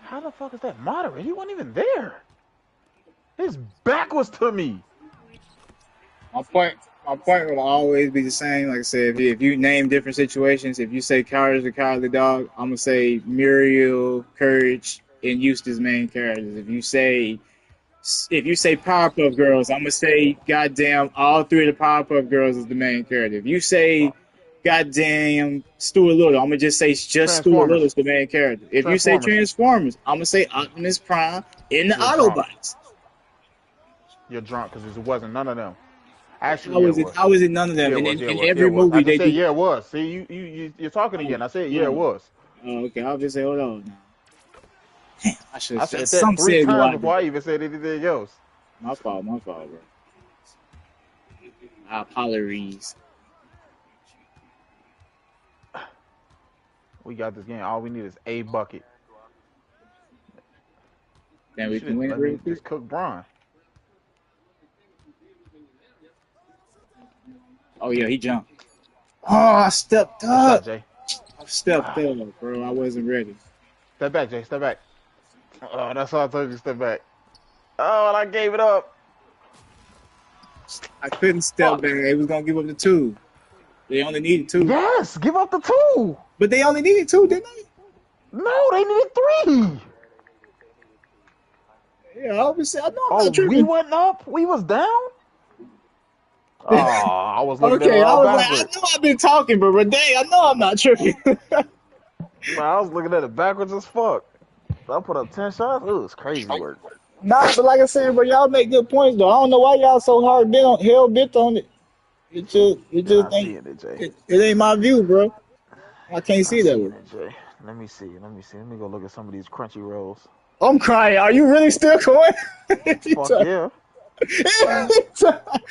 how the fuck is that moderate? He wasn't even there. His back was to me. My point. My point will always be the same. Like I said, if you name different situations, if you say Courage the Cowardly Dog, I'm gonna say Muriel, Courage, and Eustace main characters. If you say Powerpuff Girls, I'm gonna say goddamn all three of the Powerpuff Girls is the main character. If you say goddamn Stuart Little, I'm gonna just say just Stuart Little Transformers. is the main character. If you say Transformers. Transformers, I'm gonna say Optimus Prime in the You're drunk. Autobots. You're drunk because it wasn't none of them. Actually, How yeah, it is it? was. How is it none of them? Yeah, it And was. in, Yeah, it in was. Yeah, every it was. I movie just they said, do. yeah, it was. See, you're talking again. I said, yeah, it Oh, was. okay. I'll just say hold on now. I should I have said said that some three said times why. before I even said anything else. My fault, bro. I apologize. We got this game. All we need is a bucket. Then You we should can have win it let real me quick. just cook Brian. Oh yeah, he jumped. Oh, I stepped Good shot, up. Jay. I stepped up, bro. I wasn't ready. Step back, Jay. Step back. Oh, that's all I told you. Step back. Oh, and I gave it up. I couldn't step Fuck. back. They was gonna give up the two. They only needed two, Yes, give up the two. but they only needed two, didn't No, they needed three. they? Yeah, obviously. I know I'm Oh, not we tripping. went up. We was down. Oh, I was looking at it Okay, I all was like, I backwards. know I've been talking, but dang, I know I'm not tripping. Man, I was looking at it backwards as fuck. I put up 10 shots. It was crazy work. Nah, but like I said, bro, y'all make good points though. I don't know why y'all so hell bent on it. It You're just not ain't seeing it, Jay. it ain't my view, bro. I can't You're not see that seeing way. it, Jay. Let me see. Let me see. Let me go look at some of these crunchy rolls. I'm crying. Are you really still going? it's Fuck a, yeah.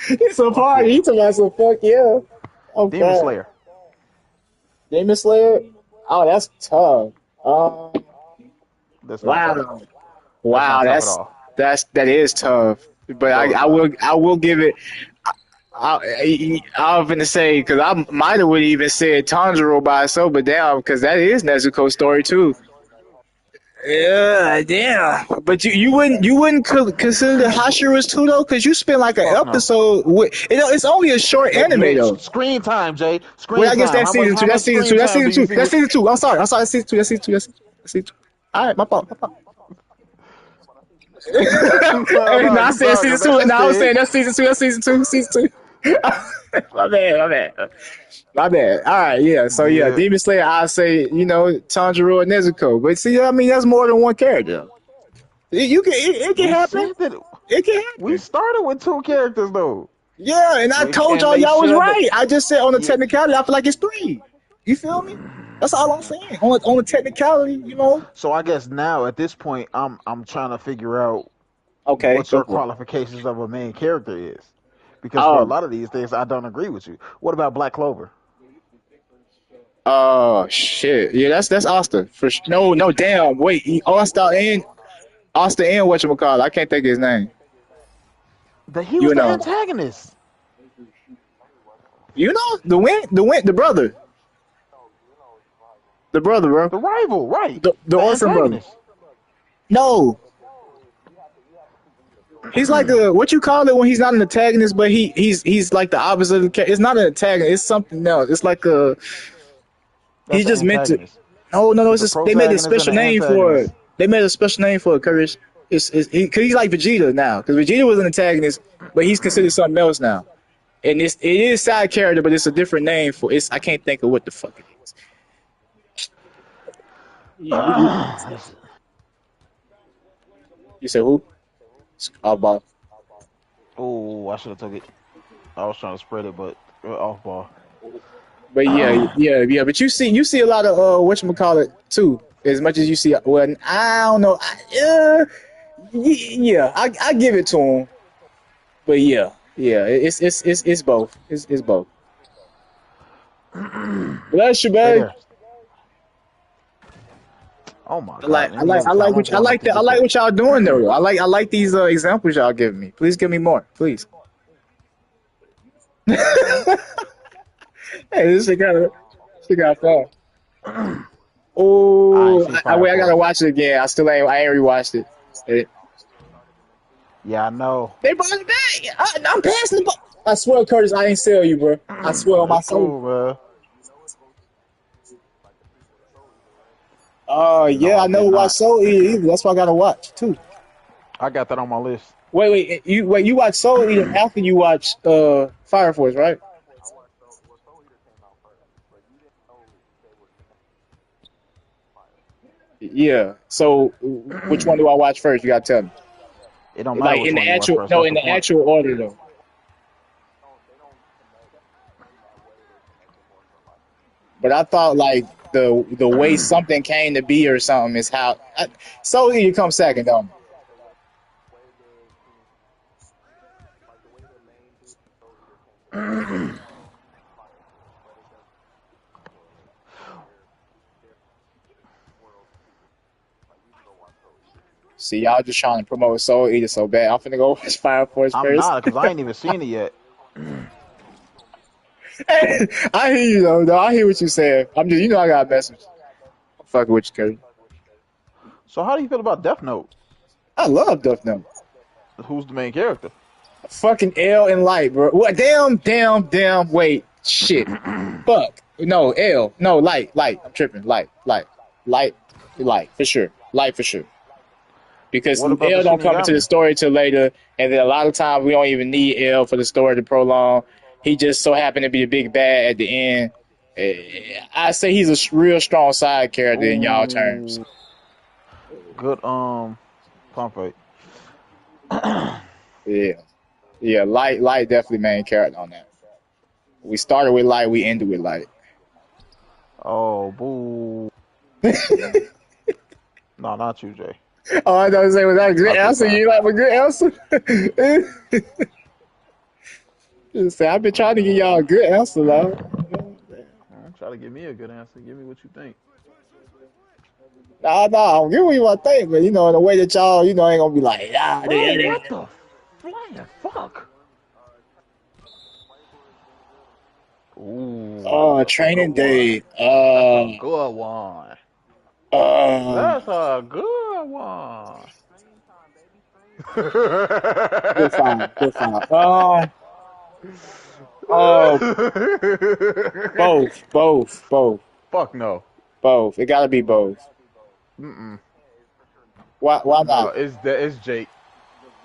it's a Fuck party. yeah. He talking about some fuck yeah. I'm Demon crying. Slayer. Demon Slayer. Oh, that's tough. Um, That's not tough. wow, That's wow. not tough at all. That is tough. But No, it's I not. will give it. I was gonna say because I might have would even said Tanjiro by itself, but damn, because that is Nezuko's story too. Yeah, damn. But you wouldn't consider Hashiras too though, because you spent like an Fuck no. episode with it's only a short anime though. Screen time, Jay. Well, Screen I guess time. that's How much? season two. How That's much season two. screen That's time season do you two. see? That's season two. I'm sorry. That's season two. That's season two. That's season two. All right, my fault. My fault. No, Hey, no, no, I you said bugging. season Let two. that No, I was stay. saying that's season two. That's season two. Season two. my bad. My bad. My bad. All right, yeah. So yeah, Yeah. Demon Slayer. I say Tanjiro and Nezuko. But see, I mean that's more than one character. It can We happen. said that It can we happen. started with two characters though. Yeah, and I told And y'all they y'all was shared the. right. I just said on the Yeah. technicality, I feel like it's three. You feel me? That's all I'm saying. On the technicality, So I guess now at this point, I'm trying to figure out Okay, what go your for it. qualifications of a main character is, because for a Oh, lot of these things, I don't agree with you. What about Black Clover? oh shit. Yeah, that's Asta. No, no, damn. Wait, Asta and whatchamacallit. I can't think of his name. He was You the know. antagonist, The brother. The brother, bro. the rival, right? The The orphan brother. antagonist. No. He's like a what you call it when he's not an antagonist, but he's like the opposite of the character. It's not an antagonist. It's something else. It's like a That's he's an just meant to. antagonist. No, no, no. It's a They made a protagonist and special an name for it. antagonist. They made a special name for it, Courage. Cause he's like Vegeta now. Cause Vegeta was an antagonist, but he's considered something else now. And it is side character, but it's a different name for it's. I can't think of what the fuck it is. You said who? About Oh, I should have took it. I was trying to spread it, but off ball. But yeah. But you see a lot of whatchamacallit too. As much as you see, well, I don't know. Yeah, I give it to him. But yeah, it's both. It's both. Bless you, Stay babe. there. Oh my I God. like, I Any like, other I time, like I'm what I going up like to that. I get like that. what y'all doing though. I like these examples y'all giving me. Please give me more, please. Hey, she got fun. I ain't Oh, see I Fire wait. I gotta Force. watch it again. I ain't rewatched it. Yeah, I know. They brought it back. I'm passing the ball. I swear, Curtis, I ain't sell you, bro. I swear on my It's soul. cool, man. Yeah, No, I I did never watched not. Soul Eater either. That's why I gotta watch too. I got that on my list. You watch Soul Eater after you watch Fire Force, right? Yeah. So which one do I watch first? You gotta tell me. It don't matter Like which in the one you watch actual first. no, That's in the the point. actual order though. But I thought like the way something came to be or something is how Soul Eater comes second, don't it? See, y'all just trying to promote Soul Eater so bad. I'm finna go watch Fire Force I'm first. not, because I ain't even seen it yet. I hear you though. I hear what you saying. I'm just, I got a message. I'm fucking with you, Curry. So how do you feel about Death Note? I love Duff Number. Who's the main character? Fucking L and Light, bro. What? Damn. Wait, shit. Fuck. No, L. No, Light. I'm tripping. Light, Light for sure. Light for sure. Because What about the L don't come into the Shinigami? story till later, and then a lot of times we don't even need L for the story to prolong. He just so happened to be a big bad at the end. I say he's a real strong side character in y'all terms. Ooh, good pump fake. Yeah, yeah. Light definitely main character on that. We started with Light, we ended with Light. Oh, boo. No, not you, Jay. Oh, I thought you say was that a good I'll take answer? five. You like a good answer? Just say I've been trying to give y'all a good answer, though. Try to give me a good answer. Give me what you think. I'm giving you what I think, but in a way that y'all, ain't gonna be like, Bro, what the flying fuck? Ooh, that's a good Training one. day. That's a good one. Uh, That's a good one. good five, good five. Uh, both, Fuck no. both. It gotta be both. Mm-mm. Why No, not? it's Jake.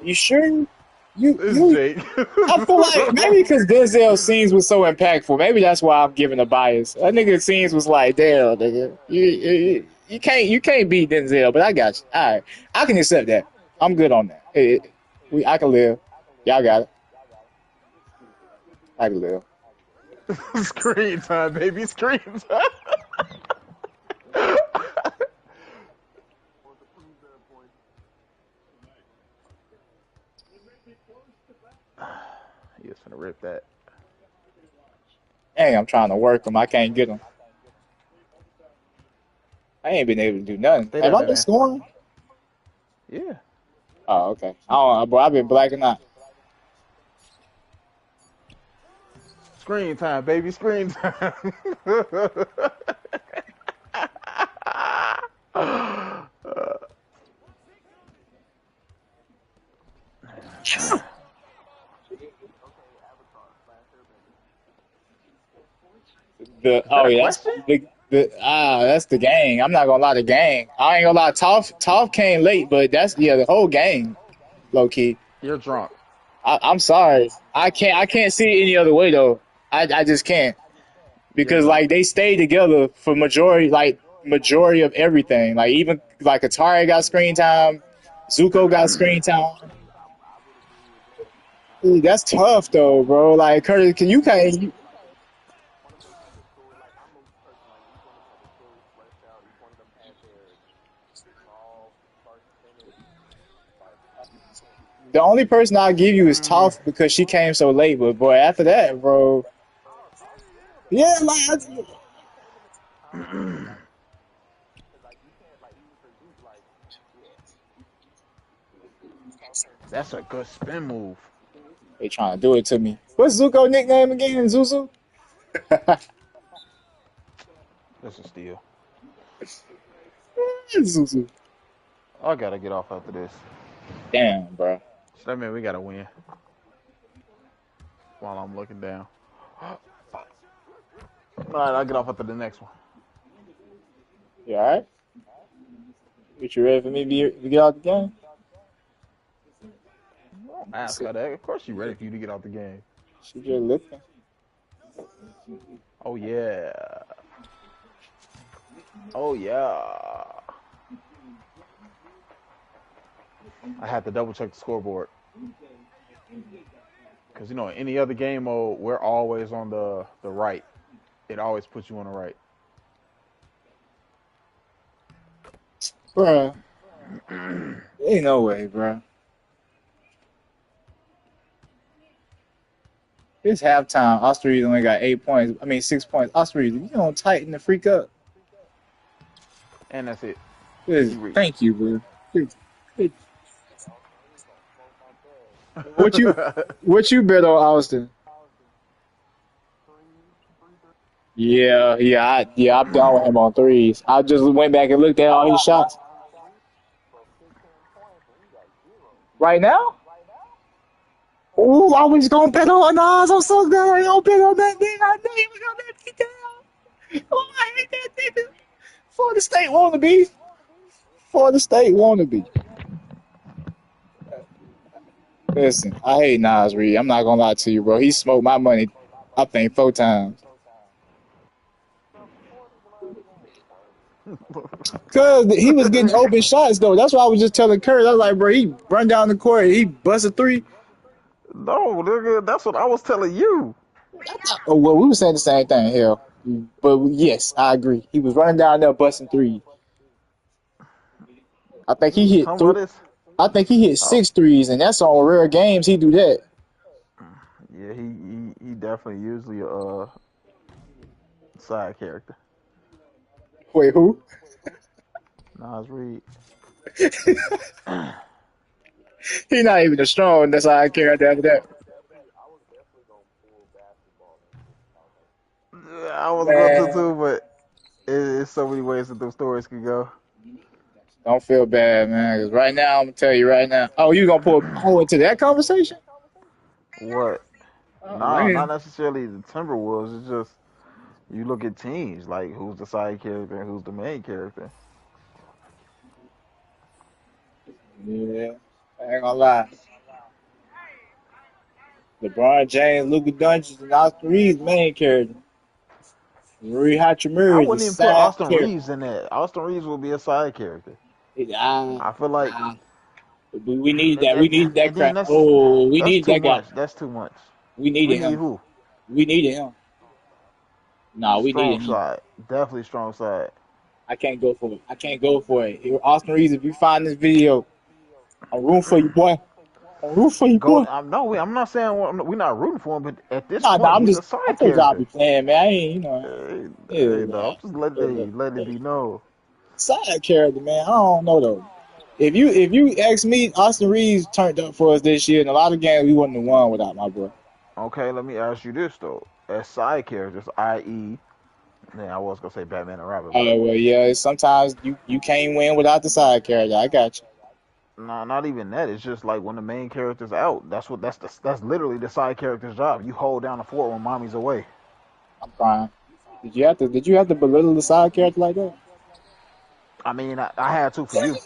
You sure? It's You. Jake. I feel like maybe because Denzel's scenes was so impactful. Maybe that's why I'm giving a bias. That nigga scenes was like, damn, nigga, you can't beat Denzel, but I got you. All right, I can accept that. I'm good on that. I can live. Y'all got it. I can live. Screen time, baby. Screen time. He was finna rip that. Hey, I'm trying to work them. I can't get them. I ain't been able to do nothing. Stay Have there, I been Batman. scoring? Yeah. Oh, okay. I don't know, bro. I've been blacking out. Screen time, baby. Screen time. Is that a Yeah, question? that's the gang. I'm not gonna lie, the gang. I ain't gonna lie. Toph came late, but that's the whole gang, low key. You're drunk. I'm sorry. I can't see it any other way though. I just can't You're because drunk. like they stayed together for majority of everything. Like even like Atari got screen time, Zuko got screen time. Dude, that's tough though, bro. Like Curtis, can you kind The only person I'll give you is Mm. Toph because she came so late. But boy, after that, bro, yeah, like That's a good spin move. they trying to do it to me. What's Zuko nickname again? Zuzu. That's a steal. Zuzu. I gotta get off after this. Damn, bro. So that means we gotta win. While I'm looking down. All right, I'll get off after the next one. You all right? You ready for me to get out the game? Don't ask her that. Of course she's ready for you to get out the game. She just looking. Oh yeah. Oh yeah. I had to double check the scoreboard. Because, in any other game mode, we're always on the right. It always puts you on the right. Bruh. Ain't no way, bruh. It's halftime. Australia only got 8 points. I mean, 6 points. Australia, you don't tighten the freak up. And that's it. Yes, You reach. thank you, bro. What you bet on Austin? I'm done with him on threes. I just went back and looked at all his shots. Right now? Ooh, I was gonna bet on Nas. I'm so glad I don't bet on that nigga. I knew he was gonna let me down. Oh, I hate that nigga. Florida State wannabe. Florida State wannabe. Listen, I hate Nas Reed. I'm not gonna lie to you, bro. He smoked my money, I think, 4 times. Cause he was getting open shots though. That's why I was just telling Kurt. I was like, bro, he run down the court, he bust a three. No, nigga, that's what I was telling you. Oh well, we were saying the same thing, hell. But yes, I agree. He was running down there busting three. I think he hit Talking three. about this. I think he hit Oh, 6 threes, and that's on rare games he do that. yeah, he definitely usually a side character. Wait, who? Nas Reed. He not even a strong. That's how I carry after that. I was going to Man, too, but it's so many ways that those stories can go. don't feel bad, man. Because right now, I'm gonna tell you right now. Oh, you gonna pull into that conversation? What? Oh Nah, not man. necessarily the Timberwolves. It's just you look at teams like who's the side character and who's the main character. Yeah, I ain't gonna lie. LeBron James, Luka Doncic, and Austin Reeves main character. Rui I Hachimura is the wouldn't even put side Austin character. Reeves in that. Austin Reeves will be a side character. Ah, I feel like, ah. We needed and that. We and, needed that and then crap. Oh, we that's needed too that guy. much. That's too much. We We needed need him. who? We needed him. No, we Strong needed him. side. Definitely strong side. I can't go for it. I can't go for it. Austin Reeves, if you find this video, I'm rooting for you, boy. I'm rooting for you, Go. boy. No, I'm not saying we're not rooting for him, but at this Nah, point, I'm he's a just. I side told y'all I be character. playing, man. I ain't, Hey, hey, yeah, no, I'm just letting it be known. side character, man. I don't know though. If you ask me, Austin Reeves turned up for us this year. In a lot of games, we wouldn't have won without my boy. Okay, let me ask you this though: as side characters, i.e., man, I was gonna say Batman and Robin, but Oh well, yeah. Sometimes you can't win without the side character. I got you. nah, not even that. It's just like when the main character's out. That's literally the side character's job. You hold down the fort when mommy's away. I'm crying. Did you have to belittle the side character like that? I mean, I had to for you.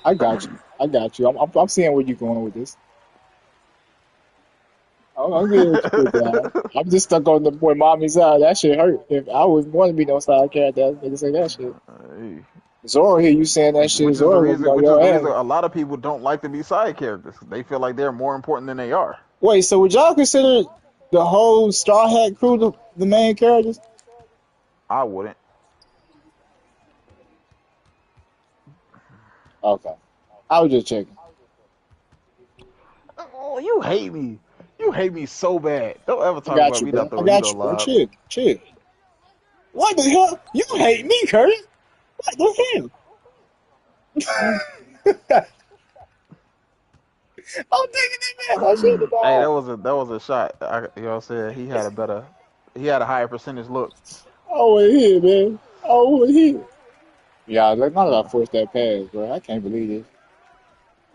I got you. I got you. I'm seeing where you're going with this. I'm getting what you put down. I'm just stuck on the boy mommy's side. That shit hurt. If I wouldn't want to be no side character, nigga say that shit. Hey, Zoro here, you saying that shit? which is the Zoro gonna be reason. on Which is your the reason ass. a lot of people don't like to be side characters. They feel like they're more important than they are. Wait, so would y'all consider the whole Straw Hat crew the main characters? I wouldn't. Okay. I was just checking. Oh, you hate me. You hate me so bad. Don't ever I talk got about you, me not bro. I throwing you got no you, bro. lob. Chill, chill. What the hell? You hate me, Curtis? What the hell? I'm taking that man. I should have Hey, died. that was a shot. You know what I'm saying? He had a higher percentage look. Oh, we're here, man. Oh, we're here. Yeah, look, not that I Uh, forced that pass, bro. I can't believe this.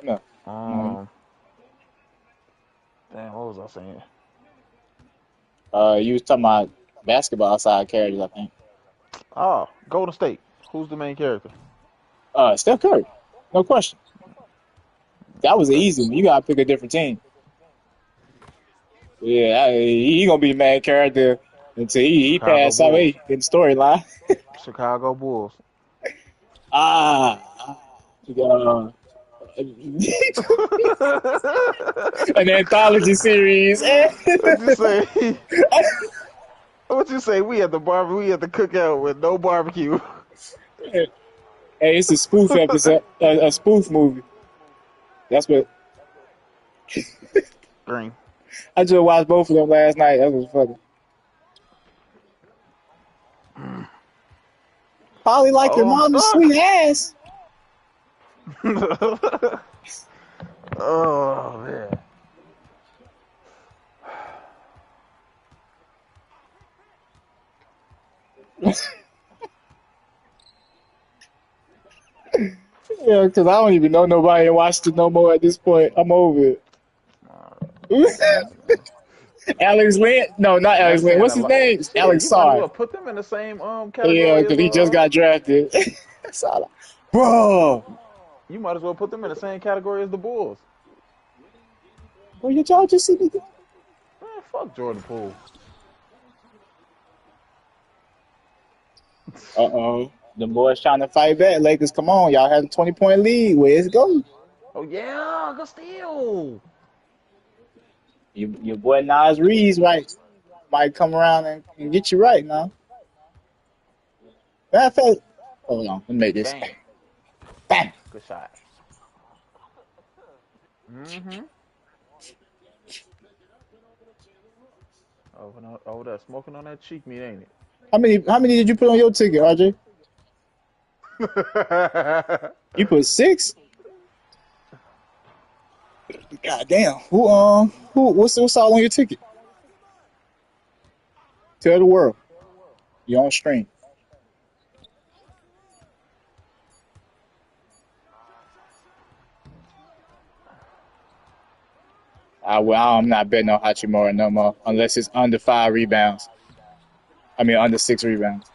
Come on. No. um, damn, what was I saying? You was talking about basketball side characters, I think. Oh, Golden State. Who's the main character? Steph Curry. No question. That was an Okay, easy one. You gotta pick a different team. Yeah, he gonna be the main character until he Chicago passed out Bulls. in the storyline. Chicago Bulls. Ah, uh, an anthology series. What'd you say? What you say? We at the we at the cookout with no barbecue. Hey, it's a spoof episode, a spoof movie. That's what Green. I just watched both of them last night. That was funny. Probably like your Oh, I'm mama's stuck. sweet ass. Oh man. Yeah, because I don't even know nobody and watched it no more at this point. I'm over it. Alex Lynn? No, not And Alex that's Lynn. saying What's a his lot. name? It's Shit, Alex you might as Sarr. well put them in the same Yeah, category as because he just got drafted. That's all. Bro, you might as well put them in the same category as the Bulls. bro, y'all just see me. Man, fuck Jordan Poole. Uh-oh. The boys trying to fight back. Lakers, come on. Y'all have a 20-point lead. Where's it go? Oh yeah, good steal. Your boy Nas Reed's right. Might come around and get you right now. Matter of fact, hold on. Let me make this. Bang. Bam. Good shot. Mm-hmm. Over there, smoking on that cheek meat, ain't How many did you put on your ticket, RJ? it? You put six? God damn. What's all on your ticket? Tell the world. You're on stream. I'm not betting on Hachimura no more unless it's under 5 rebounds. I mean under 6 rebounds.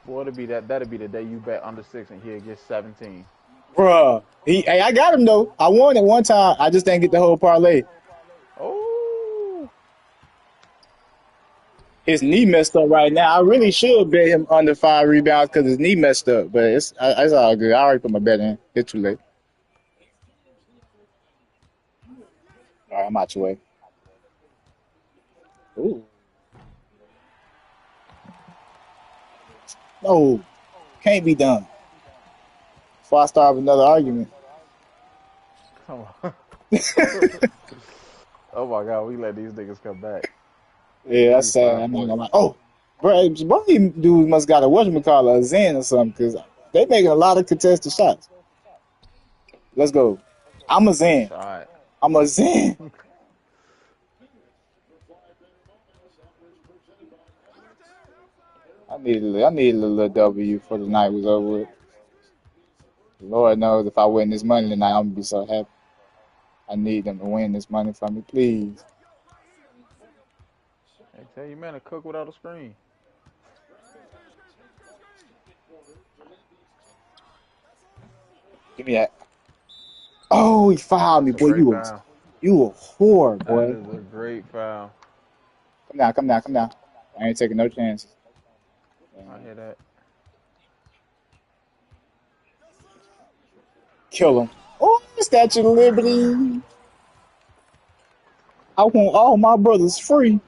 Boy, that'd be the day you bet under six and he'll get 17. Bruh. Hey, I got him though. I won it one time. I just didn't get the whole parlay. Oh, His knee messed up right now. I really should bet him under 5 rebounds because his knee messed up. But it's all good. I already put my bet in. It's too late. All right, I'm out your way. Ooh. No, can't be done. Before I start another argument. come on. Oh my God, we let these niggas come back. Yeah, Give that's me sad. five I'm not gonna points. lie. Oh, bro, both of you dudes must got a whatchamacallit, a Zen or something, because they making a lot of contested shots. Let's go. I'm a Good Zen. shot. I'm a Zen. I needed a little W for the night was over with. Lord knows if I win this money tonight, I'm gonna be so happy. I need them to win this money for me, please. I tell you, man, to cook without a screen. Give me that. Oh, he fouled me, That's a boy. great foul. You a whore, That boy. is a great foul. Come down, come down, come down. I ain't taking no chances. I hear that. Kill him. Oh, Statue of Liberty. I want all my brothers free.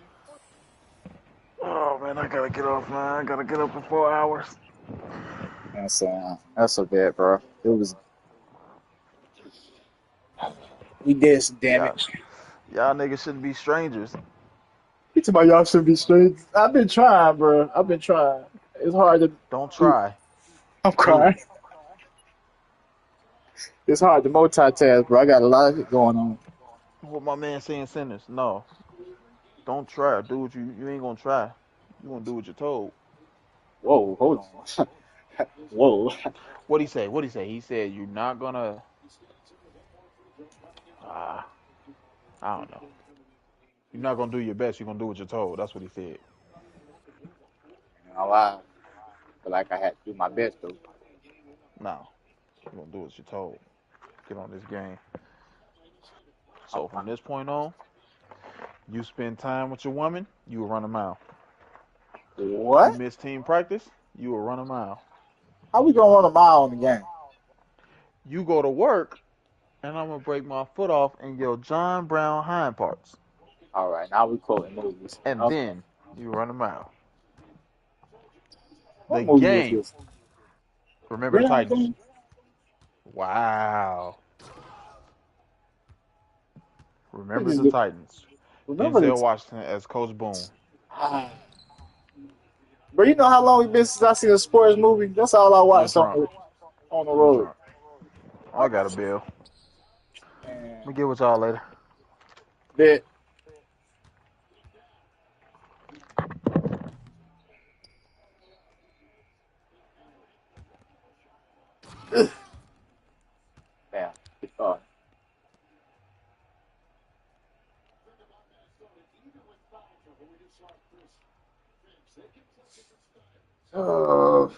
Oh man, I gotta get off, man. I gotta get up in 4 hours. That's so bad, bro. It was. We did some Y'all, damage. y'all niggas shouldn't be strangers. You talking about y'all should be straight? I've been trying, bro. I've been trying. It's hard to Don't do. try. I'm Do crying. it. It's hard to multitask, bro. I got a lot of it going on. What my man saying sentence. No. Don't try. Do what you ain't gonna try. You gonna do what you're told. Whoa, hold on. Whoa. What he say? What he say? He said you're not gonna ah I don't know. You're not gonna do your best, you're gonna do what you're told. That's what he said. I lie. But like I had to do my best though. No. You're gonna do what you're told. Get on this game. I'm So from fine. this point on, you spend time with your woman, you will run a mile. You What? miss team practice, you will run a mile. How we gonna run a mile in the game? You go to work, and I'm gonna break my foot off in your John Brown hind parts, All right, now we quoting movies. and Okay. then you run a mile. What The movie was game. this? Remember the Groundhog Titans. Day? Wow. Remember the Niggas Titans. remember Denzel this? Washington as Coach Boone. Ah. Bro, you know how long it been since I seen a sports movie? That's all I You're watched drunk. on the You're road. drunk. I got a bill. Man, We get with y'all later. that damn. Uh, uh,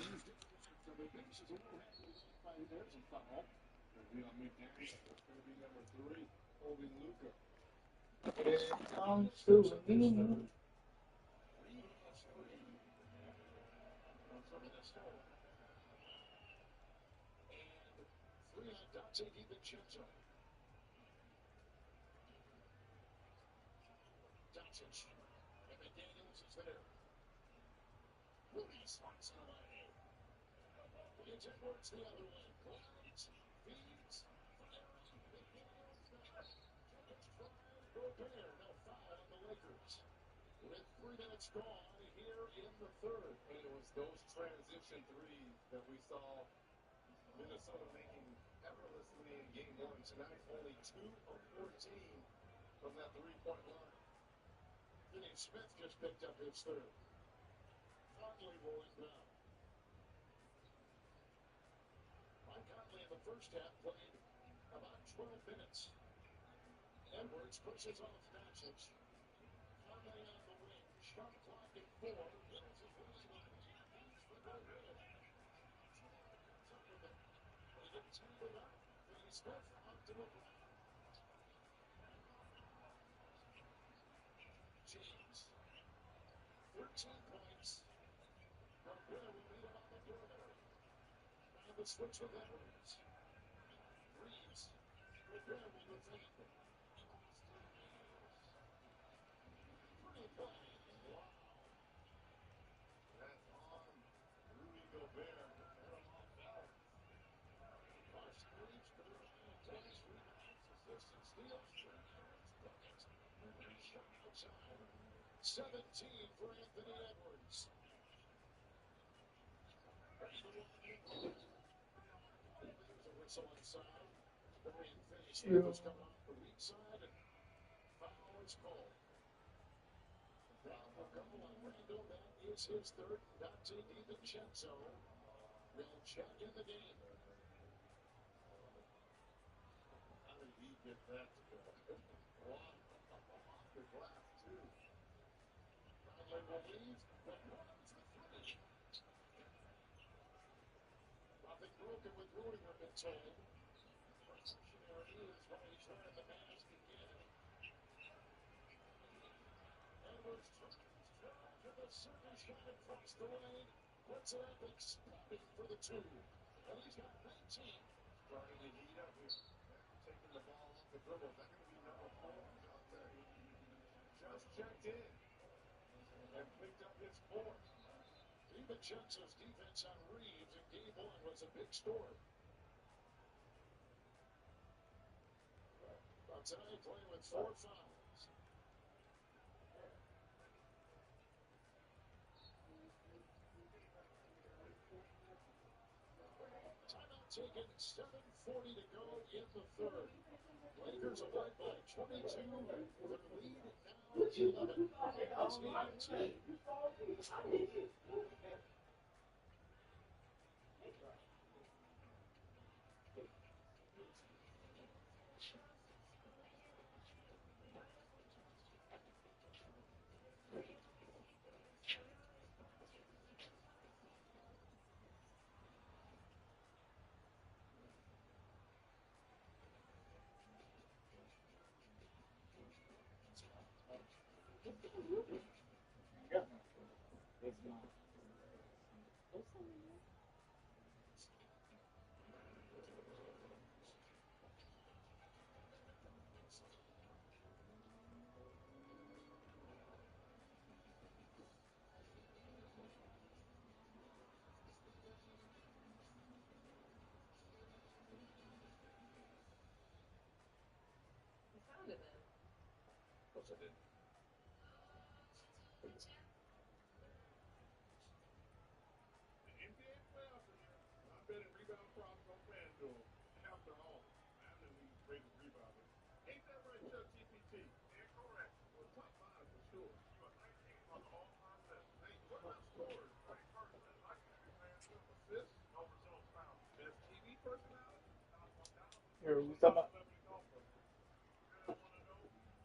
Here, we talking about?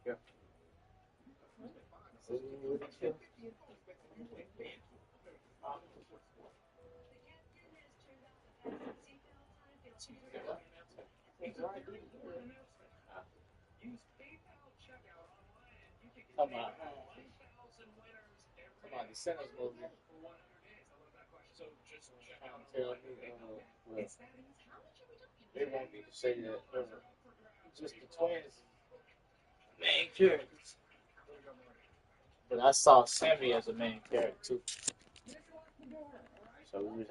Yeah. Come on, the Sinners movie. Tell me, well, they want me to say that just the twins main characters. But I saw Sammy as a main character too. So we would have